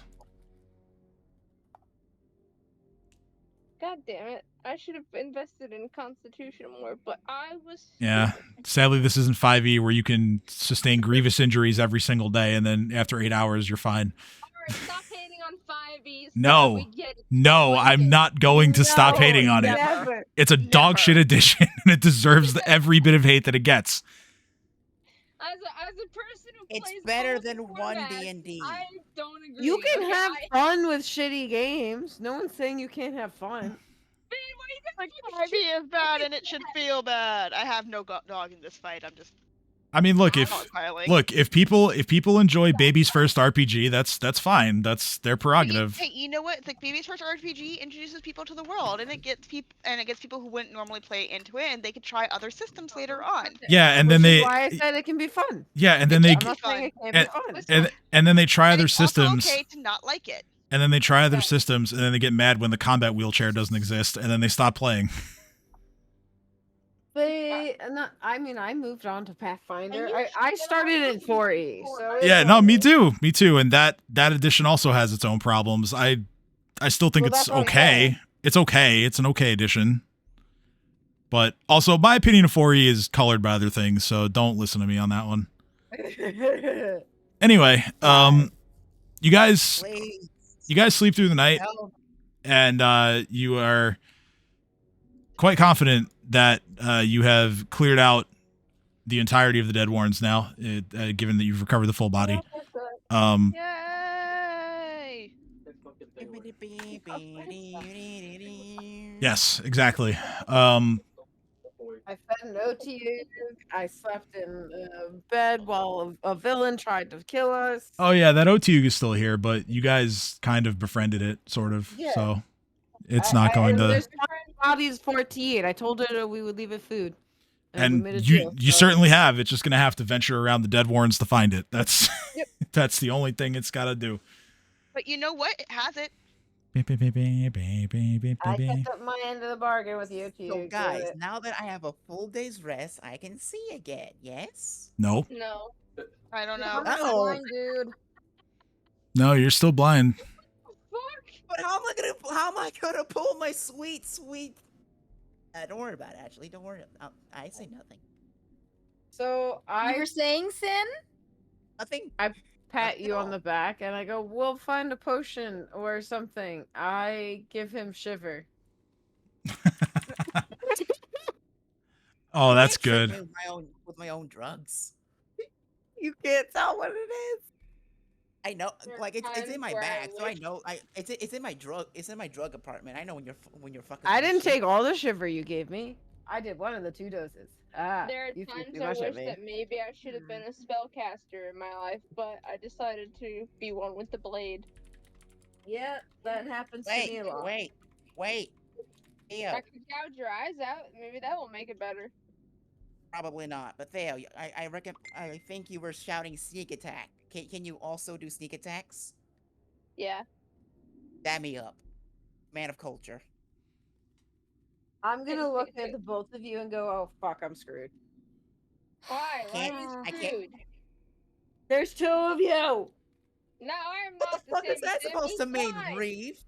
God damn it. I should have invested in Constitution more, but I was Yeah. stupid. Sadly, this isn't 5e where you can sustain grievous injuries every single day, and then after 8 hours, you're fine. Alright, stop hating on 5e. No. We get it. No, Like I'm it. not going to stop No, hating on it. never. It's a dog shit edition, and it deserves every bit of hate that it gets. As a person who It's plays better both than one formats, D&D. I don't agree. You can Okay, have fun with shitty games. No one's saying you can't have fun. Like 5e is bad and it should feel bad. I have no dog in this fight. I'm just I mean, look, dogpiling. if people enjoy Baby's First RPG, that's fine. That's their prerogative. Hey, you know what? It's like Baby's First RPG introduces people to the world, and it gets people who wouldn't normally play into it, and they could try other systems later on. Yeah, and Which then is why I said it can be fun. yeah, and then they I'm not saying it can't be fun. and then they try And other it's also systems. okay to not like it. And then they try other systems, and then they get mad when the combat wheelchair doesn't exist, and then they stop playing. I mean, I moved on to Pathfinder. I started in 4E. So Yeah, no, me too, and that edition also has its own problems. I still think it's okay. It's okay. It's an okay edition. But also, my opinion of 4E is colored by other things, so don't listen to me on that one. Anyway, you guys sleep through the night, and you are quite confident that you have cleared out the entirety of the Dead Warrens now, given that you've recovered the full body. Yay! Yes, exactly. I fed an OTU. I slept in bed while a villain tried to kill us. Oh yeah, that OTU is still here, but you guys kind of befriended it, sort of. Yeah. So it's not going to. There's body's 48. I told her that we would leave it food. And you certainly have. It's just going to have to venture around the Dead Warrens to find it. That's that's the only thing it's got to do. But you know what? It has it. I kept up my end of the bargain with you two. So guys, now that I have a full day's rest, I can see again. Yes? No. No. I don't know. No. Blind, dude. No, you're still blind. But how am I gonna pull my sweet? Don't worry about it. Actually, don't worry. I say nothing. So You were saying, Sin? Nothing. I pat you on the back and I go, we'll find a potion or something. I give him shiver. Oh, that's I can't trick good. me with my own drugs. You can't tell what it is. I know, like it's in my times where I bag, so I wish- know. It's in my drug apartment. I know when you're fucking. I with didn't shit. take all the shiver you gave me. I did one of the 2 doses. There are you threw times too I much at wish me. that maybe I should have been a spellcaster in my life, but I decided to be one with the blade. Yeah, that happens to me a lot. Wait. Theo, I could gouge your eyes out. Maybe that will make it better. probably not. But Theo, I think you were shouting sneak attack. Can you also do sneak attacks? Yeah. Dab me up. Man of culture. I'm gonna look at the both of you and go, "Oh fuck, I'm screwed." Why? Why are you I can't. screwed? There's 2 of you. No, I am What not the fuck same is that as him. supposed He's to mean, blind. Reeve?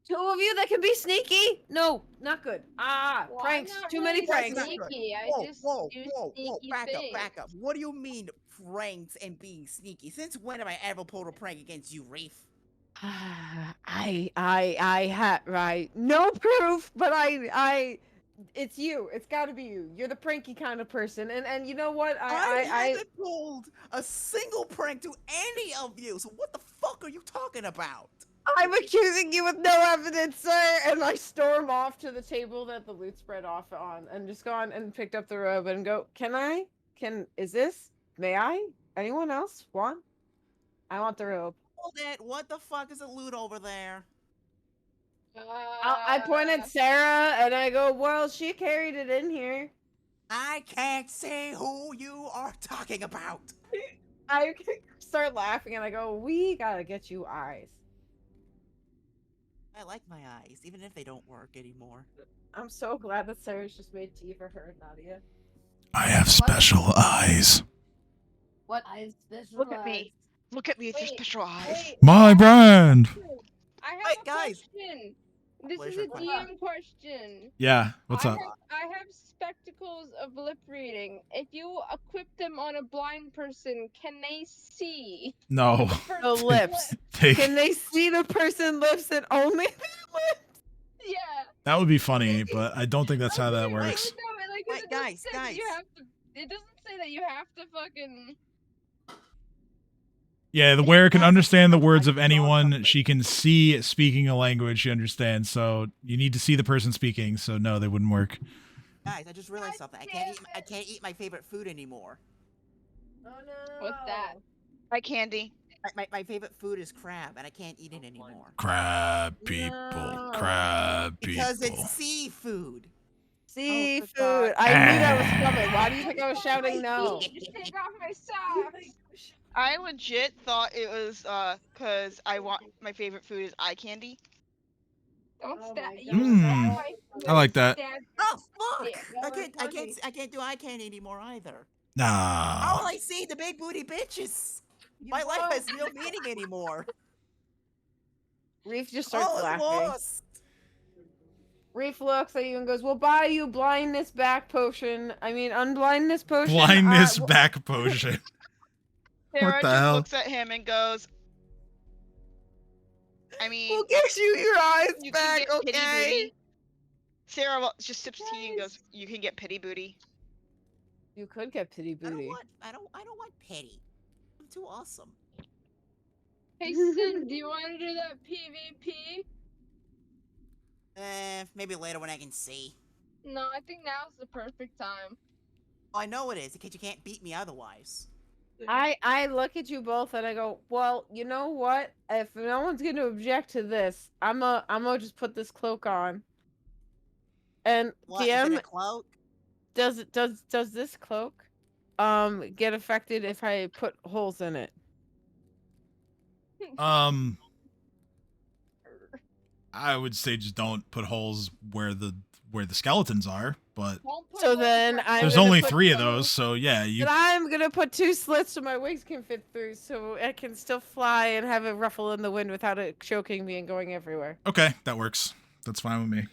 2 of you that can be sneaky? No, not good. Well, Pranks. I'm not Too really many pranks. sneaky. I Whoa, just whoa, do whoa, whoa! sneaky Back things. up, back up. What do you mean pranks and being sneaky? Since when have I ever pulled a prank against you, Reef? I have right. No proof, but it's you. It's got to be you. You're the pranky kind of person, and you know what? I haven't pulled a single prank to any of you. So what the fuck are you talking about? I'm accusing you with no evidence, sir. And I storm off to the table that the loot spread off on, and just gone and picked up the robe and go. Is this? May I? Anyone else want? I want the robe. Hold it. What the fuck is a loot over there? I point at Sarah and I go, well, she carried it in here. I can't say who you are talking about. I start laughing and I go, we gotta get you eyes. I like my eyes, even if they don't work anymore. I'm so glad that Sarah's just made tea for her and Nadia. I have special eyes. What eyes? Special Look at eyes? me. Look at me with your special eyes. My brand. I have Wait, a guys. question. This What is is your a question? DM question. Yeah, what's up? I have spectacles of lip reading. If you equip them on a blind person, can they see No. The lips. Can they see the person lips and only their lips? Yeah. That would be funny, but I don't think that's how that works. No, like, Wait, it doesn't guys, say that you have to. It doesn't say that you have to fucking. Yeah, the wearer can understand the words of anyone. She can see speaking a language she understands. So you need to see the person speaking. So no, they wouldn't work. Guys, I just realized something. I can't eat my favorite food anymore. Oh no. What's that? Hi, Candy. My favorite food is crab, and I can't eat it anymore. Crab people. No. Crab people. Because it's seafood. Seafood. God. I knew that was coming. Why do you think I was shouting no? Just take off my socks. I legit thought it was cause my favorite food is eye candy. Don't Oh stab. my You God. stab my food. I like that. Stab- Oh fuck! Yeah, I can't do eye candy anymore either. Nah. How will I see the big booty bitches? My life won't. has no meaning anymore. Reef just starts All is laughing. lost. Reef looks at you and goes, we'll buy you blindness back potion. I mean, unblindness potion. Blindness back potion. Sarah the just hell? looks at him and goes, I mean, We'll get you your eyes you back, can get pity okay? booty. Sarah just sips tea and goes, you can get pity booty. You could get pity booty. I don't want pity. I'm too awesome. Hey Sin, do you want to do that PvP? Maybe later when I can see. No, I think now's the perfect time. Oh, I know it is, because you can't beat me otherwise. I look at you both and I go, well, you know what? If no one's going to object to this, I'm gonna just put this cloak on. And What, is it DM, a cloak? does this cloak get affected if I put holes in it? I would say just don't put holes where the skeletons are, but So then there's only 3 of those, so yeah, you. But I'm gonna put 2 slits so my wings can fit through, so I can still fly and have it ruffle in the wind without it choking me and going everywhere. Okay, that works. That's fine with me.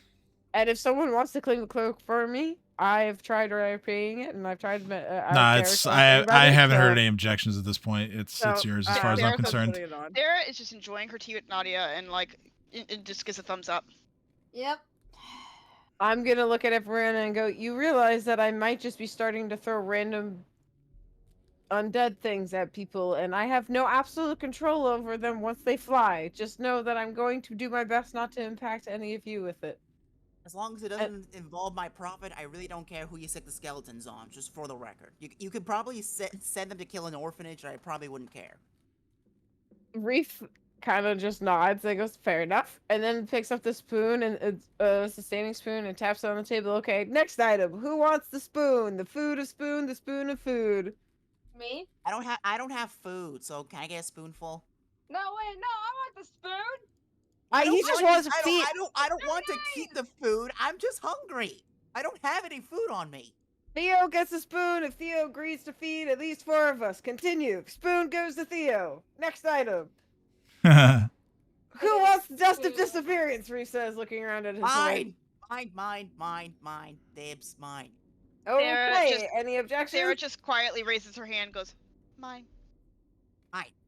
And if someone wants to claim the cloak for me, I've tried repaying it, and I've tried. Nah, it's I haven't heard any objections at this point. It's yours as far as I'm concerned. Sarah is just enjoying her tea with Nadia and like it just gives a thumbs up. Yep. I'm gonna look at everyone and go, you realize that I might just be starting to throw random undead things at people, and I have no absolute control over them once they fly. Just know that I'm going to do my best not to impact any of you with it. As long as it doesn't involve my profit, I really don't care who you set the skeletons on, just for the record. You could probably send them to kill an orphanage, and I probably wouldn't care. Reef kind of just nods and goes, fair enough. And then picks up the spoon and a sustaining spoon and taps it on the table. Okay, next item. Who wants the spoon? The food of spoon, the spoon of food. Me? I don't have food, so can I get a spoonful? No, wait, no, I want the spoon. He just wants to feed. I don't want to keep the food. I'm just hungry. I don't have any food on me. Theo gets a spoon if Theo agrees to feed at least 4 of us. Continue. Spoon goes to Theo. Next item. Who wants the dust of disappearance? Reese says, looking around at his Mine. Mine. Dibs, mine. Okay, any objections? Sarah just quietly raises her hand and goes, mine.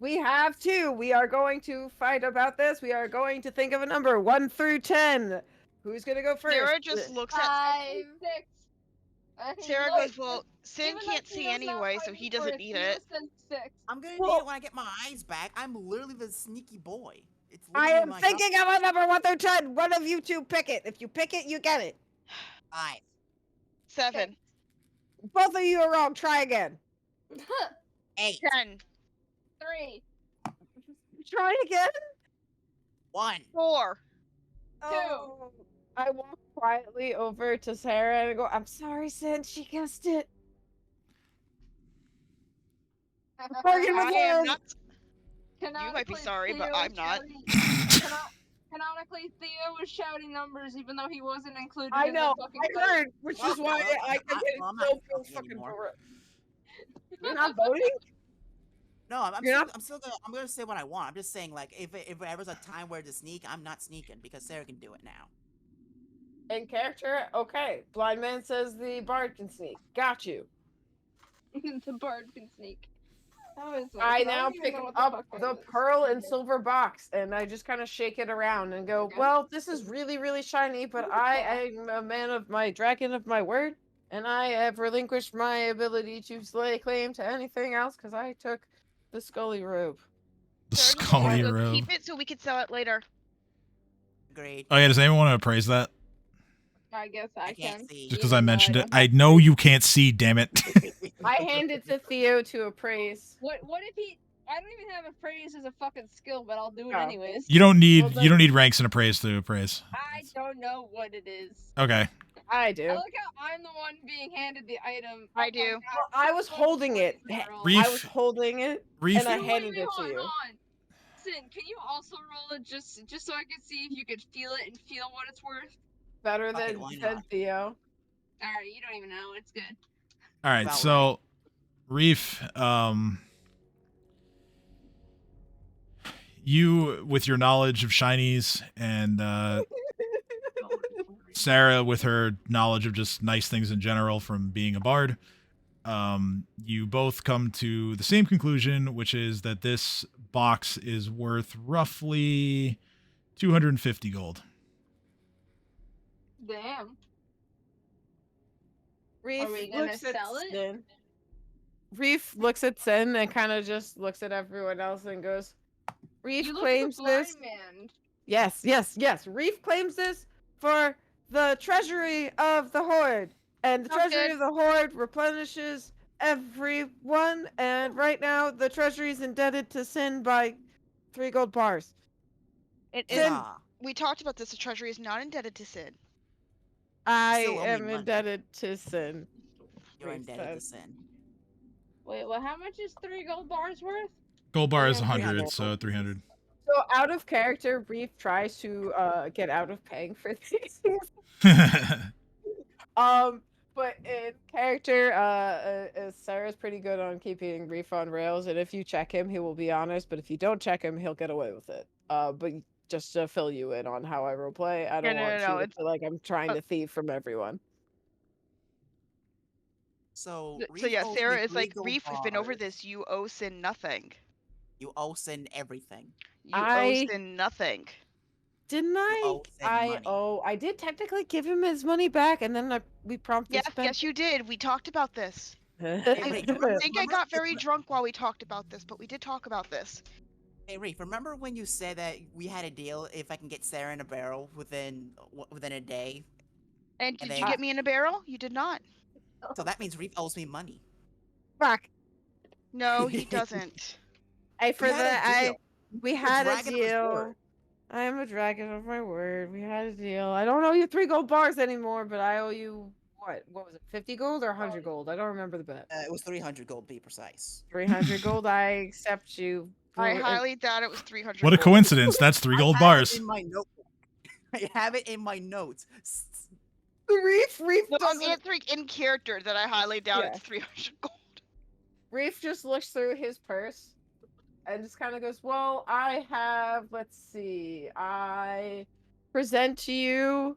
We have 2. We are going to fight about this. We are going to think of a number 1 through 10. Who's going to go first? Sarah just looks at... 6. Sarah goes, well, Sin can't see anyway, so he doesn't need it. 6. I'm gonna need it when I get my eyes back. I'm literally the sneaky boy. It's I literally am my thinking of a number 1 through 10. One of you 2 pick it. If you pick it, you get it. 5. 7. Both of you are wrong. Try again. 8. 10. 3. Try again. 1. 4. 2. Oh. I walk quietly over to Sarah and I go, I'm sorry, Sin. She guessed it. Bargain with I am Lord. not... You might be sorry, but I'm not. Canonically, Theo was shouting numbers even though he wasn't included. I in know. The fucking I heard, which is why I I'm not so voting fucking anymore. You're not voting? No, You're I'm still gonna say what I want. I'm just saying, like, if ever's a time where to sneak, I'm not sneaking because Sarah can do it now. In character, okay. Blind man says the bard can sneak. Got you. The bard can sneak. I now pick up the pearl and silver box and I just kind of shake it around and go, well, this is really, really shiny, but I am a man of my dragon of my word, and I have relinquished my ability to lay claim to anything else because I took the Scully robe. The Scully robe. Keep it so we can sell it later. Agreed. Oh yeah, does anyone want to appraise that? I guess I can. Can't see. Just because I mentioned it. I know you can't see, damn it. I hand it to Theo to appraise. What if he? I don't even have appraise as a fucking skill, but I'll do it anyways. You don't need ranks and appraise to appraise. I don't know what it is. Okay. I do. I like how I'm the one being handed the item. I do. Well, I was holding it. I was holding it, and I handed it to you. Hold on. Sin, can you also roll it just so I can see if you could feel it and feel what it's worth? Better than Theo. Alright, you don't even know. It's good. All right, so Reef, you with your knowledge of shinies and Sarah with her knowledge of just nice things in general from being a bard, you both come to the same conclusion, which is that this box is worth roughly 250 gold. Damn. Reef Are we gonna sell it? Sin. Reef looks at Sin and kind of just looks at everyone else and goes, Reef claims this. Man. Yes. Reef claims this for the treasury of the Hoard. And the treasury of the Hoard replenishes everyone. And right now, the treasury is indebted to Sin by 3 gold bars. We talked about this. The treasury is not indebted to Sin. I am indebted to Sin. You're indebted to Sin. Wait, well, how much is 3 gold bars worth? Gold bar is 100, so 300. So out of character, Reef tries to get out of paying for these things. But in character, Sarah's pretty good on keeping Reef on rails, and if you check him, he will be honest. But if you don't check him, he'll get away with it. But just to fill you in on how I roleplay, I don't want you to feel like I'm trying to thieve from everyone. So yeah, Sarah is like, Reef, we've been over this. You owe Sin nothing. You owe Sin everything. You owe Sin nothing. Didn't I? I did technically give him his money back, and then we promptly spent. Yes, you did. We talked about this. Hey, I think I got very drunk while we talked about this, but we did talk about this. Hey, Reef, remember when you said that we had a deal if I can get Sarah in a barrel within a day? And did you get me in a barrel? You did not. So that means Reef owes me money. Fuck. No, he doesn't. We had a dragon of his deal. word. I am a dragon of my word. We had a deal. I don't owe you 3 gold bars anymore, but I owe you what? What was it? 50 gold or 100 gold? I don't remember the bet. It was 300 gold, be precise. 300 gold. I accept you. I highly doubt it was 300. What a gold. coincidence! That's 3 gold I bars. have it in my notebook. I have it in my notes. Reef No, I'm doesn't. answering in character that I highly doubt Yeah. it's 300 gold. Reef just looks through his purse and just kind of goes, well, I have, let's see, I present to you.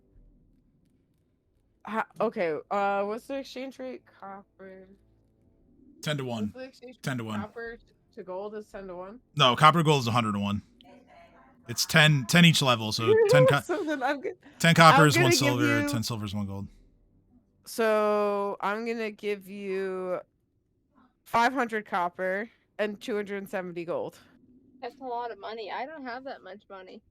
Okay, what's the exchange rate? Copper. 10 to 1. What's the exchange 10 to 1. Copper to gold is 10 to 1. No, copper to gold is 100 to 1. It's 10 each level, so 10 So then 10 copper is I'm 1 gonna give silver, you- 10 silver is 1 gold. So I'm gonna give you 500 copper and 270 gold. That's a lot of money. I don't have that much money.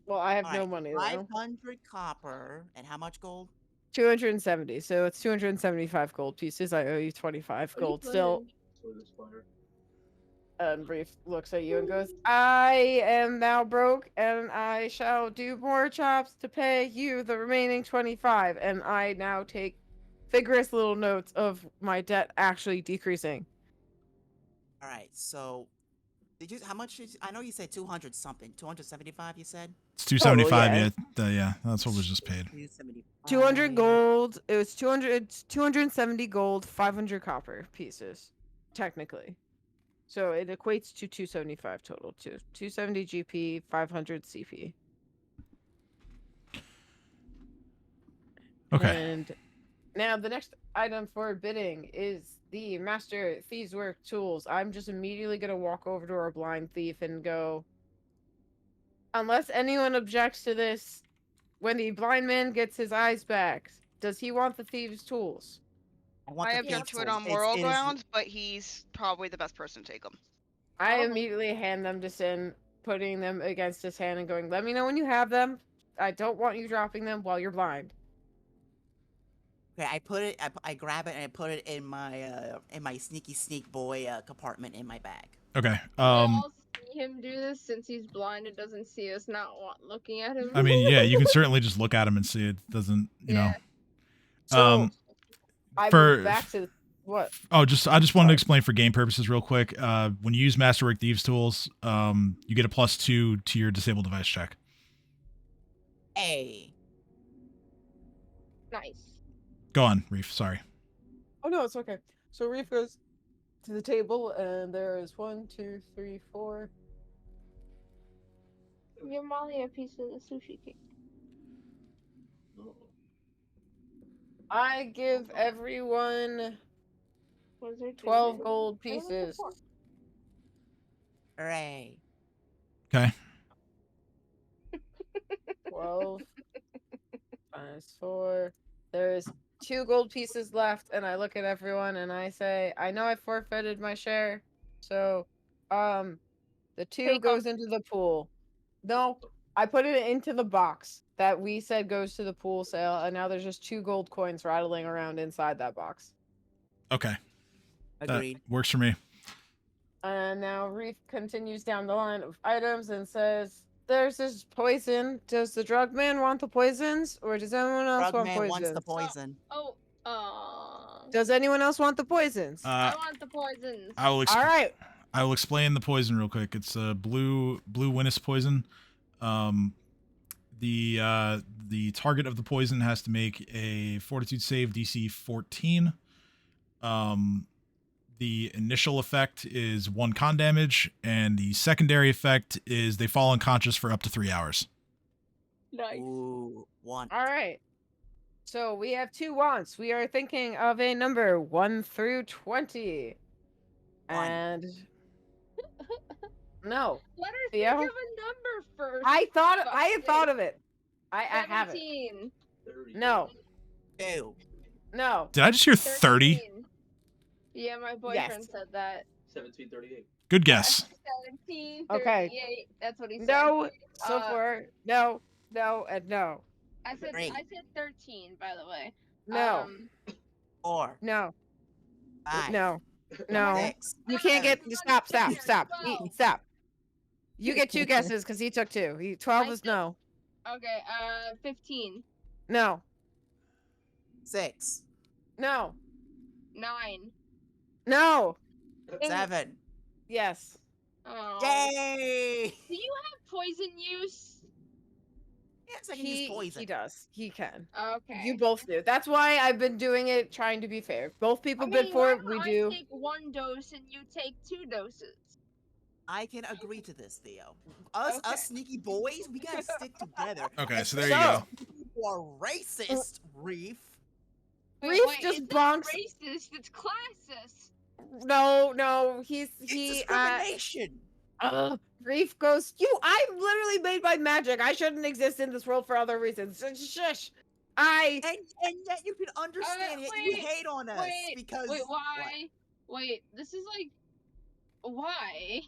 Well, I have All no right, money though. 500 copper and how much gold? 270. So it's 275 gold pieces. I owe you 25 gold still. And Reef looks at you and goes, I am now broke, and I shall do more jobs to pay you the remaining 25. And I now take vigorous little notes of my debt actually decreasing. All right, so did you? How much? I know you said 200 something. 275. You said. It's 275, yeah. yeah, that's what was just paid. 200 gold. It was 270 gold, 500 copper pieces, technically. So it equates to 275 total, too. 270 GP, 500 CP. Okay. And now the next item for bidding is the Master Thieves Work tools. I'm just immediately going to walk over to our blind thief and go, unless anyone objects to this, when the blind man gets his eyes back, does he want the thieves' tools? I object to it on moral grounds, but he's probably the best person to take them. I immediately hand them to Sin, putting them against his hand and going, let me know when you have them. I don't want you dropping them while you're blind. Okay, I put it. I grab it and I put it in my sneaky sneak boy compartment in my bag. Okay. We all see him do this since he's blind and doesn't see us not looking at him. I mean, yeah, you can certainly just look at him and see it doesn't, you know. So I move back to what? Oh, I just wanted to explain for game purposes real quick. When you use Masterwork Thieves tools, you get a +2 to your disabled device check. Hey. Nice. Go on, Reef. Sorry. Oh no, it's okay. So Reef goes to the table, and there is 1, 2, 3, 4. Give Molly a piece of the sushi cake. I give everyone 12 gold pieces. Hooray. Okay. 12 minus 4. There's 2 gold pieces left, and I look at everyone and I say, I know I forfeited my share, so the 2 goes into the pool. No, I put it into the box that we said goes to the pool sale, and now there's just 2 gold coins rattling around inside that box. Okay. Agreed. That works for me. And now Reef continues down the line of items and says, there's this poison. Does the drug man want the poisons, or does anyone else want poisons? Wants the poison. Does anyone else want the poisons? I want the poisons. All right. I will explain the poison real quick. It's a blue Winnis poison. The target of the poison has to make a Fortitude save DC 14. The initial effect is 1 con damage, and the secondary effect is they fall unconscious for up to 3 hours. Nice. Ooh, 1. All right. So we have 2 wants. We are thinking of a number 1 through 20. 1. And no. Let her Theo? think of a number first. I had thought of it. I have it. 17. No. 2. No. Did I just hear 30? 13. Yeah, my boyfriend said that. 1738. Good guess. 1738. Okay. That's what he said. No. So far. No. No. And no. I said 13, by the way. No. 4. No. 5. No. No. 6. You can't get. Stop. Stop. You get 2 guesses because he took 2. 12 is no. Okay, 15. No. 6. No. 9. No. 7. Yes. Oh. Yay! Do you have poison use? Yes, I can use poison. He does. He can. Okay. You both do. That's why I've been doing it, trying to be fair. Both people bid for it. We do. I take 1 dose and you take 2 doses. I can agree to this, Theo. Us sneaky boys, we gotta stick together. Okay, so there you go. You are racist, Reef. Reef just bonks. Racist. It's classist. No. It's discrimination. Reef goes. I'm literally made by magic. I shouldn't exist in this world for other reasons. Shush. And yet you can understand it. You hate on us because. Wait, why? What? Wait, this is like. Why?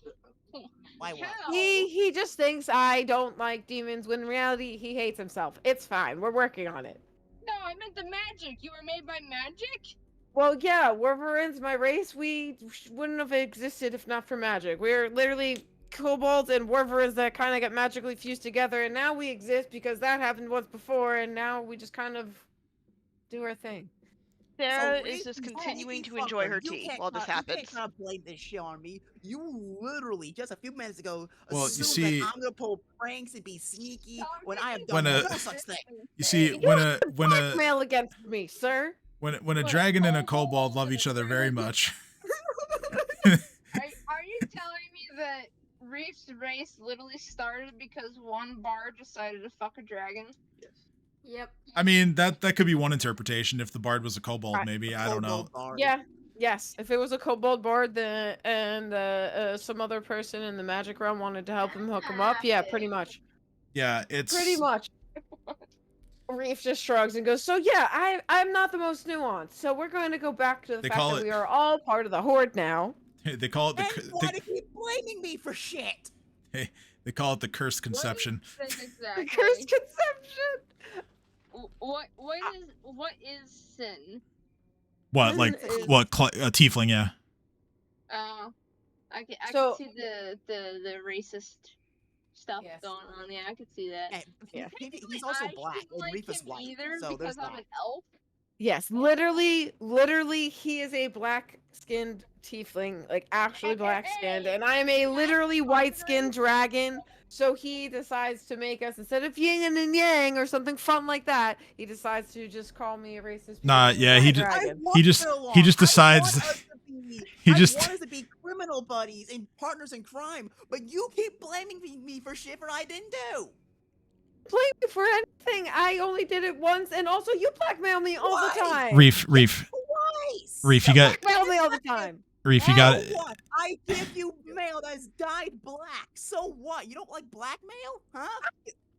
Why what? How? He just thinks I don't like demons when in reality he hates himself. It's fine. We're working on it. No, I meant the magic. You were made by magic? Well, yeah, Wolverines, my race, we wouldn't have existed if not for magic. We're literally kobolds and Wolverines that kind of get magically fused together, and now we exist because that happened once before, and now we just kind of do our thing. Sarah is just continuing to enjoy her tea while this happens. You can't blame this shit on me. You literally just a few minutes ago assumed that I'm gonna pull pranks and be sneaky when I have done When no such thing. You see, when a blackmail against me, sir. When a dragon and a kobold love each other very much. Are you telling me that Reef's race literally started because one bard decided to fuck a dragon? Yes. Yep. I mean, that could be one interpretation. If the bard was a kobold, maybe. I don't know. Yeah. Yes. If it was a kobold bard and some other person in the magic realm wanted to help him hook him up, yeah, pretty much. Yeah, it's pretty much. Reef just shrugs and goes, so yeah, I'm not the most nuanced. So we're going to go back to the fact that we are all part of the Hoard now. They call it the. Why do you keep blaming me for shit? Hey, they call it the cursed conception. Exactly. The cursed conception. What is sin? What, like what? A tiefling, yeah. I can see the racist stuff going on. Yeah, I could see that. Yeah. He's also black, and Reef is white. So because I'm an elf. Yes, literally, he is a black-skinned tiefling, like actually black-skinned, and I am a literally white-skinned dragon. So he decides to make us, instead of yin and yang or something fun like that, he decides to just call me a racist. Nah, yeah, he just decides. I want us to be criminal buddies and partners in crime, but you keep blaming me for shit that I didn't do. Blame me for anything. I only did it once, and also you blackmail me all the time. Reef, Twice. you got blackmail me all the time. Reef, you got it. What? I give you mail that's dyed black. So what? You don't like blackmail, huh?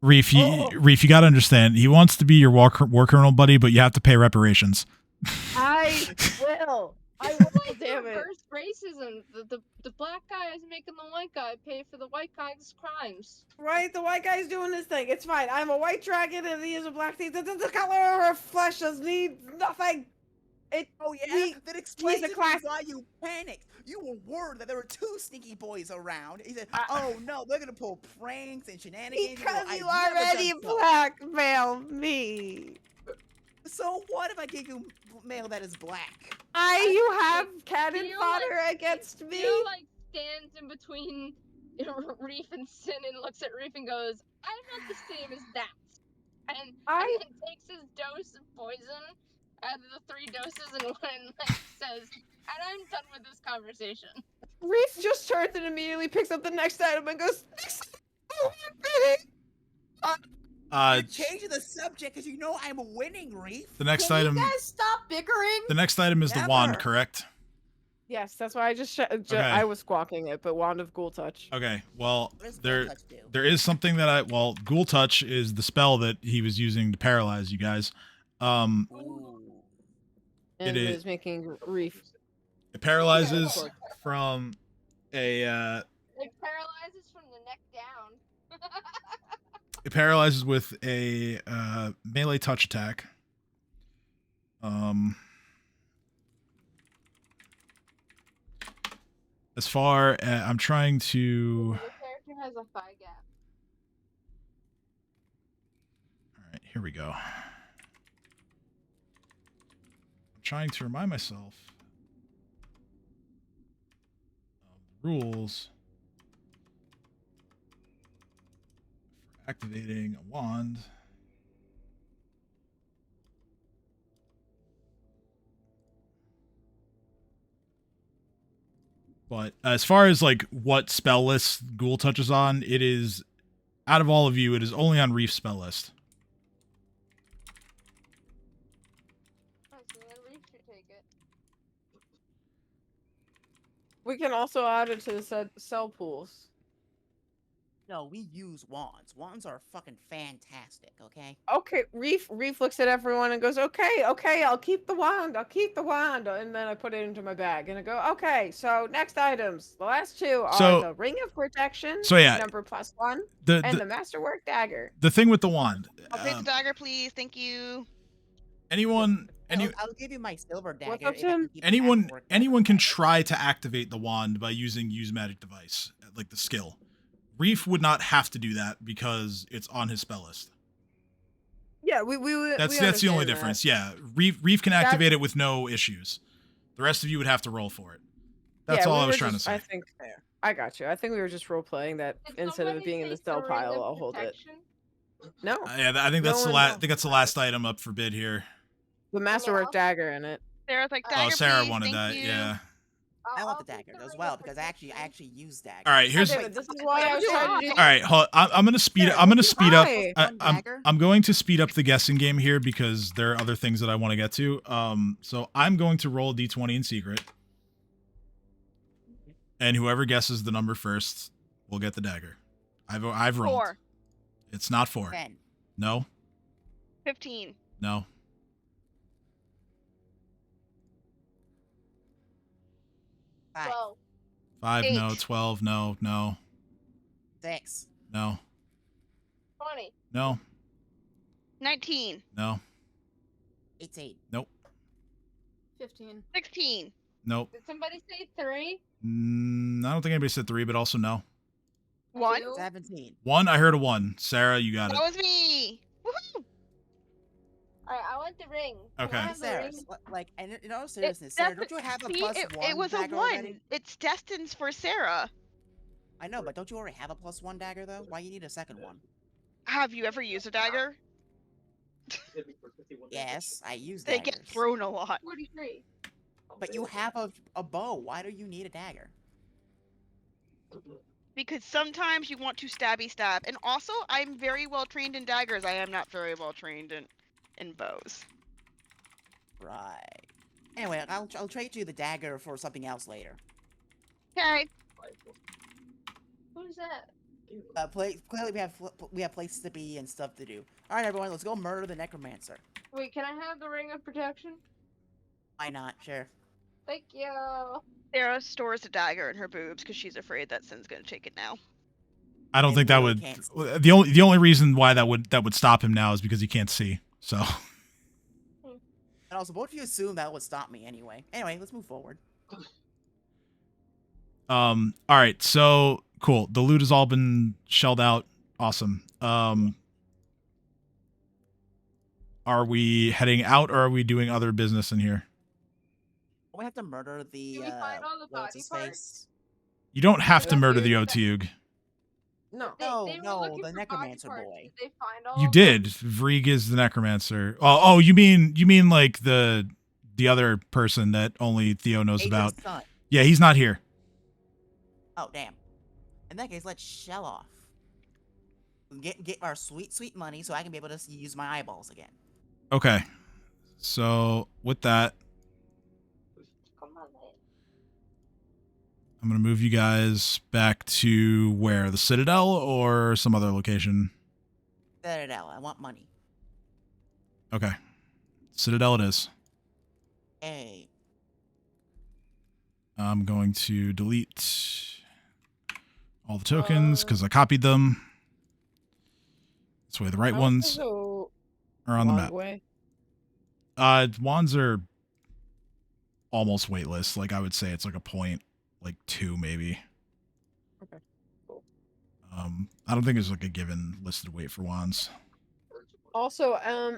Reef, you got to understand. He wants to be your war criminal buddy, but you have to pay reparations. I will. Damn it. Reverse racism. The black guy is making the white guy pay for the white guy's crimes. Right, the white guy's doing his thing. It's fine. I'm a white dragon and he is a black thief. The color of her flesh does need nothing. That explains why you panicked. You were worried that there were 2 sneaky boys around. He said, "Oh no, they're gonna pull pranks and shenanigans." Because you already blackmailed me. So what if I give you mail that is black? You have cannon fodder against me. Theo stands in between Reef and Sin and looks at Reef and goes, "I'm not the same as that." And then takes his dose of poison out of the 3 doses and says, "And I'm done with this conversation." Reef just turns and immediately picks up the next item and goes, You're changing the subject because you know I'm winning, Reef. The next item. You guys stop bickering. The next item is the wand, correct? Yes, that's why I just I was squawking it, but Wand of Ghoul Touch. Okay, well, there is something that Ghoul Touch is the spell that he was using to paralyze you guys. And it is making Reef. It paralyzes from a. It paralyzes from the neck down. It paralyzes with a melee touch attack. As far as I'm trying to. Does the character has a thigh gap. All right, here we go. I'm trying to remind myself of the rules for activating a wand. But as far as like what spell list Ghoul touches on, it is, out of all of you, it is only on Reef's spell list. Oh, so then Reef should take it. We can also add it to the cell pools. No, we use wands. Wands are fucking fantastic, okay? Okay, Reef looks at everyone and goes, okay, I'll keep the wand, and then I put it into my bag, and I go, okay, so next items. The last two are the Ring of Protection, number +1, and the Masterwork Dagger. The thing with the wand. I'll take the dagger, please. Thank you. Anyone... I'll give you my silver dagger. What's up, Tim? Anyone can try to activate the wand by using Use Magic Device, like the skill. Reef would not have to do that because it's on his spell list. Yeah, that's the only difference. Yeah, Reef can activate it with no issues. The rest of you would have to roll for it. That's all I was trying to say. I think I got you. I think we were just role playing that instead of it being in the cell pile, I'll hold it. No. Yeah, I think that's the last item up for bid here. The Masterwork Dagger in it. Sarah's like, dagger, oh, Sarah please, wanted that. you. Yeah. I want the dagger as well because I actually use dagger. All right, here's. This is why I was trying to do. All right, hold, I'm gonna speed up. I'm gonna speed up. I'm going to speed up the guessing game here because there are other things that I want to get to. So I'm going to roll a d20 in secret, and whoever guesses the number first will get the dagger. I've rolled. 4. It's not 4. 10. No. 15. No. 5. 12. 5. 8. No. 12. No. No. 6. No. 20. No. 19. No. 18. Nope. 15. 16. Nope. Did somebody say 3? I don't think anybody said 3, but also no. 1. 17. 1. I heard a 1. Sarah, you got it. That was me. Woohoo! Alright, I want the ring. Can Okay. I have the Sarah, ring? like, and in all seriousness, Sarah, don't you have a +1 It was a dagger 1. already? It's destined for Sarah. I know, but don't you already have a +1 dagger though? Why you need a second one? Have you ever used a dagger? Yes, I use They daggers. get thrown a lot. 43. But you have a bow. Why do you need a dagger? Because sometimes you want to stabby stab. And also, I'm very well trained in daggers. I am not very well trained in bows. Right. Anyway, I'll trade you the dagger for something else later. Okay. Who's that? Clearly we have places to be and stuff to do. All right, everyone, let's go murder the necromancer. Wait, can I have the ring of protection? Why not? Sure. Thank you. Sarah stores a dagger in her boobs because she's afraid that Sin's gonna take it now. I don't And think that really would. can't The only reason why that would stop him now is because he can't see. So. And also, both of you assume that would stop me anyway. Anyway, let's move forward. All right. So cool. The loot has all been shelled out. Awesome. Are we heading out or are we doing other business in here? We have to murder the. Did we find all the what's body his parts? face? You don't have to Yeah. murder the Otiug. No. No, They were no, looking the for body necromancer parts. boy. Did they find all You of them? did. Vrieg is the necromancer. Oh, you mean like the other person that only Theo knows about? Adrian's son. Yeah, he's not here. Oh, damn. In that case, let's shell off. Get our sweet money so I can be able to use my eyeballs again. Okay. So with that, Come on, man. I'm gonna move you guys back to where? The Citadel or some other location? Citadel, I want money. Okay. Citadel it is. Hey. I'm going to delete all the tokens because I copied them. This way the right ones are on the map. Way. Wands are almost weightless. Like I would say it's like a point, like 2 maybe. Okay, cool. I don't think there's like a given listed weight for wands. Also,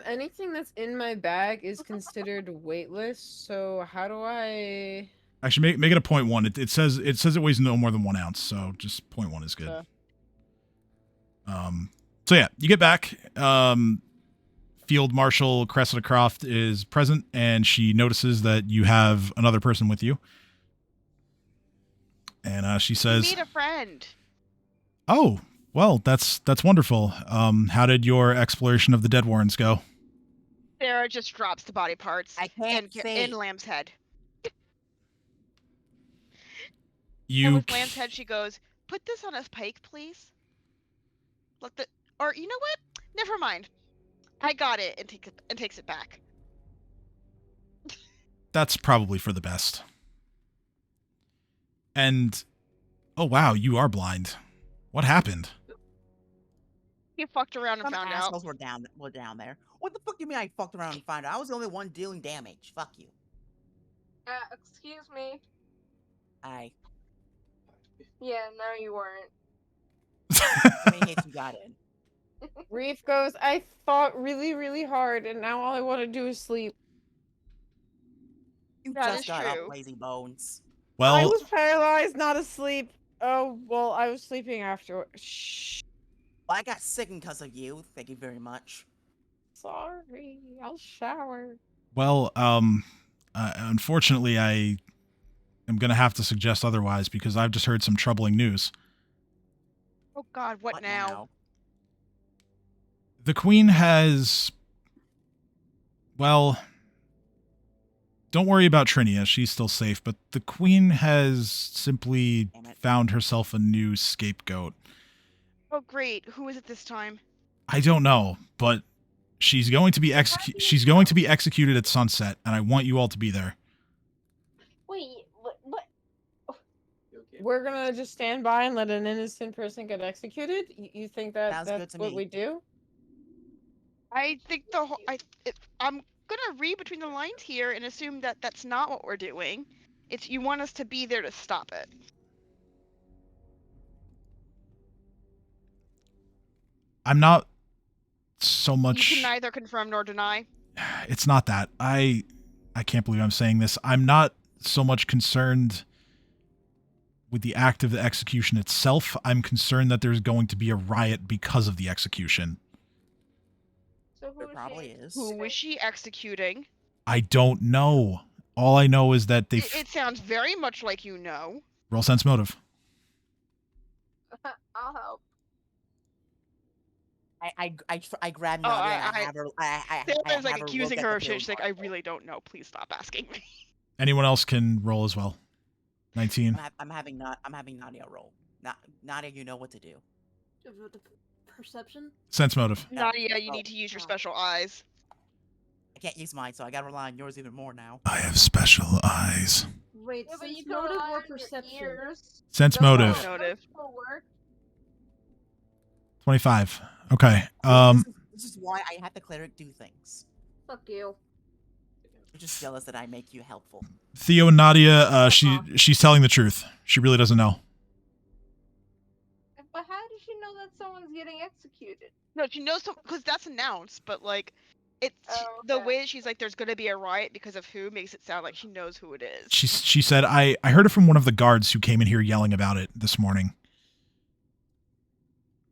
anything that's in my bag is considered weightless. So how do I? Actually, make it a 0.1. It says it weighs no more than 1 ounce, so just 0.1 is good. So yeah, you get back. Field Marshal Cressida Croft is present, and she notices that you have another person with you. And she says, "You made a friend." Oh, well, that's wonderful. How did your exploration of the Dead Warrens go? Sarah just drops the body parts I can't see. in Lamb's head. You and with Lamb's head, she goes, "Put this on a pike, please." Or you know what? Never mind. I got it, and takes it back. That's probably for the best. And oh wow, you are blind. What happened? He fucked around and Some found assholes out. were down there. What the fuck do you mean I fucked around and found out? I was the only one dealing damage. Fuck you. Excuse me. Yeah, no, you weren't. How many hits you got in? Reef goes, I fought really, really hard, and now all I want to do is sleep. You That just is got true. up, lazy bones. Well, I was paralyzed, not asleep. Oh, well, I was sleeping after. Shh. Well, I got sick because of you. Thank you very much. Sorry, I'll shower. Well, unfortunately, I am going to have to suggest otherwise because I've just heard some troubling news. Oh God, what now? The Queen has... Well, don't worry about Trinia. She's still safe, but the Queen has simply found herself a new scapegoat. Oh great, who is it this time? I don't know, but she's going to be executed at sunset, and I want you all to be there. Wait, what? We're gonna just stand by and let an innocent person get executed? You think that's what we do? I think I'm gonna read between the lines here and assume that that's not what we're doing. It's you want us to be there to stop it. I'm not so much... You can neither confirm nor deny. It's not that. I can't believe I'm saying this. I'm not so much concerned with the act of the execution itself. I'm concerned that there's going to be a riot because of the execution. So who probably is. Who was she executing? I don't know. All I know is that they... It sounds very much like you know. Roll sense motive. I'll help. I grab Nadia and I have her. Sarah's like accusing her of shit. She's like, I really don't know. Please stop asking me. Anyone else can roll as well. 19. I'm having Nadia roll. Nadia, you know what to do. Perception? Sense motive. Nadia, you need to use your special eyes. I can't use mine, so I gotta rely on yours even more now. I have special eyes. Wait, yeah, sense motive or perception? Sense motive. 25. Okay. This is why I have the cleric do things. Fuck you. You're just jealous that I make you helpful. Theo and Nadia, she's telling the truth. She really doesn't know. But how does she know that someone's getting executed? No, she knows because that's announced, but like, the way that she's like, there's gonna be a riot because of who makes it sound like she knows who it is. She said, I heard it from one of the guards who came in here yelling about it this morning.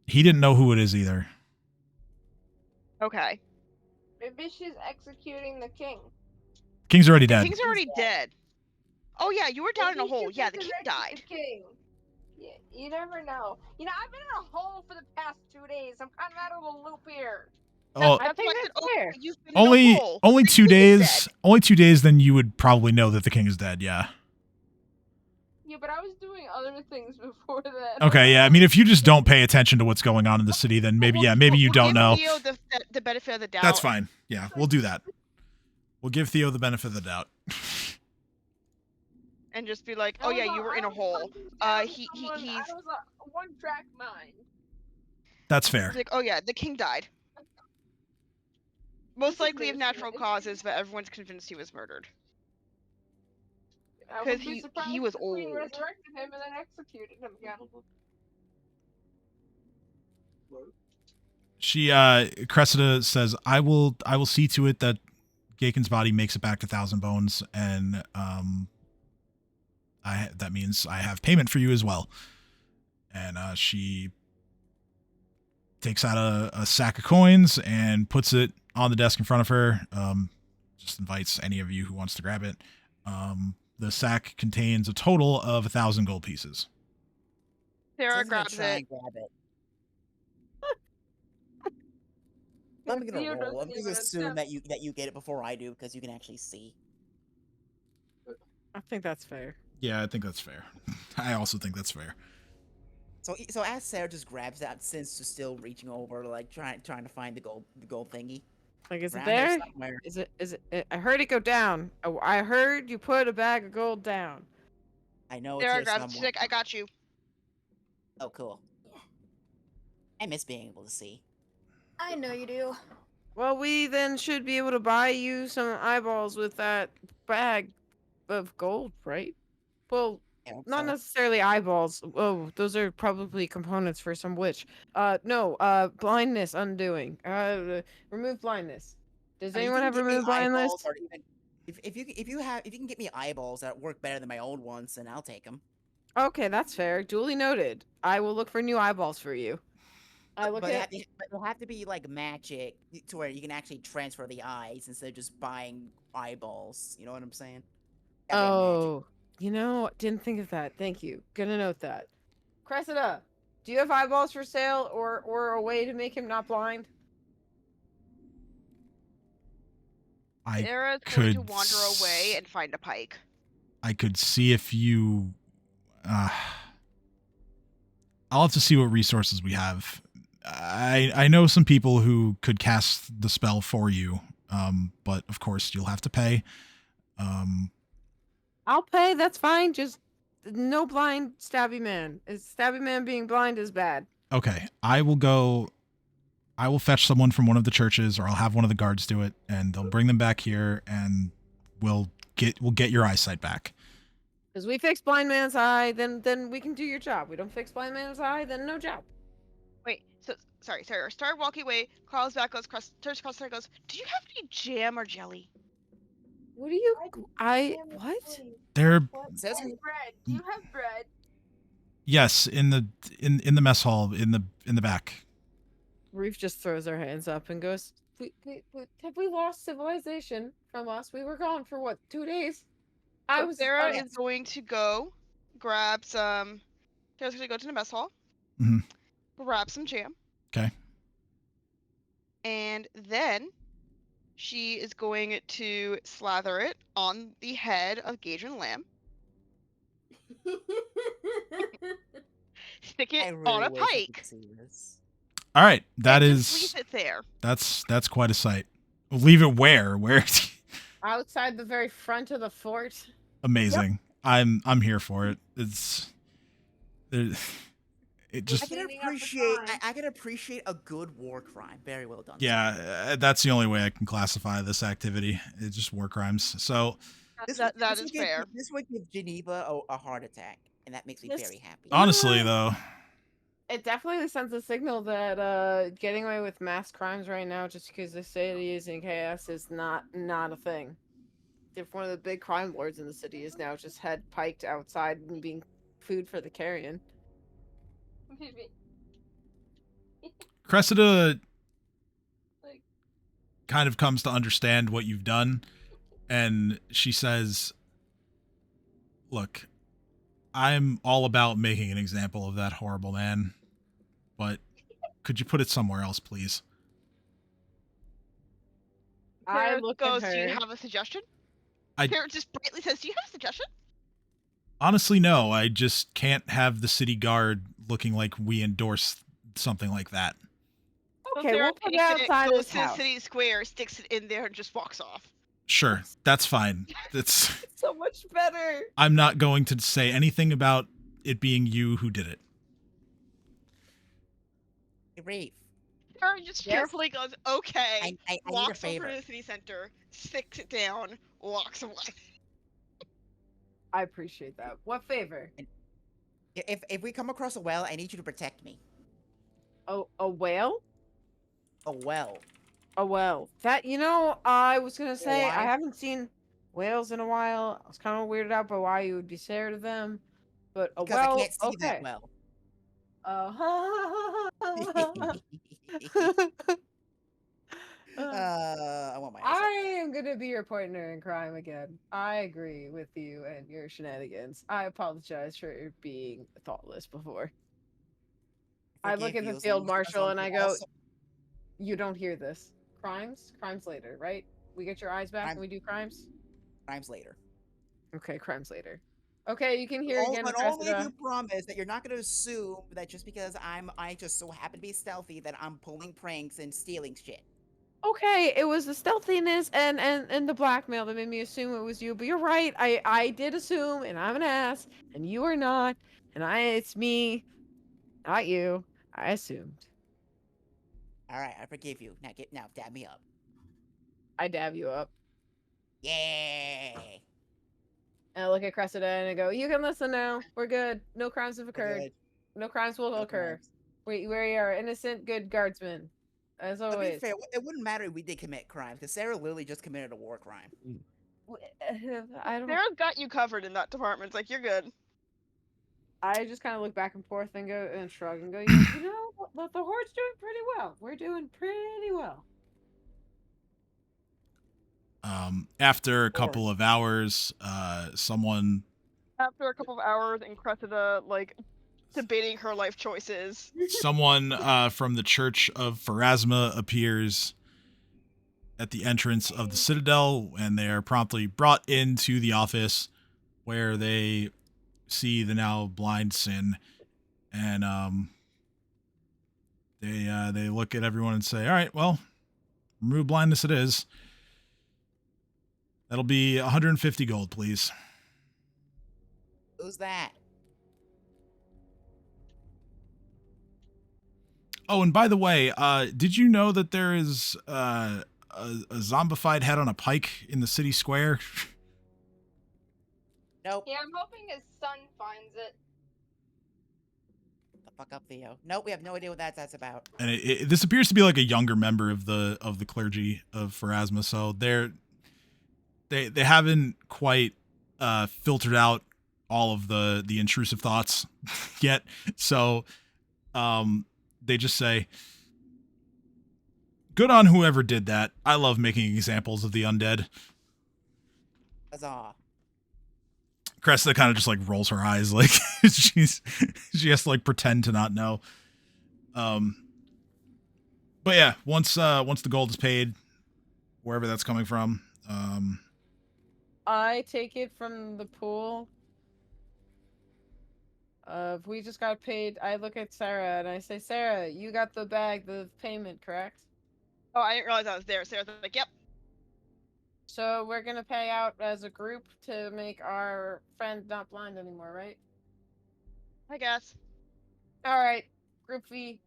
He didn't know who it is either. Okay. Maybe she's executing the king. King's already dead. King's already dead. Oh yeah, you were down in a hole. Yeah, the king died. Yeah, you never know. You know, I've been in a hole for the past 2 days. I'm kind of out of the loop here. Oh, I think that's fair. Only 2 days. Only 2 days, then you would probably know that the king is dead. Yeah. Yeah, but I was doing other things before that. Okay, yeah. I mean, if you just don't pay attention to what's going on in the city, then maybe, maybe you don't know. Theo the benefit of the doubt. That's fine. Yeah, we'll do that. We'll give Theo the benefit of the doubt. And just be like, oh yeah, you were in a hole. He's I was a one-track mind. That's fair. Like, oh yeah, the king died. Most likely of natural causes, but everyone's convinced he was murdered. Because he was old. Resurrected him and then executed him again. Cressida says, I will see to it that Gaken's body makes it back to Thousand Bones, and that means I have payment for you as well. And she takes out a sack of coins and puts it on the desk in front of her. Just invites any of you who wants to grab it. The sack contains a total of 1,000 gold pieces. Sarah grabs it. Grab it. I'm gonna roll. I'm gonna assume that you get it before I do because you can actually see. I think that's fair. Yeah, I think that's fair. I also think that's fair. So as Sarah just grabs that, Sin's just still reaching over, like trying to find the gold thingy. Like, is it Around there? somewhere. Is it? I heard it go down. I heard you put a bag of gold down. I know it's Sarah here grabs somewhere. it. I got you. Oh, cool. I miss being able to see. I know you do. Well, we then should be able to buy you some eyeballs with that bag of gold, right? Well, not necessarily eyeballs. Oh, those are probably components for some witch. No, blindness undoing. Remove blindness. Does anyone have removed blindness? If you can get me eyeballs that work better than my old ones, then I'll take them. Okay, that's fair. Duly noted. I will look for new eyeballs for you. But they'll have to be like magic to where you can actually transfer the eyes instead of just buying eyeballs. You know what I'm saying? Oh, didn't think of that. Thank you. Gonna note that. Cressida, do you have eyeballs for sale or a way to make him not blind? Sarah's going to wander away and find a pike. I could see if you. I'll have to see what resources we have. I know some people who could cast the spell for you, but of course you'll have to pay. I'll pay. That's fine. Just no blind stabby man. Stabby man being blind is bad. Okay, I will fetch someone from one of the churches, or I'll have one of the guards do it, and they'll bring them back here, and we'll get your eyesight back. Because we fix blind man's eye, then we can do your job. We don't fix blind man's eye, then no job. Wait, so sorry. Start walking away. Carl's back goes. Turns across the goes. Do you have any jam or jelly? What do you? What? They're bread. Do you have bread? Yes, in the mess hall in the back. Reef just throws her hands up and goes, have we lost civilization from us? We were gone for what, 2 days? Sarah is going to go grab some. Sarah's going to go to the mess hall. Mm-hmm. Grab some jam. Okay. And then she is going to slather it on the head of Gage and Lamb. Stick it on a pike. All right, leave it there. That's quite a sight. Leave it where? Where? Outside the very front of the fort. Amazing. Yep. I'm here for it. It just. I can appreciate a good war crime. Very well done. Yeah, that's the only way I can classify this activity. It's just war crimes. So. That is fair. This would give Geneva a heart attack, and that makes me very happy. Honestly, though. It definitely sends a signal that getting away with mass crimes right now just because the city is in chaos is not a thing. If one of the big crime lords in the city is now just head piked outside and being food for the carrion. Cressida kind of comes to understand what you've done, and she says, look, I'm all about making an example of that horrible man, but could you put it somewhere else, please? I look at her. Do you have a suggestion? Sarah just brightly says, do you have a suggestion? Honestly, no. I just can't have the city guard looking like we endorse something like that. Okay, we'll put it outside goes his to house. the city square, sticks it in there, and just walks off. Sure, that's fine. It's so much better. I'm not going to say anything about it being you who did it. Rafe. Sarah just carefully goes, okay, I walks need a favor. over to the city center, sticks it down, walks away. I appreciate that. What favor? If we come across a well, I need you to protect me. A whale? A well. A whale. That, I was gonna say, I Why? haven't seen whales in a while. I was kind of weirded out by why you would be scared of them. But a Because I whale, can't see that okay. well. I want my ass up I there. am gonna be your partner in crime again. I agree with you and your shenanigans. I apologize for being thoughtless before. I look at Forgive the you as long field as marshal and I go, also "You don't hear this. Crimes later, right? We get your eyes back and we do crimes. crimes later. Okay, crimes later. Okay, you can hear All, again, but only if you Cressida. promise that you're not going to assume that just because I just so happen to be stealthy that I'm pulling pranks and stealing shit. Okay, it was the stealthiness and the blackmail that made me assume it was you. But you're right. I did assume, and I'm an ass, and you are not, and it's me, not you. I assumed. All right, I forgive you. Now dab me up. I dab you up. Yay! And I look at Cressida and I go, "You can listen now. We're good. No crimes have We're occurred. good. No crimes will No occur. crimes. We are innocent, good guardsmen, as To be always." fair, it wouldn't matter if we did commit crimes because Sarah literally just committed a war crime. I don't. Sarah's got you covered in that department. It's like you're good. I just kind of look back and forth and go and shrug and go, the Hoard's doing pretty well. We're doing pretty well. After a couple of hours, someone After a couple of hours and Cressida like debating her life choices, from the Church of Pharasma appears at the entrance of the Citadel, and they are promptly brought into the office where they see the now blind Sin, and they look at everyone and say, "All right, well, remove blindness it is. That'll be 150 gold, please." Who's that? Oh, and by the way, did you know that there is a zombified head on a pike in the city square? Nope. Yeah, I'm hoping his son finds it. The fuck up, Theo. Nope, we have no idea what that's about. And this appears to be like a younger member of the clergy of Pharasma, so they haven't quite filtered out all of the intrusive thoughts yet. So they just say, "Good on whoever did that. I love making examples of the undead." Huzzah. Cressida kind of just like rolls her eyes, like she has to like pretend to not know. But yeah, once the gold is paid, wherever that's coming from, I take it from the pool. We just got paid. I look at Sarah and I say, "Sarah, you got the bag, the payment, correct?" oh, I didn't realize I was there. Sarah's like, "Yep." So we're gonna pay out as a group to make our friend not blind anymore, right? I guess. All right, group fee.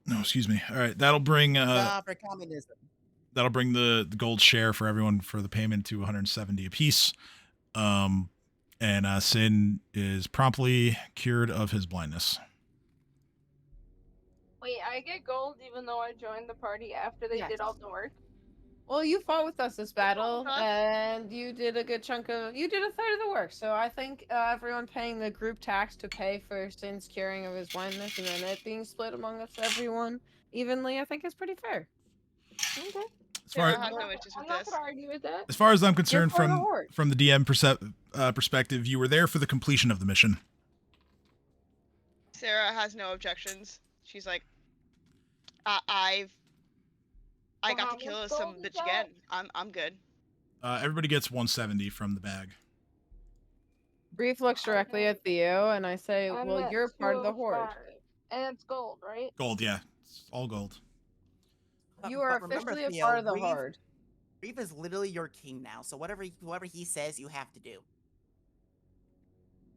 no, excuse me. All right, that'll bring For communism. the gold share for everyone for the payment to 170 apiece. And Sin is promptly cured of his blindness. Wait, I get gold even though I joined the party after they did all the work? Well, you fought with us this battle, Huh? and you did a good chunk of. You did a third of the work, so I think everyone paying the group tax to pay for Sin's curing of his blindness, and then it being split among us, everyone evenly, I think is pretty fair. Okay. Sarah has no issues I'm with not this. gonna argue with that. As far as I'm concerned, part of the Hoard. from the DM perspective, you were there for the completion of the mission. Sarah has no objections. She's like, I Well, got how to kill much some gold is bitch that? again. I'm good. Everybody gets 170 from the bag. Brief looks directly at Theo, and I say, I'm "Well, at you're part of the Hoard. 205. And it's gold, right? Gold, yeah, it's all gold. You are remember, officially a Theo, part of the Hoard." Reeve is literally your king now, so whatever he says, you have to do.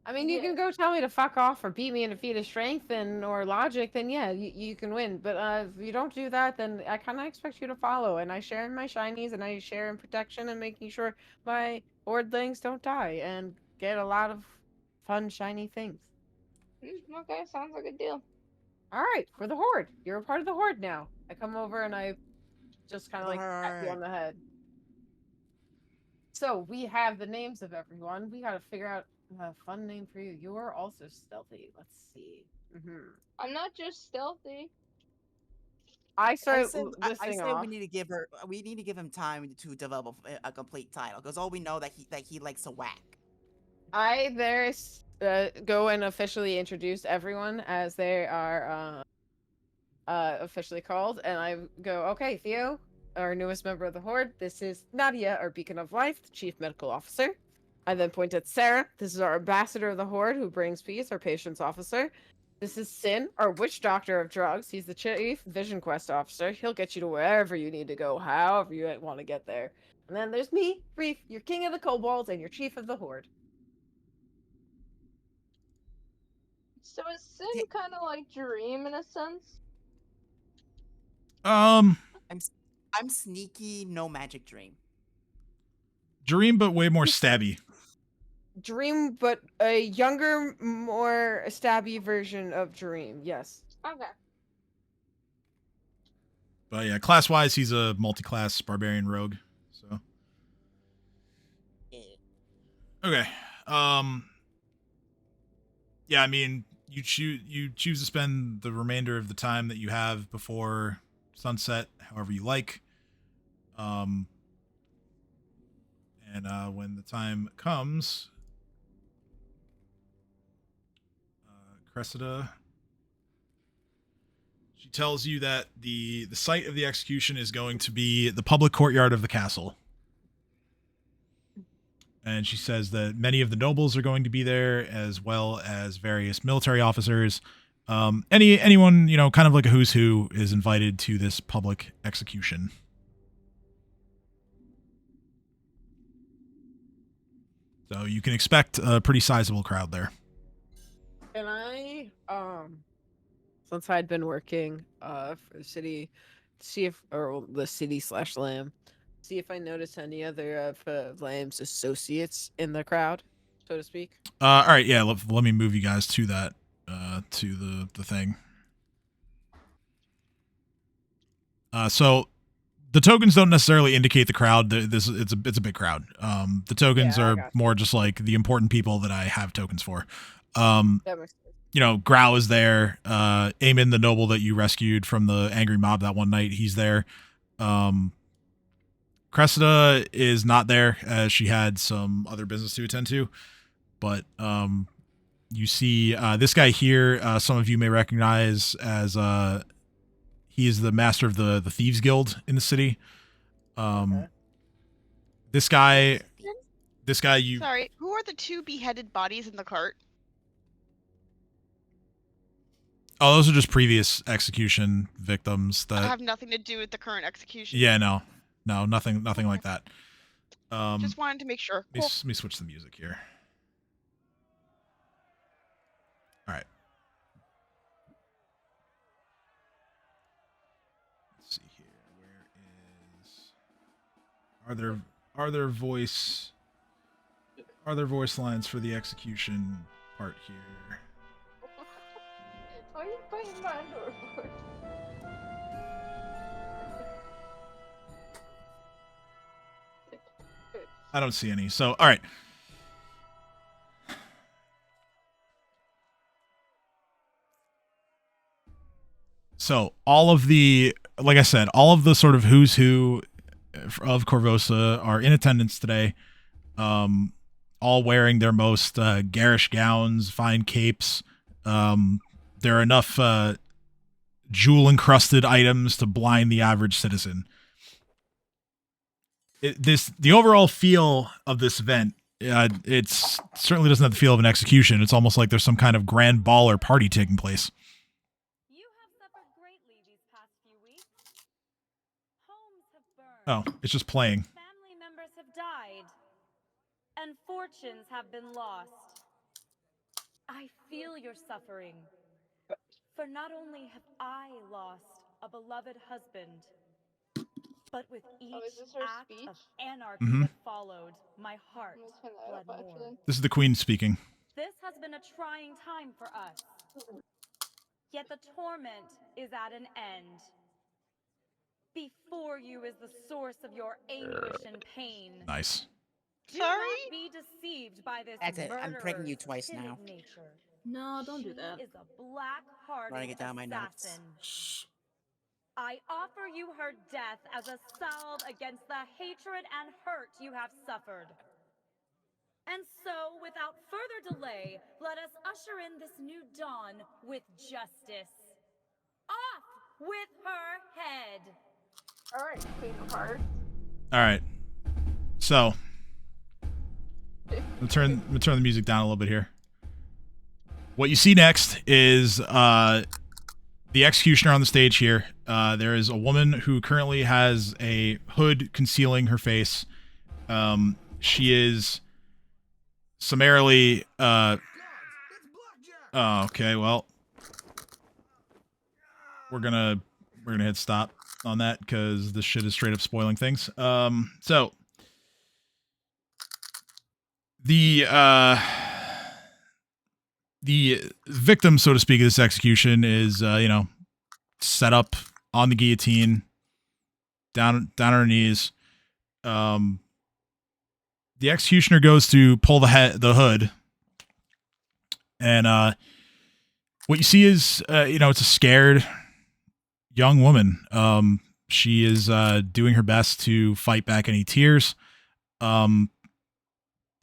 I mean, you can go tell me to fuck off or beat me in a feat of strength or logic, then yeah, you can win. But if you don't do that, then I kind of expect you to follow. And I share in my shinies, and I share in protection and making sure my Hoardlings don't die and get a lot of fun, shiny things. Okay, sounds like a deal. All right, for the Hoard. You're a part of the Hoard now. I come over and I just kind of like pat you on the head. So we have the names of everyone. We gotta figure out a fun name for you. You're also stealthy. Let's see. I'm not just stealthy. I started I listing say off. we need to give him time to develop a complete title, because all we know that he likes to whack. I go and officially introduce everyone as they are officially called, and I go, okay, Theo, our newest member of the Horde. This is Nadia, our beacon of life, the chief medical officer. I then point at Sarah. This is our ambassador of the Horde, who brings peace, our patience officer. This is Sin, our witch doctor of drugs. He's the chief vision quest officer. He'll get you to wherever you need to go, however you want to get there. And then there's me, Reef, your king of the kobolds and your chief of the Horde. So is Sin kind of like Dream in a sense? I'm sneaky, no magic Dream. Dream, but way more stabby. Dream, but a younger, more stabby version of Dream. Yes. Okay. But yeah, class-wise, he's a multi-class barbarian rogue. So. Okay. Yeah, I mean, you choose to spend the remainder of the time that you have before sunset however you like. And when the time comes, Cressida, she tells you that the site of the execution is going to be the public courtyard of the castle. And she says that many of the nobles are going to be there, as well as various military officers. Anyone, kind of like a who's who, is invited to this public execution. So you can expect a pretty sizable crowd there. Can I, since I'd been working for the city, the city/Lamb, see if I notice any other of Lamb's associates in the crowd, so to speak. All right, yeah. Let me move you guys to that, to the thing. So the tokens don't necessarily indicate the crowd. It's a big crowd. The tokens are more just like the important people that I have tokens for. That makes sense. Grau is there. Eamon, the noble that you rescued from the angry mob that one night, he's there. Cressida is not there, as she had some other business to attend to. But you see this guy here, some of you may recognize as he is the master of the Thieves Guild in the city. This guy, you... Sorry, who are the two beheaded bodies in the cart? Oh, those are just previous execution victims that have nothing to do with the current execution. Yeah, no, nothing like that. Just wanted to make sure. Cool. Let me switch the music here. All right. Let's see here. Where is? Are there voice lines for the execution part here? Why are you playing my door? I don't see any. So, all right. So, like I said, all of the sort of who's who of Corvosa are in attendance today. All wearing their most garish gowns, fine capes. There are enough jewel-encrusted items to blind the average citizen. The overall feel of this event, it certainly doesn't have the feel of an execution. It's almost like there's some kind of grand ball or party taking place. You have suffered greatly these past few weeks. Homes have burned. Oh, it's just playing. Family members have died. And fortunes have been lost. I feel your suffering. For not only have I lost a beloved husband, but with each act of anarchy that followed, my heart bled more. This is the Queen speaking. This has been a a trying time for us. Yet the torment is at an end. Before you is the source of your anguish and pain. Nice. Do not be deceived by this That's it. I'm pranking you twice timid now. nature. No, don't do that. She is a black-hearted Writing it down in my notes. assassin. Shh. I offer you her death as a salve against the hatred and hurt you have suffered. And so, without further delay, let us usher in this new dawn with justice. Off with her head! Alright, Queen of Hearts. All right. So, I'm gonna turn the music down a little bit here. What you see next is the executioner on the stage here. There is a woman who currently has a hood concealing her face. She is summarily oh, okay, well, we're gonna hit stop on that because this shit is straight up spoiling things. So the victim, so to speak, of this execution is set up on the guillotine, down on her knees. The executioner goes to pull the hood, and what you see is it's a scared young woman. She is doing her best to fight back any tears. But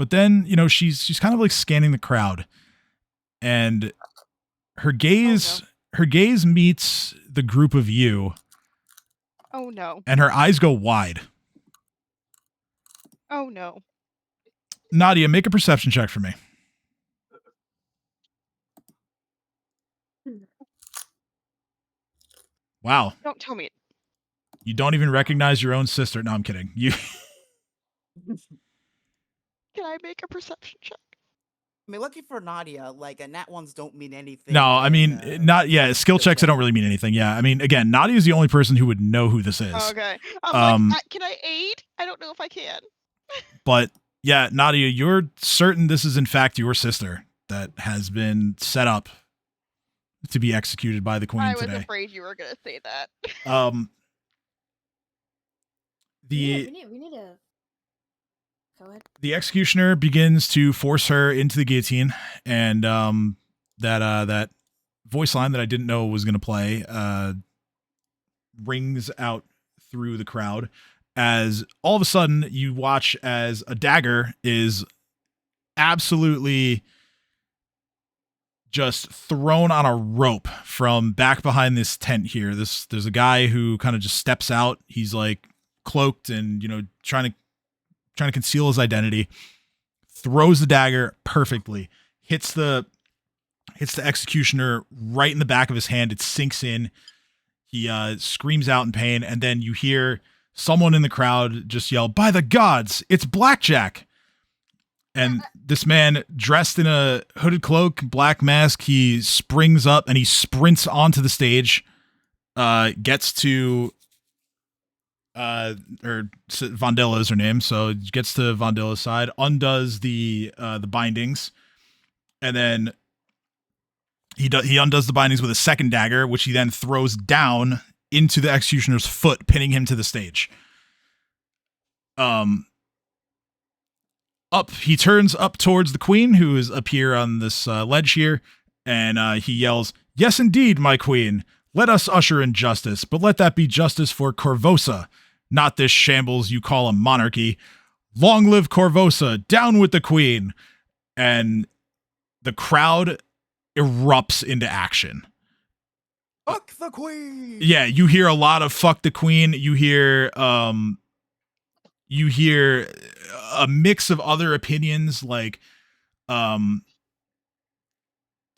then, she's kind of like scanning the crowd, and her gaze meets the group of you. Oh no. And her eyes go wide. Oh no. Nadia, make a perception check for me. Wow. Don't tell me. You don't even recognize your own sister. No, I'm kidding. You. Can I make a perception check? I mean, lucky for Nadia, like, nat ones don't mean anything. No, I mean, skill checks don't really mean anything. Yeah, I mean, again, Nadia is the only person who would know who this is. Okay. I'm like, can I aid? I don't know if I can. But, yeah, Nadia, you're certain this is, in fact, your sister that has been set up to be executed by the queen today. I was afraid you were going to say that. We need to... Go ahead. The executioner begins to force her into the guillotine, and that voice line that I didn't know was going to play rings out through the crowd as all of a sudden you watch as a dagger is absolutely just thrown on a rope from back behind this tent here. There's a guy who kind of just steps out. He's like cloaked and trying to conceal his identity, throws the dagger perfectly, hits the executioner right in the back of his hand. It sinks in. He screams out in pain, and then you hear someone in the crowd just yell, "By the gods, it's Blackjack!" And this man, dressed in a hooded cloak, black mask, he springs up and he sprints onto the stage, gets to Vandilla is her name, so it gets to Vandilla's side, undoes the bindings, and then he undoes the bindings with a second dagger, which he then throws down into the executioner's foot, pinning him to the stage. He turns up towards the queen, who is up here on this ledge here, and he yells, "Yes, indeed, my queen. Let us usher in justice, but let that be justice for Corvosa, not this shambles you call a monarchy. Long live Corvosa, down with the queen." And the crowd erupts into action. Fuck the queen! Yeah, you hear a lot of "fuck the queen." You hear a mix of other opinions, like some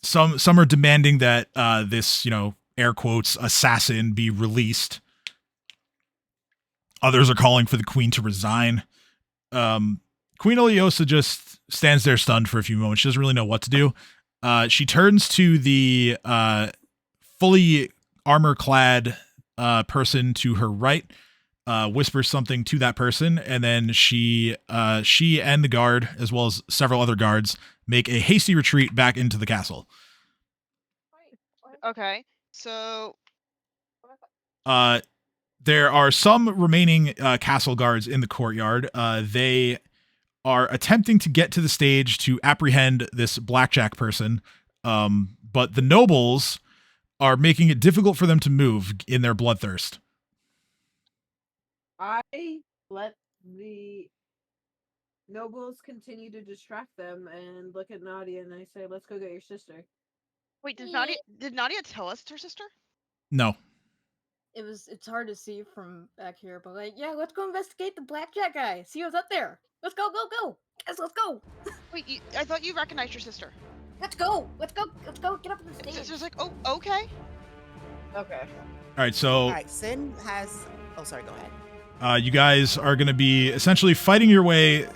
are demanding that this, air quotes, assassin be released. Others are calling for the queen to resign. Queen Iliosa just stands there stunned for a few moments. She doesn't really know what to do. She turns to the fully armor-clad person to her right, whispers something to that person, and then she and the guard, as well as several other guards, make a hasty retreat back into the castle. Okay, so there are some remaining castle guards in the courtyard. They are attempting to get to the stage to apprehend this blackjack person, but the nobles are making it difficult for them to move in their bloodthirst. I let the nobles continue to distract them and look at Nadia and I say, let's go get your sister. Wait, did Nadia tell us it's her sister? No. It's hard to see from back here, but like, yeah, let's go investigate the blackjack guy. See what's up there. Let's go, guys, let's go. Wait, I thought you recognized your sister. Let's go, get up on the stage. Sister's like, oh, okay. Okay. All right, so All right, Sin has. Oh, sorry. Go ahead. you guys are going to be essentially fighting your way,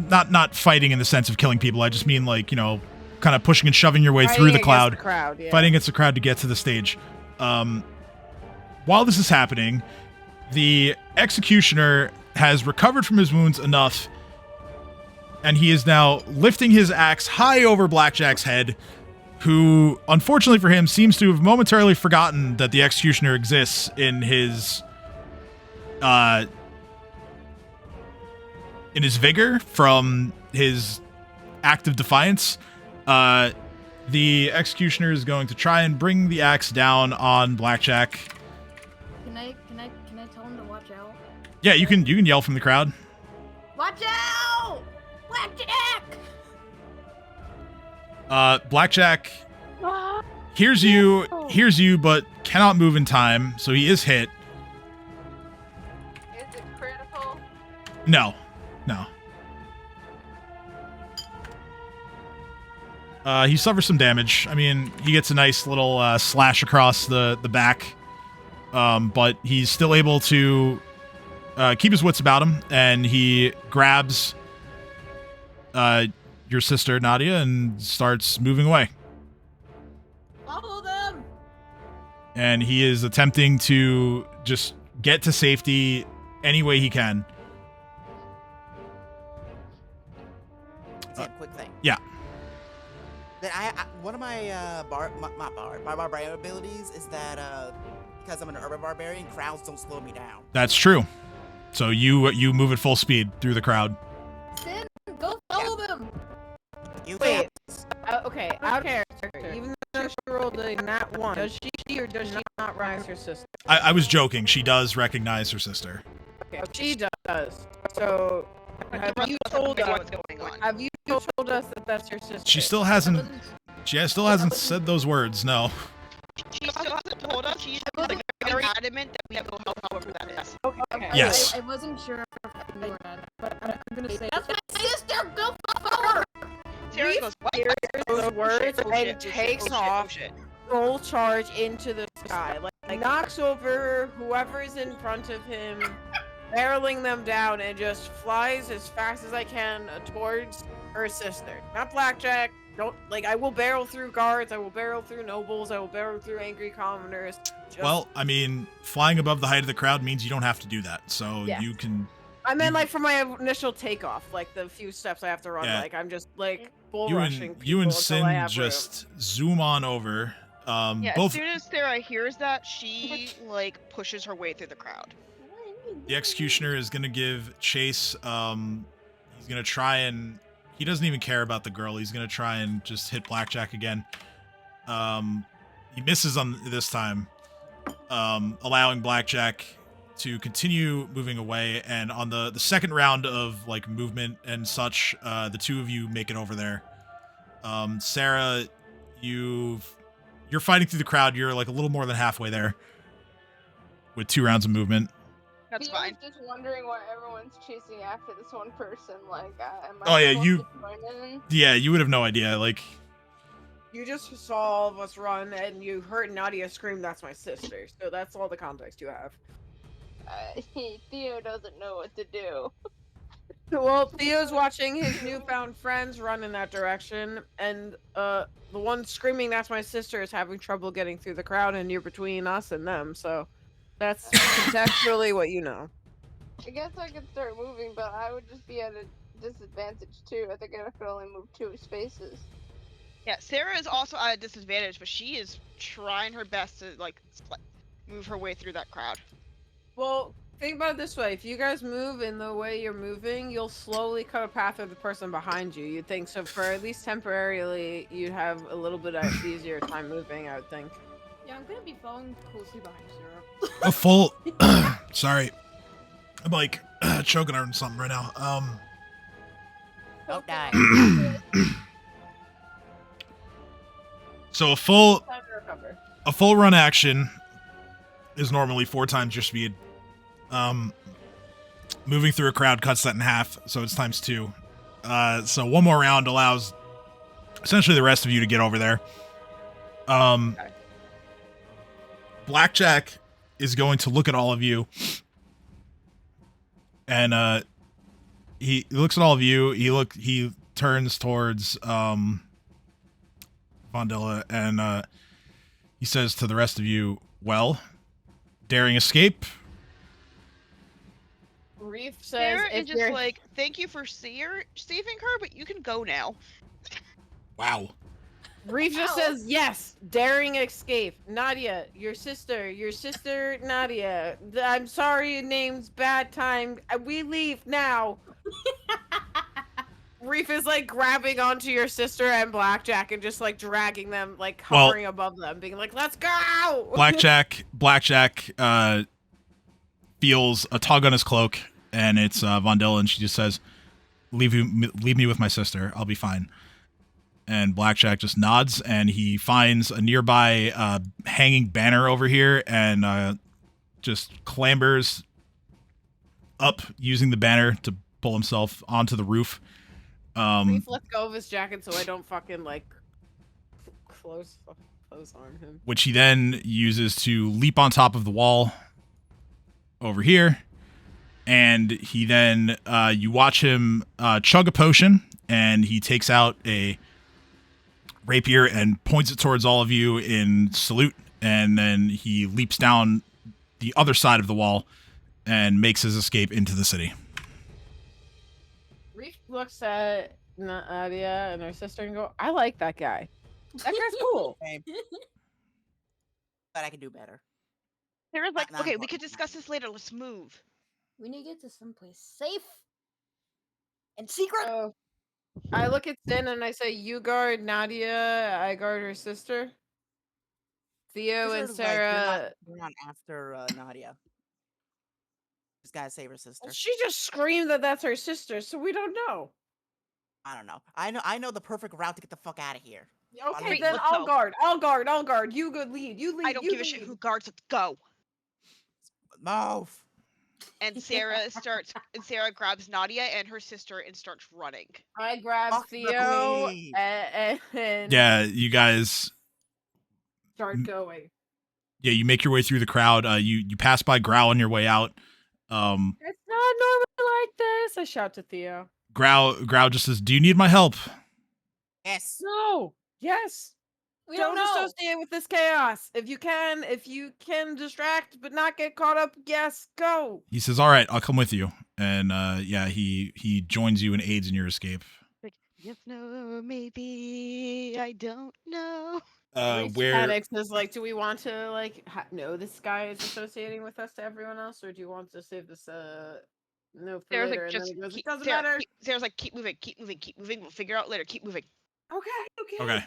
not fighting in the sense of killing people. I just mean like, you know, kind of pushing and shoving your way through the crowd, fighting against the crowd to get to the stage. While this is happening, the executioner has recovered from his wounds enough, and he is now lifting his axe high over Blackjack's head, who, unfortunately for him, seems to have momentarily forgotten that the executioner exists in his vigor from his act of defiance. The executioner is going to try and bring the axe down on Blackjack. Can I tell him to watch out? Yeah, you can yell from the crowd. Watch out! Blackjack! Blackjack hears you, but cannot move in time, so he is hit. Is it critical? No. He suffers some damage. I mean, he gets a nice little slash across the back, but he's still able to keep his wits about him, and he grabs your sister, Nadia, and starts moving away. Follow them! And he is attempting to just get to safety any way he can. Sam, quick thing. Yeah. That I one of my barbarian abilities is that because I'm an urban barbarian, crowds don't slow me down. That's true. So you move at full speed through the crowd. Sin, go follow them! Wait. Okay, out of character. Even though she rolled a nat 1, does she or does she not recognize her sister? I was joking. She does recognize her sister. Okay, she does. So, have you told us what's going on? Have you told us that that's your sister? She still hasn't said those words. No. She still hasn't told us. She's like very adamant that we have to know whoever that is. Okay. Yes. I wasn't sure if you were at it, but I'm gonna say that's my sister. Go follow her. Sarah goes, what? Those words and takes off, full charge into the sky. Like knocks over whoever's in front of him, barreling them down, and just flies as fast as I can towards her sister. Not Blackjack. I will barrel through guards, I will barrel through nobles, I will barrel through angry commoners. Well, I mean, flying above the height of the crowd means you don't have to do that. So Yeah. you can. I meant like for my initial takeoff, like the few steps I have to run, Yeah. like I'm just like bull You rushing and people until I Sin have just zoom on over. Yeah, Both as soon as Sarah hears that, she like pushes her way through the crowd. the executioner is gonna give chase. He's gonna try and he doesn't even care about the girl. He's gonna try and just hit Blackjack again. He misses on this time, allowing Blackjack to continue moving away. And on the second round of like movement and such, the two of you make it over there. Sarah, you're fighting through the crowd. You're like a little more than halfway there with 2 rounds of movement. That's I was fine. just wondering why everyone's chasing after this one person. Like, am I Oh, yeah, supposed you- to join in? Yeah, you would have no idea. Like, You just saw all of us run, and you heard Nadia scream, "That's my sister." So that's all the context you have. Theo doesn't know what to do. Well, Theo's watching his newfound friends run in that direction, and the one screaming, "That's my sister," is having trouble getting through the crowd, and you're between us and them, so that's contextually what you know. I guess I could start moving, but I would just be at a disadvantage too. I think I could only move 2 spaces. Yeah, Sarah is also at a disadvantage, but she is trying her best to like move her way through that crowd. Well, think about it this way: if you guys move in the way you're moving, you'll slowly cut a path with the person behind you. You'd think so. For at least temporarily, you'd have a little bit easier time moving. I would think. Yeah, I'm gonna be following closely behind Sarah. A full. Sorry, I'm like choking on something right now. Don't die. So a full run action is normally 4 times your speed. Moving through a crowd cuts that in half, so it's times 2. So one more round allows essentially the rest of you to get over there. Okay. Blackjack is going to look at all of you, and he looks at all of you. He turns towards Vondilla, and he says to the rest of you, "Well, daring escape." Reef says, Sarah if is just you're... like, "Thank you for saving her, but you can go now." Wow. Reef just says, yes, daring escape. Nadia, your sister, Nadia. I'm sorry, name's bad time. We leave now. Reef is like grabbing onto your sister and Blackjack and just like dragging them, like hovering above them, being like, let's go! Blackjack feels a tug on his cloak, and it's Vondilla, and she just says, leave me with my sister. I'll be fine. And Blackjack just nods, and he finds a nearby hanging banner over here, and just clambers up using the banner to pull himself onto the roof. Reef lets go of his jacket so I don't fucking like close arm him. Which he then uses to leap on top of the wall over here. And he then, you watch him chug a potion, and he takes out a rapier and points it towards all of you in salute, and then he leaps down the other side of the wall and makes his escape into the city. Reef looks at Nadia and her sister and go, I like that guy. That guy's cool. But I can do better. Sarah's like, okay, we could discuss this later. Let's move. We need to get to someplace safe and secret. So, I look at Sin and I say, you guard Nadia, I guard her sister. Theo and Sarah... We're not after Nadia. Just gotta save her sister. She just screamed that that's her sister, so we don't know. I don't know. I know the perfect route to get the fuck out of here. Okay, then I'll guard. You good lead. You lead. I don't give a shit who guards. Let's go. Move. And Sarah grabs Nadia and her sister and starts running. I grab Theo and yeah, you guys start going. Yeah, you make your way through the crowd. You pass by Growl on your way out. It's not normally like this. I shout to Theo. Growl just says, "Do you need my help?" Yes. No. Yes. We don't don't know. associate with this chaos. If you can distract but not get caught up, yes, go. He says, "All right, I'll come with you." And yeah, he joins you and aids in your escape. Like, yes, no, maybe, I don't know. Where Panics is like, do we want to like know this guy is associating with us to everyone else, or do you want to save this no for Sarah's later? like, And then he goes, it doesn't Sarah, matter. Sarah's like, keep moving. We'll figure out later. Keep moving. Okay.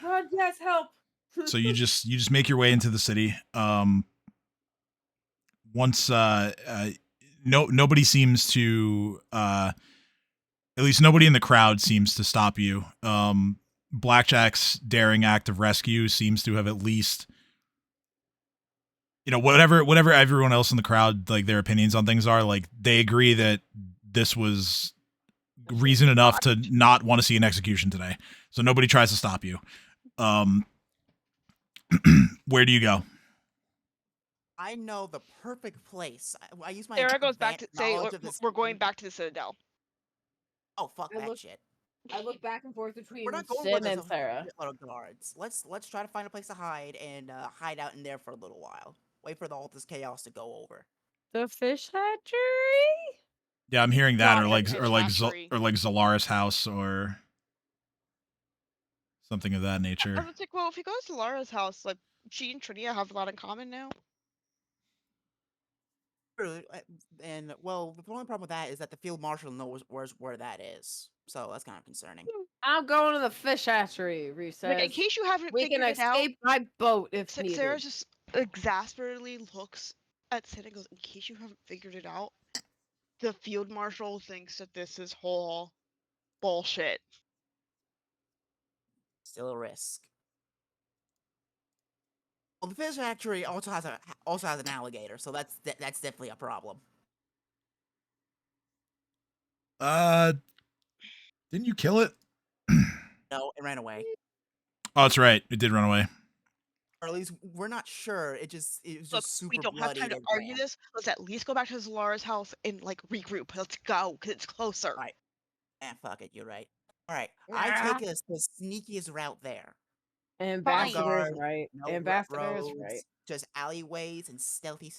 God, yes, help. So you just make your way into the city. Once nobody seems to at least nobody in the crowd seems to stop you. Blackjack's daring act of rescue seems to have at least, whatever everyone else in the crowd, like, their opinions on things are, like, they agree that this was reason enough to not want to see an execution today. So nobody tries to stop you. Where do you go? I know the perfect place. I use my. Sarah goes back to say, we're going back to the Citadel. Oh, fuck that shit. I look back and forth between We're not going Sin with and Sarah. Guards. Let's try to find a place to hide and hide out in there for a little while. Wait for all this chaos to go over. The fish hatchery? Yeah, I'm hearing that, Not or at like, the or like, hatchery. or like Zolaris house, or something of that I nature. was like, well, if he goes to Lara's house, like she and Trinia have a lot in common now. True, and well, the only problem with that is that the field marshal knows where that is, so that's kind of concerning. I'm going to the fish hatchery, Reese Like, in says. case you haven't We can figured it out, escape by boat if needed. Sarah just exasperately looks at Sid and goes, in case you haven't figured it out, the field marshal thinks that this is whole bullshit. Still a risk. Well, the fish factory also has an alligator, so that's definitely a problem. Didn't you kill it? No, it ran away. Oh, that's right. It did run away. Or at least we're not sure. It was Look, just super we don't have time bloody to and argue ran. this. Let's at least go back to Zolara's house and like regroup. Let's go, because it's closer. All right. Fuck it. You're right. All right. I take us the sneakiest route there. Ambassador is Guard, right. no Ambassador is roads, right. just alleyways and stealthy.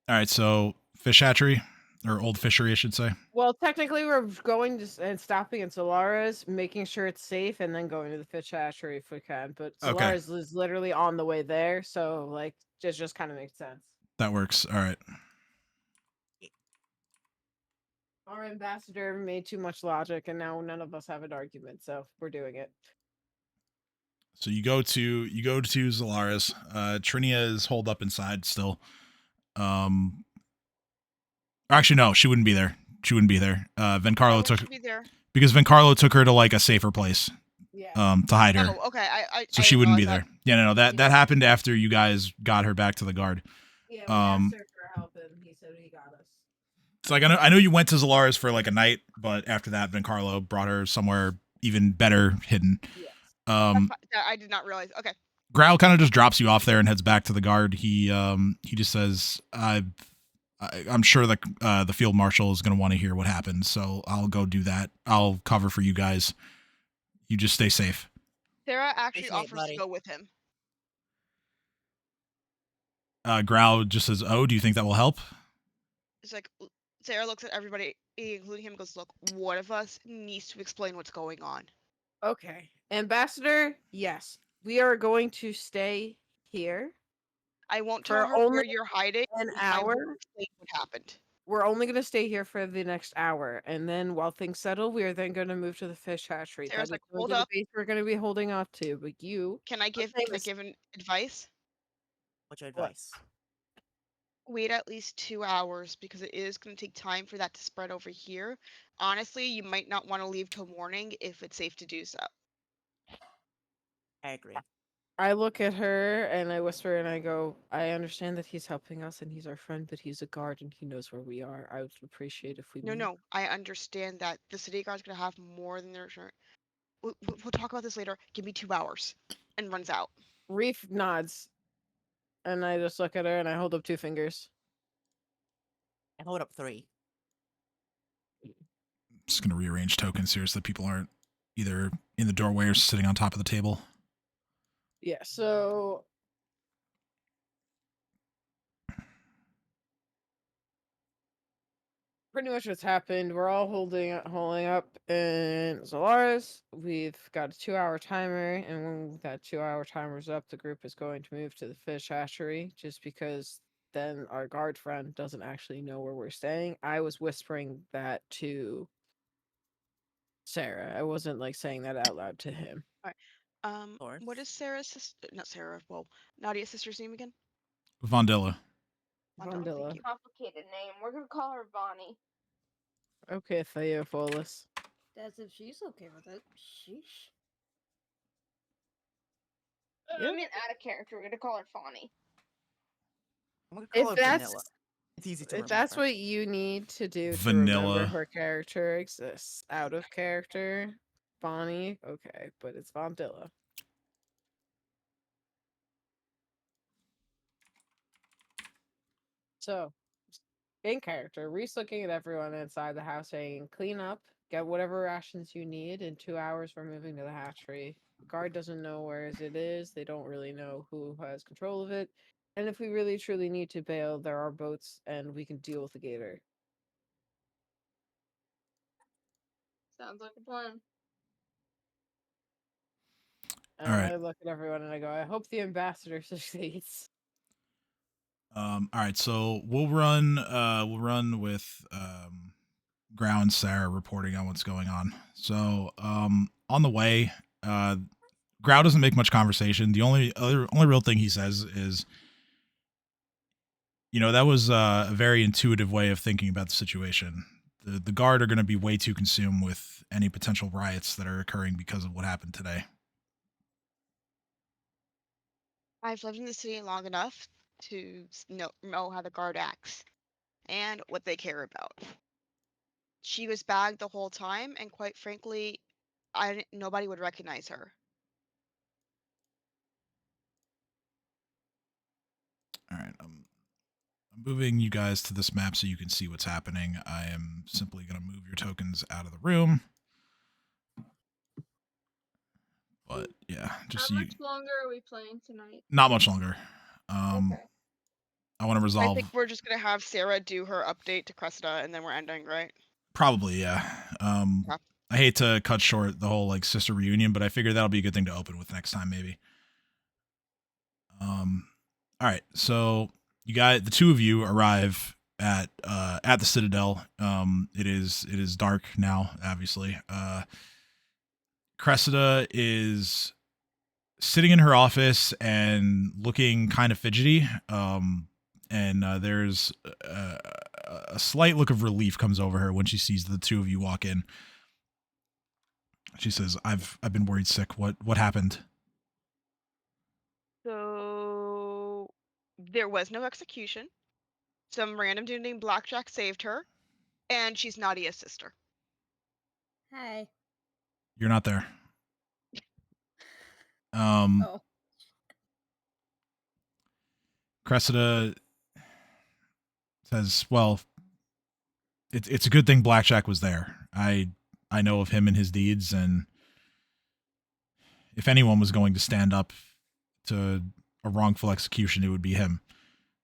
All right, so fish hatchery, or old fishery, I should say. Well, technically, we're going to and stopping at Solara's, making sure it's safe, and then going to the fish hatchery if we can. But Solara's is literally on the way there, so like, just kind of makes sense. That works. All right. Our ambassador made too much logic, and now none of us have an argument, so we're doing it. So you go to Zolaris. Trinia is holed up inside still. Actually, no, she wouldn't be there. She wouldn't be there. Vencarlo took because Vencarlo took her to like a safer place. Yeah. To hide her. Oh, okay. So she wouldn't be there. Yeah, no, that happened after you guys got her back to the guard. Yeah, we asked her for help, and he said he got us. It's like I know you went to Zolaris for like a night, but after that, Vencarlo brought her somewhere even better hidden. Yes. I did not realize. Okay. Growl kind of just drops you off there and heads back to the guard. He just says, I'm sure that the field marshal is going to want to hear what happened, so I'll go do that. I'll cover for you guys. You just stay safe. Sarah actually offers to go with him. Growl just says, "Oh, do you think that will help?" It's like Sarah looks at everybody, including him, and goes, "Look, one of us needs to explain what's going on." Okay, Ambassador. Yes, we are going to stay here. I won't tell her where you're hiding. An hour. Explain what happened. We're only going to stay here for the next hour, and then while things settle, we are then going to move to the fish hatchery. Sarah's like, hold up. The base we're going to be holding on to, but you can I give an advice? What's your advice? Wait at least 2 hours because it is going to take time for that to spread over here. Honestly, you might not want to leave till morning if it's safe to do so. I agree. I look at her and I whisper and I go, I understand that he's helping us and he's our friend, but he's a guard and he knows where we are. I would appreciate if we No, I understand that the city guard's going to have more than their shirt. We'll talk about this later. Give me 2 hours. And runs out. Reef nods. And I just look at her and I hold up 2 fingers. I hold up 3. I'm just going to rearrange tokens here so that people aren't either in the doorway or sitting on top of the table. Yeah, so pretty much what's happened. We're all holding up in Zolaris. We've got a 2-hour timer, and when that 2-hour timer's up, the group is going to move to the fish hatchery, just because then our guard friend doesn't actually know where we're staying. I was whispering that to Sarah. I wasn't like saying that out loud to him. All right. What is Sarah's sister? Not Sarah. Well, Nadia's sister's name again? Vondilla. Vondilla. Complicated name. We're gonna call her Bonnie. Okay, Theophilus. That's if she's okay with it. Sheesh. I mean, out of character, we're gonna call her Fawny. If that's it's easy to remember. That's what you need to do to Vanilla. remember her character exists. Out of character, Bonnie. Okay, but it's Vondilla. So, in character, Reese looking at everyone inside the house saying, clean up, get whatever rations you need. In 2 hours, we're moving to the hatchery. Guard doesn't know where it is. They don't really know who has control of it. And if we really truly need to bail, there are boats and we can deal with the gator. Sounds like a plan. And All right. I look at everyone and I go, I hope the ambassador succeeds. All right, so we'll run with Grau and Sarah reporting on what's going on. So on the way, Grau doesn't make much conversation. The only real thing he says is, that was a very intuitive way of thinking about the situation. The guard are going to be way too consumed with any potential riots that are occurring because of what happened today. I've lived in the city long enough to know how the guard acts and what they care about. She was bagged the whole time, and quite frankly, nobody would recognize her. All right, I'm moving you guys to this map so you can see what's happening. I am simply going to move your tokens out of the room. But yeah, just How much longer are we playing tonight? Not much longer. Okay. I want to resolve. I think we're just gonna have Sarah do her update to Cressida, and then we're ending, right? Probably, yeah. I hate to cut short the whole like sister reunion, but I figure that'll be a good thing to open with next time, maybe. All right, so the two of you arrive at the Citadel. It is dark now, obviously. Cressida is sitting in her office and looking kind of fidgety. And there's a slight look of relief comes over her when she sees the two of you walk in. She says, "I've been worried sick. What happened?" So there was no execution. Some random dude named Blackjack saved her, and she's Nadia's sister. Hi. You're not there. Oh. Cressida says, "Well, it's a good thing Blackjack was there. I know of him and his deeds, and if anyone was going to stand up to a wrongful execution, it would be him."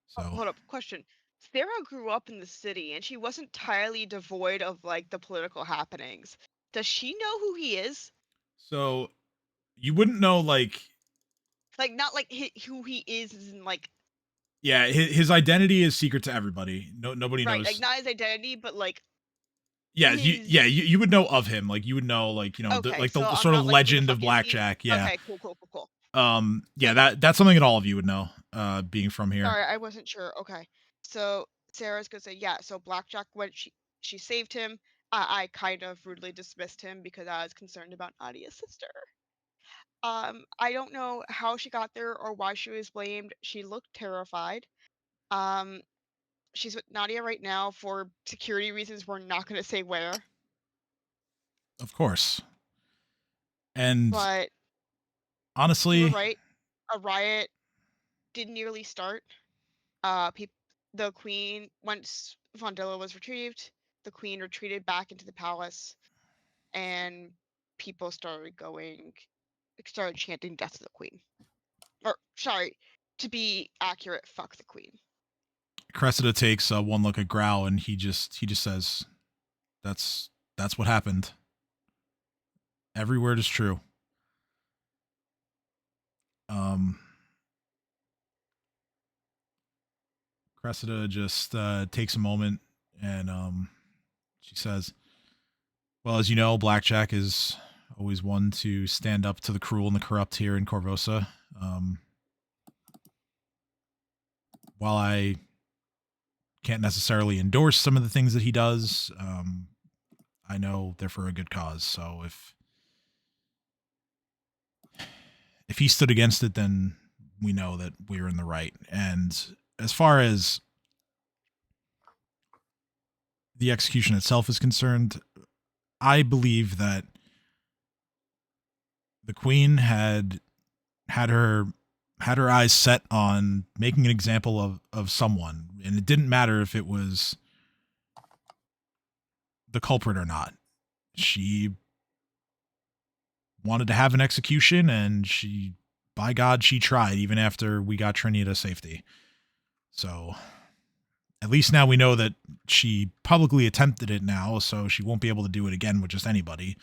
So hold up, question. Sarah grew up in the city, and she wasn't entirely devoid of like the political happenings. Does she know who he is? So you wouldn't know, like not like who he is, and like. Yeah, his identity is secret to everybody. Nobody knows. Right, like not his identity, but like. Yeah, you would know of him. Like you would know, like Okay, the sort of legend of Blackjack. Yeah. Okay, cool. Yeah, that's something that all of you would know. Being from here. Sorry, I wasn't sure. Okay, so Sarah's gonna say, yeah. So Blackjack, when she saved him, I kind of rudely dismissed him because I was concerned about Nadia's sister. I don't know how she got there or why she was blamed. She looked terrified. She's with Nadia right now for security reasons. We're not going to say where. Of course. But honestly, you're right. A riot did nearly start. The queen, once Vondilla was retrieved, the queen retreated back into the palace, and people started chanting "Death to the Queen." Or sorry, to be accurate, fuck the queen. Cressida takes one look at Grau, and he just says, "That's what happened. Every word is true." Cressida just takes a moment, and she says, "Well, as you know, Blackjack is always one to stand up to the cruel and the corrupt here in Korvosa. While I can't necessarily endorse some of the things that he does, I know they're for a good cause. So if he stood against it, then we know that we're in the right. And as far as the execution itself is concerned, I believe that the queen had her eyes set on making an example of someone, and it didn't matter if it was the culprit or not. She wanted to have an execution, and by God, she tried, even after we got Trinity to safety. So at least now we know that she publicly attempted it now, so she won't be able to do it again with just anybody.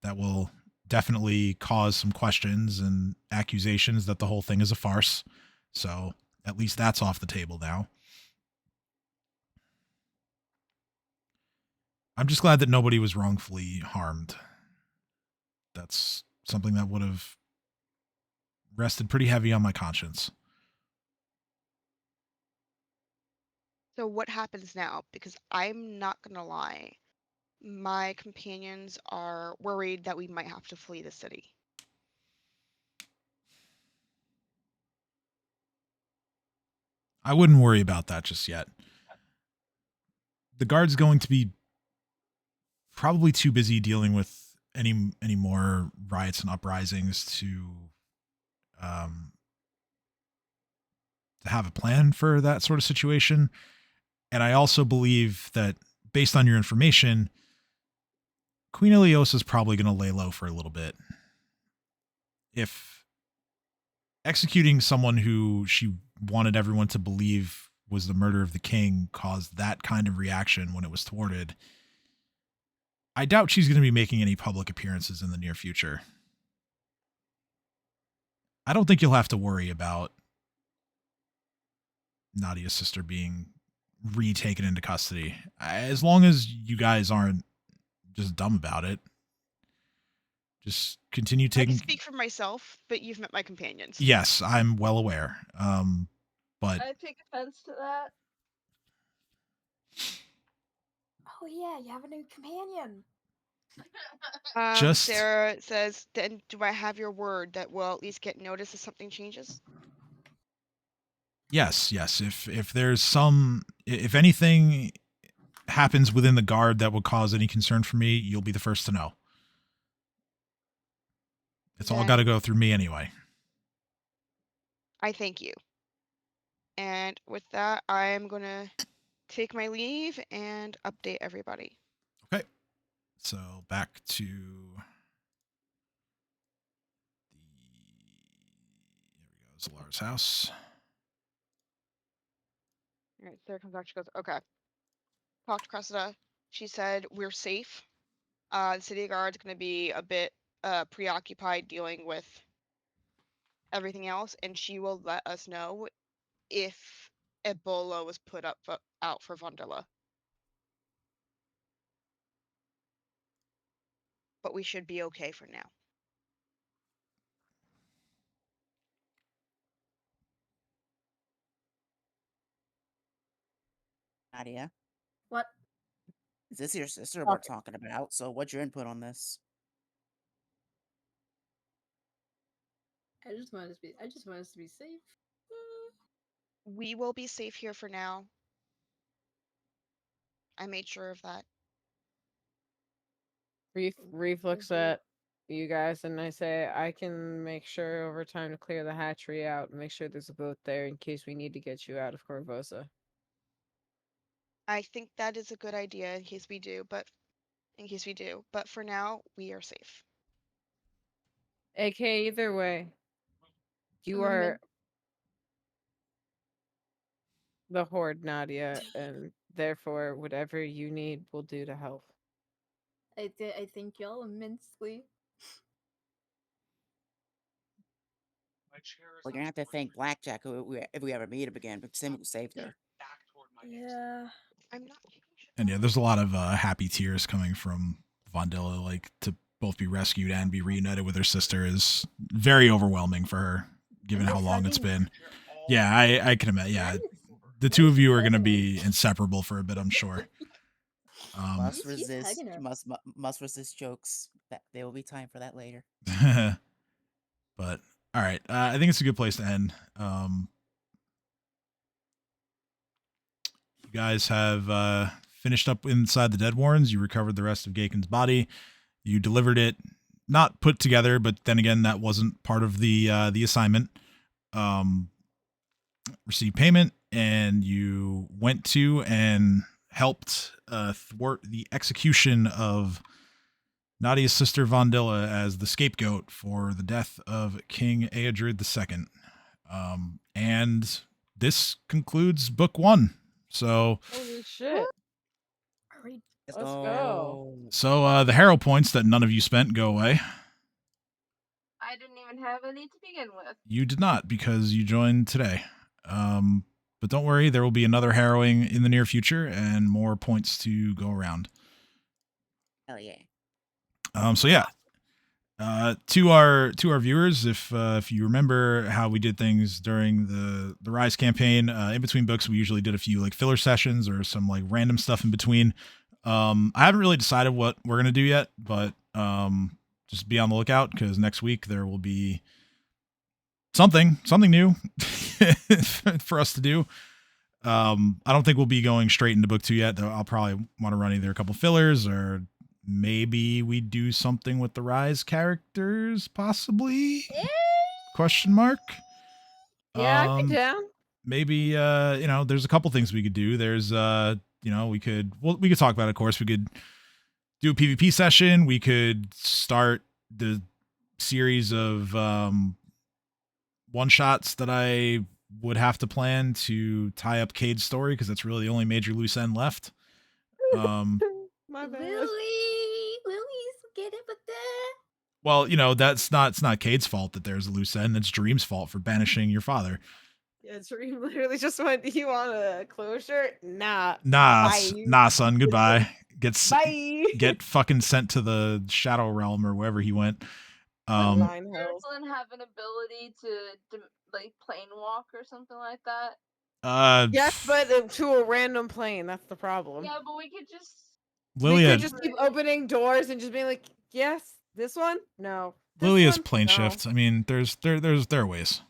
That will definitely cause some questions and accusations that the whole thing is a farce. So at least that's off the table now. I'm just glad that nobody was wrongfully harmed. That's something that would have rested pretty heavy on my conscience. So what happens now? Because I'm not gonna lie, my companions are worried that we might have to flee the city. I wouldn't worry about that just yet. The guard's going to be probably too busy dealing with any more riots and uprisings to have a plan for that sort of situation. And I also believe that, based on your information, Queen Iliosa is probably going to lay low for a little bit. If executing someone who she wanted everyone to believe was the murder of the king caused that kind of reaction when it was thwarted, I doubt she's going to be making any public appearances in the near future. I don't think you'll have to worry about Nadia's sister being retaken into custody, as long as you guys aren't just dumb about it. Just continue taking. I can speak for myself, but you've met my companions. Yes, I'm well aware. But I take offense to that. Oh yeah, you have a new companion. Sarah says, then do I have your word that we'll at least get notice if something changes? Yes. If there's if anything happens within the guard that would cause any concern for me, you'll be the first to know. It's all got to go through me anyway. I thank you. And with that, I'm going to take my leave and update everybody. Okay. So back to Zalara's house. All right, Sarah comes back. She goes, okay. Talked to Cressida. She said, we're safe. The city guard's going to be a bit preoccupied dealing with everything else, and she will let us know if Ebola was put out for Vandilla. But we should be okay for now. Nadia, What? is this your sister we're talking about? So what's your input on this? I just want us to be safe. We will be safe here for now. I made sure of that. Reef looks at you guys and I say, I can make sure over time to clear the hatchery out and make sure there's a boat there in case we need to get you out of Corvosa. I think that is a good idea in case we do, but for now, we are safe. AK, either way, you are the Hoard, Nadia, and therefore whatever you need will do to help. I thank y'all immensely. We're gonna have to thank Blackjack if we ever meet him again, but Sim saved her. Yeah. I'm not. And yeah, there's a lot of happy tears coming from Vandilla. Like, to both be rescued and be reunited with her sister is very overwhelming for her, given how long it's been. Yeah, I can imagine. Yeah, the two of you are going to be inseparable for a bit, I'm sure. Must resist jokes. That there will be time for that later. But all right, I think it's a good place to end. You guys have finished up inside the Dead Warrens. You recovered the rest of Gaken's body. You delivered it, not put together, but then again, that wasn't part of the assignment. Received payment, and you went to and helped thwart the execution of Nadia's sister Vandilla as the scapegoat for the death of King Eodred II. And this concludes book 1. So Holy shit. Let's Let's go. So the hero points that none of you spent go away. I didn't even have any to begin with. You did not, because you joined today. But don't worry, there will be another harrowing in the near future and more points to go around. Hell yeah. So yeah. To our viewers, if you remember how we did things during the Rise campaign, in between books, we usually did a few like filler sessions or some like random stuff in between. I haven't really decided what we're gonna do yet, but just be on the lookout, because next week there will be something new for us to do. I don't think we'll be going straight into book 2 yet, though. I'll probably want to run either a couple fillers, or maybe we do something with the Rise characters, possibly? Question mark. Yeah, I'd be down. Maybe there's a couple things we could do. There's we could talk about it, of course. We could do a PvP session. We could start the series of one shots that I would have to plan to tie up Cade's story, because that's really the only major loose end left. My bad. Lily's get it with that. Well, it's not Cade's fault that there's a loose end. It's Dream's fault for banishing your father. Yeah, Dream literally just went, "You want a closure? Nah. Nah, Bye. nah, son. Goodbye. Bye. Get fucking sent to the Shadow Realm or wherever he went. Doesn't have an ability to like plane walk or something like that? Yes, but to a random plane. That's the problem. Yeah, but we could just. Lilia, we could just keep opening doors and just being like, "Yes, this one, no." Lilia's plane shift. I mean, there are ways.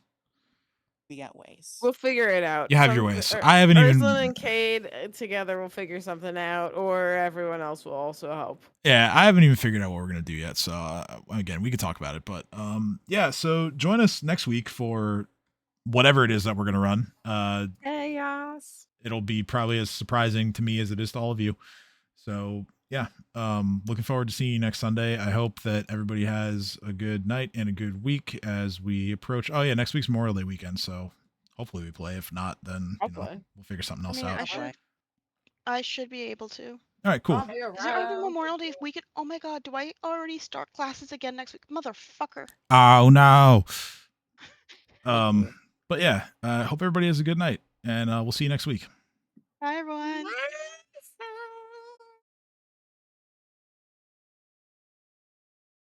We got ways. We'll figure it out. You have your ways. I haven't even. Ursula and Cade together will figure something out, or everyone else will also help. Yeah, I haven't even figured out what we're gonna do yet. So again, we could talk about it. But yeah. So join us next week for whatever it is that we're gonna run. Chaos. It'll be probably as surprising to me as it is to all of you. So yeah, looking forward to seeing you next Sunday. I hope that everybody has a good night and a good week as we approach. Oh yeah, next week's Memorial Day weekend, so hopefully we play. If not, then we'll figure something else out. I should be able to. All right, cool. Is there open Memorial Day weekend? Oh my god, do I already start classes again next week? Motherfucker. Oh no. But yeah, hope everybody has a good night, and we'll see you next week.